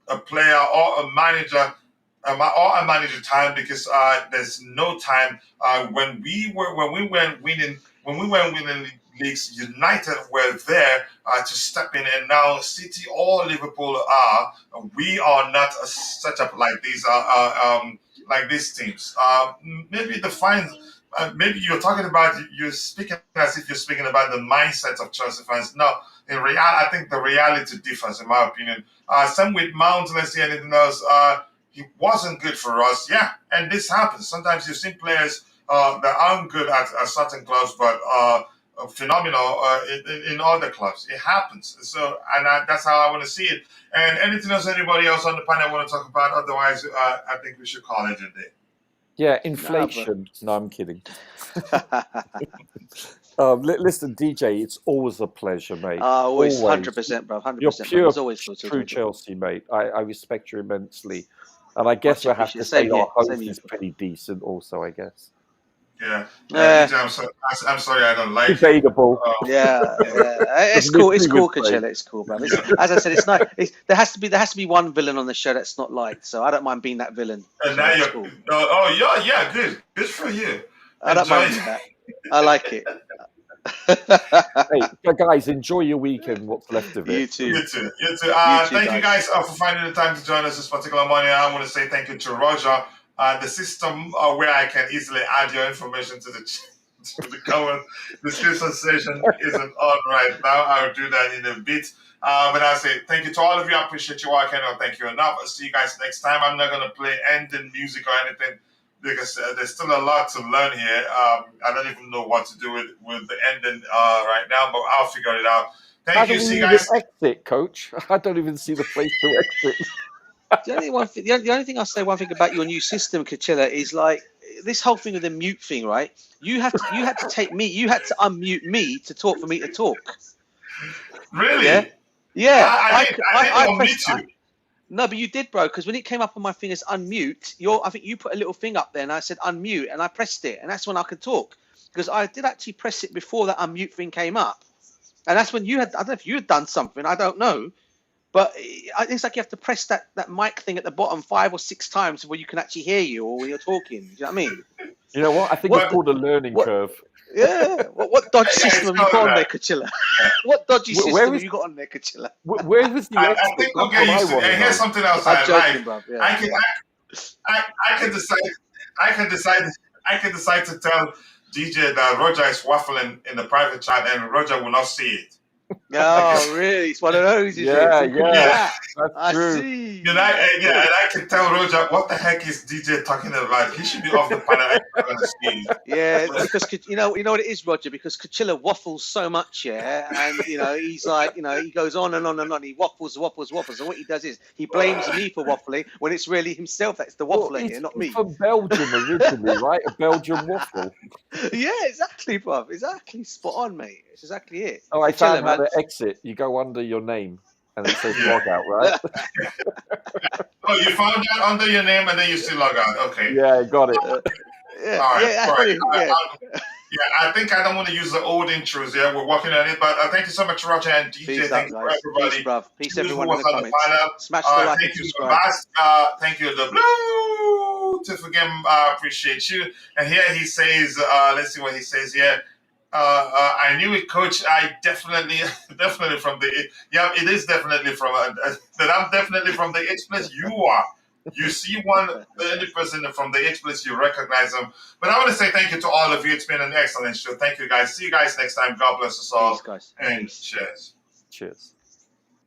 a player or a manager time because there's no time. When we weren't winning leagues, United were there to step in, and now City or Liverpool are. We are not a setup like these like these teams. Maybe the fines. Maybe you're speaking as if you're speaking about the mindset of Chelsea fans. No, in reality, I think the reality differs, in my opinion. Same with Mount. Let's see anything else. He wasn't good for us. Yeah, and this happens. Sometimes you've seen players that aren't good at certain clubs, but phenomenal in other clubs. It happens. So, and that's how I want to see it. And anything else, anybody else on the panel want to talk about? Otherwise, I think we should call it a day. Yeah, inflation. No, I'm kidding. Listen, DJ, it's always a pleasure, mate. Always, 100%, bro. 100%. You're pure, It's always true Chelsea, mate. I respect you immensely. And I guess we have to say our host is pretty decent also, I guess. Yeah. DJ, I'm sorry I don't like Debatable. Yeah. It's cool. It's cool, Coachella. It's cool, bro. As I said, it's nice. There has to be one villain on the show that's not liked. So I don't mind being that villain. And now you're cool. Good for you. I don't mind that. I like it. Hey, guys, enjoy your weekend. What's left of it? You too. Thank you guys for finding the time to join us this particular morning. I want to say thank you to Roger the system where I can easily add your information to the to the comment discussion session isn't on right now. I'll do that in a bit. But I say thank you to all of you. I appreciate you all. I cannot thank you enough. I'll see you guys next time. I'm not going to play ending music or anything because there's still a lot to learn here. I don't even know what to do with the ending right now, but I'll figure it out. How Thank do you. we See you even guys. exit, Coach? I don't even see the place to exit. The only thing I'll say one thing about your new system, Kachilla, is like this whole thing with the mute thing, right? You had to take me, you had to unmute me to talk for me to talk. Yeah, Really? yeah. I I didn't pressed. meet you. No, but you did, bro. Because when it came up on my thing as unmute, I think you put a little thing up there, and I said unmute, and I pressed it, and that's when I could talk. Because I did actually press it before that unmute thing came up, and that's when you had. I don't know if you had done something. I don't know. But it's like you have to press that mic thing at the bottom 5 or 6 times where you can actually hear you or when you're talking. Do you know what I mean? You know what? I think What? it's called a learning What? curve. Yeah. What dodgy Yeah, system it's have you called got on there, that. Kachilla? What dodgy Where system have is you got on there, Kachilla? where was the I exit? think we'll That's get what I used to it. want to And here's know. something else I'm I joking, like. bro. Yeah. I can decide. I can decide. I can decide to tell DJ that Roger is waffling in the private chat, and Roger will not see it. Oh, really? It's one of those, is it? Yeah, Simple as yeah, that. that's I true. see. You know, and I can tell Roger what the heck is DJ talking about. He should be off the panel. I'm not gonna see it. Yeah, because you know what it is, Roger. Because Kachilla waffles so much, yeah, and he's like, he goes on and on and on. He waffles. And what he does is he blames me for waffling when it's really himself that's the Well, waffler here, not he's me. from Belgium originally, right? A Belgian waffle. Yeah, exactly, bruv. Exactly, spot on, mate. It's exactly it. Oh, I Kachilla, found how man. to exit. You go under your name, and it says Yeah. log out, right? Oh, you found that under your name, and then you still log out. Okay. Yeah, got it. Yeah, All right. that's All right. funny. Yeah, I think I don't want to use the old intros here. We're working on it, but thank you so much, Roger and DJ. peace Thank out, you for guys. Peace, everybody bruv. Peace, who everyone in was the on the comments. panel. Smash the like Thank and you, subscribe. Sabas. Thank you, the Blue. To forget, appreciate you. And here he says, let's see what he says here. I knew it, Coach. I definitely from the it is definitely from that I'm definitely from the H place. You are. You see any person from the H place, you recognize them. But I want to say thank you to all of you. It's been an excellent show. Thank you, guys. See you guys next time. God bless us all. Peace, guys. And Peace. cheers. Cheers.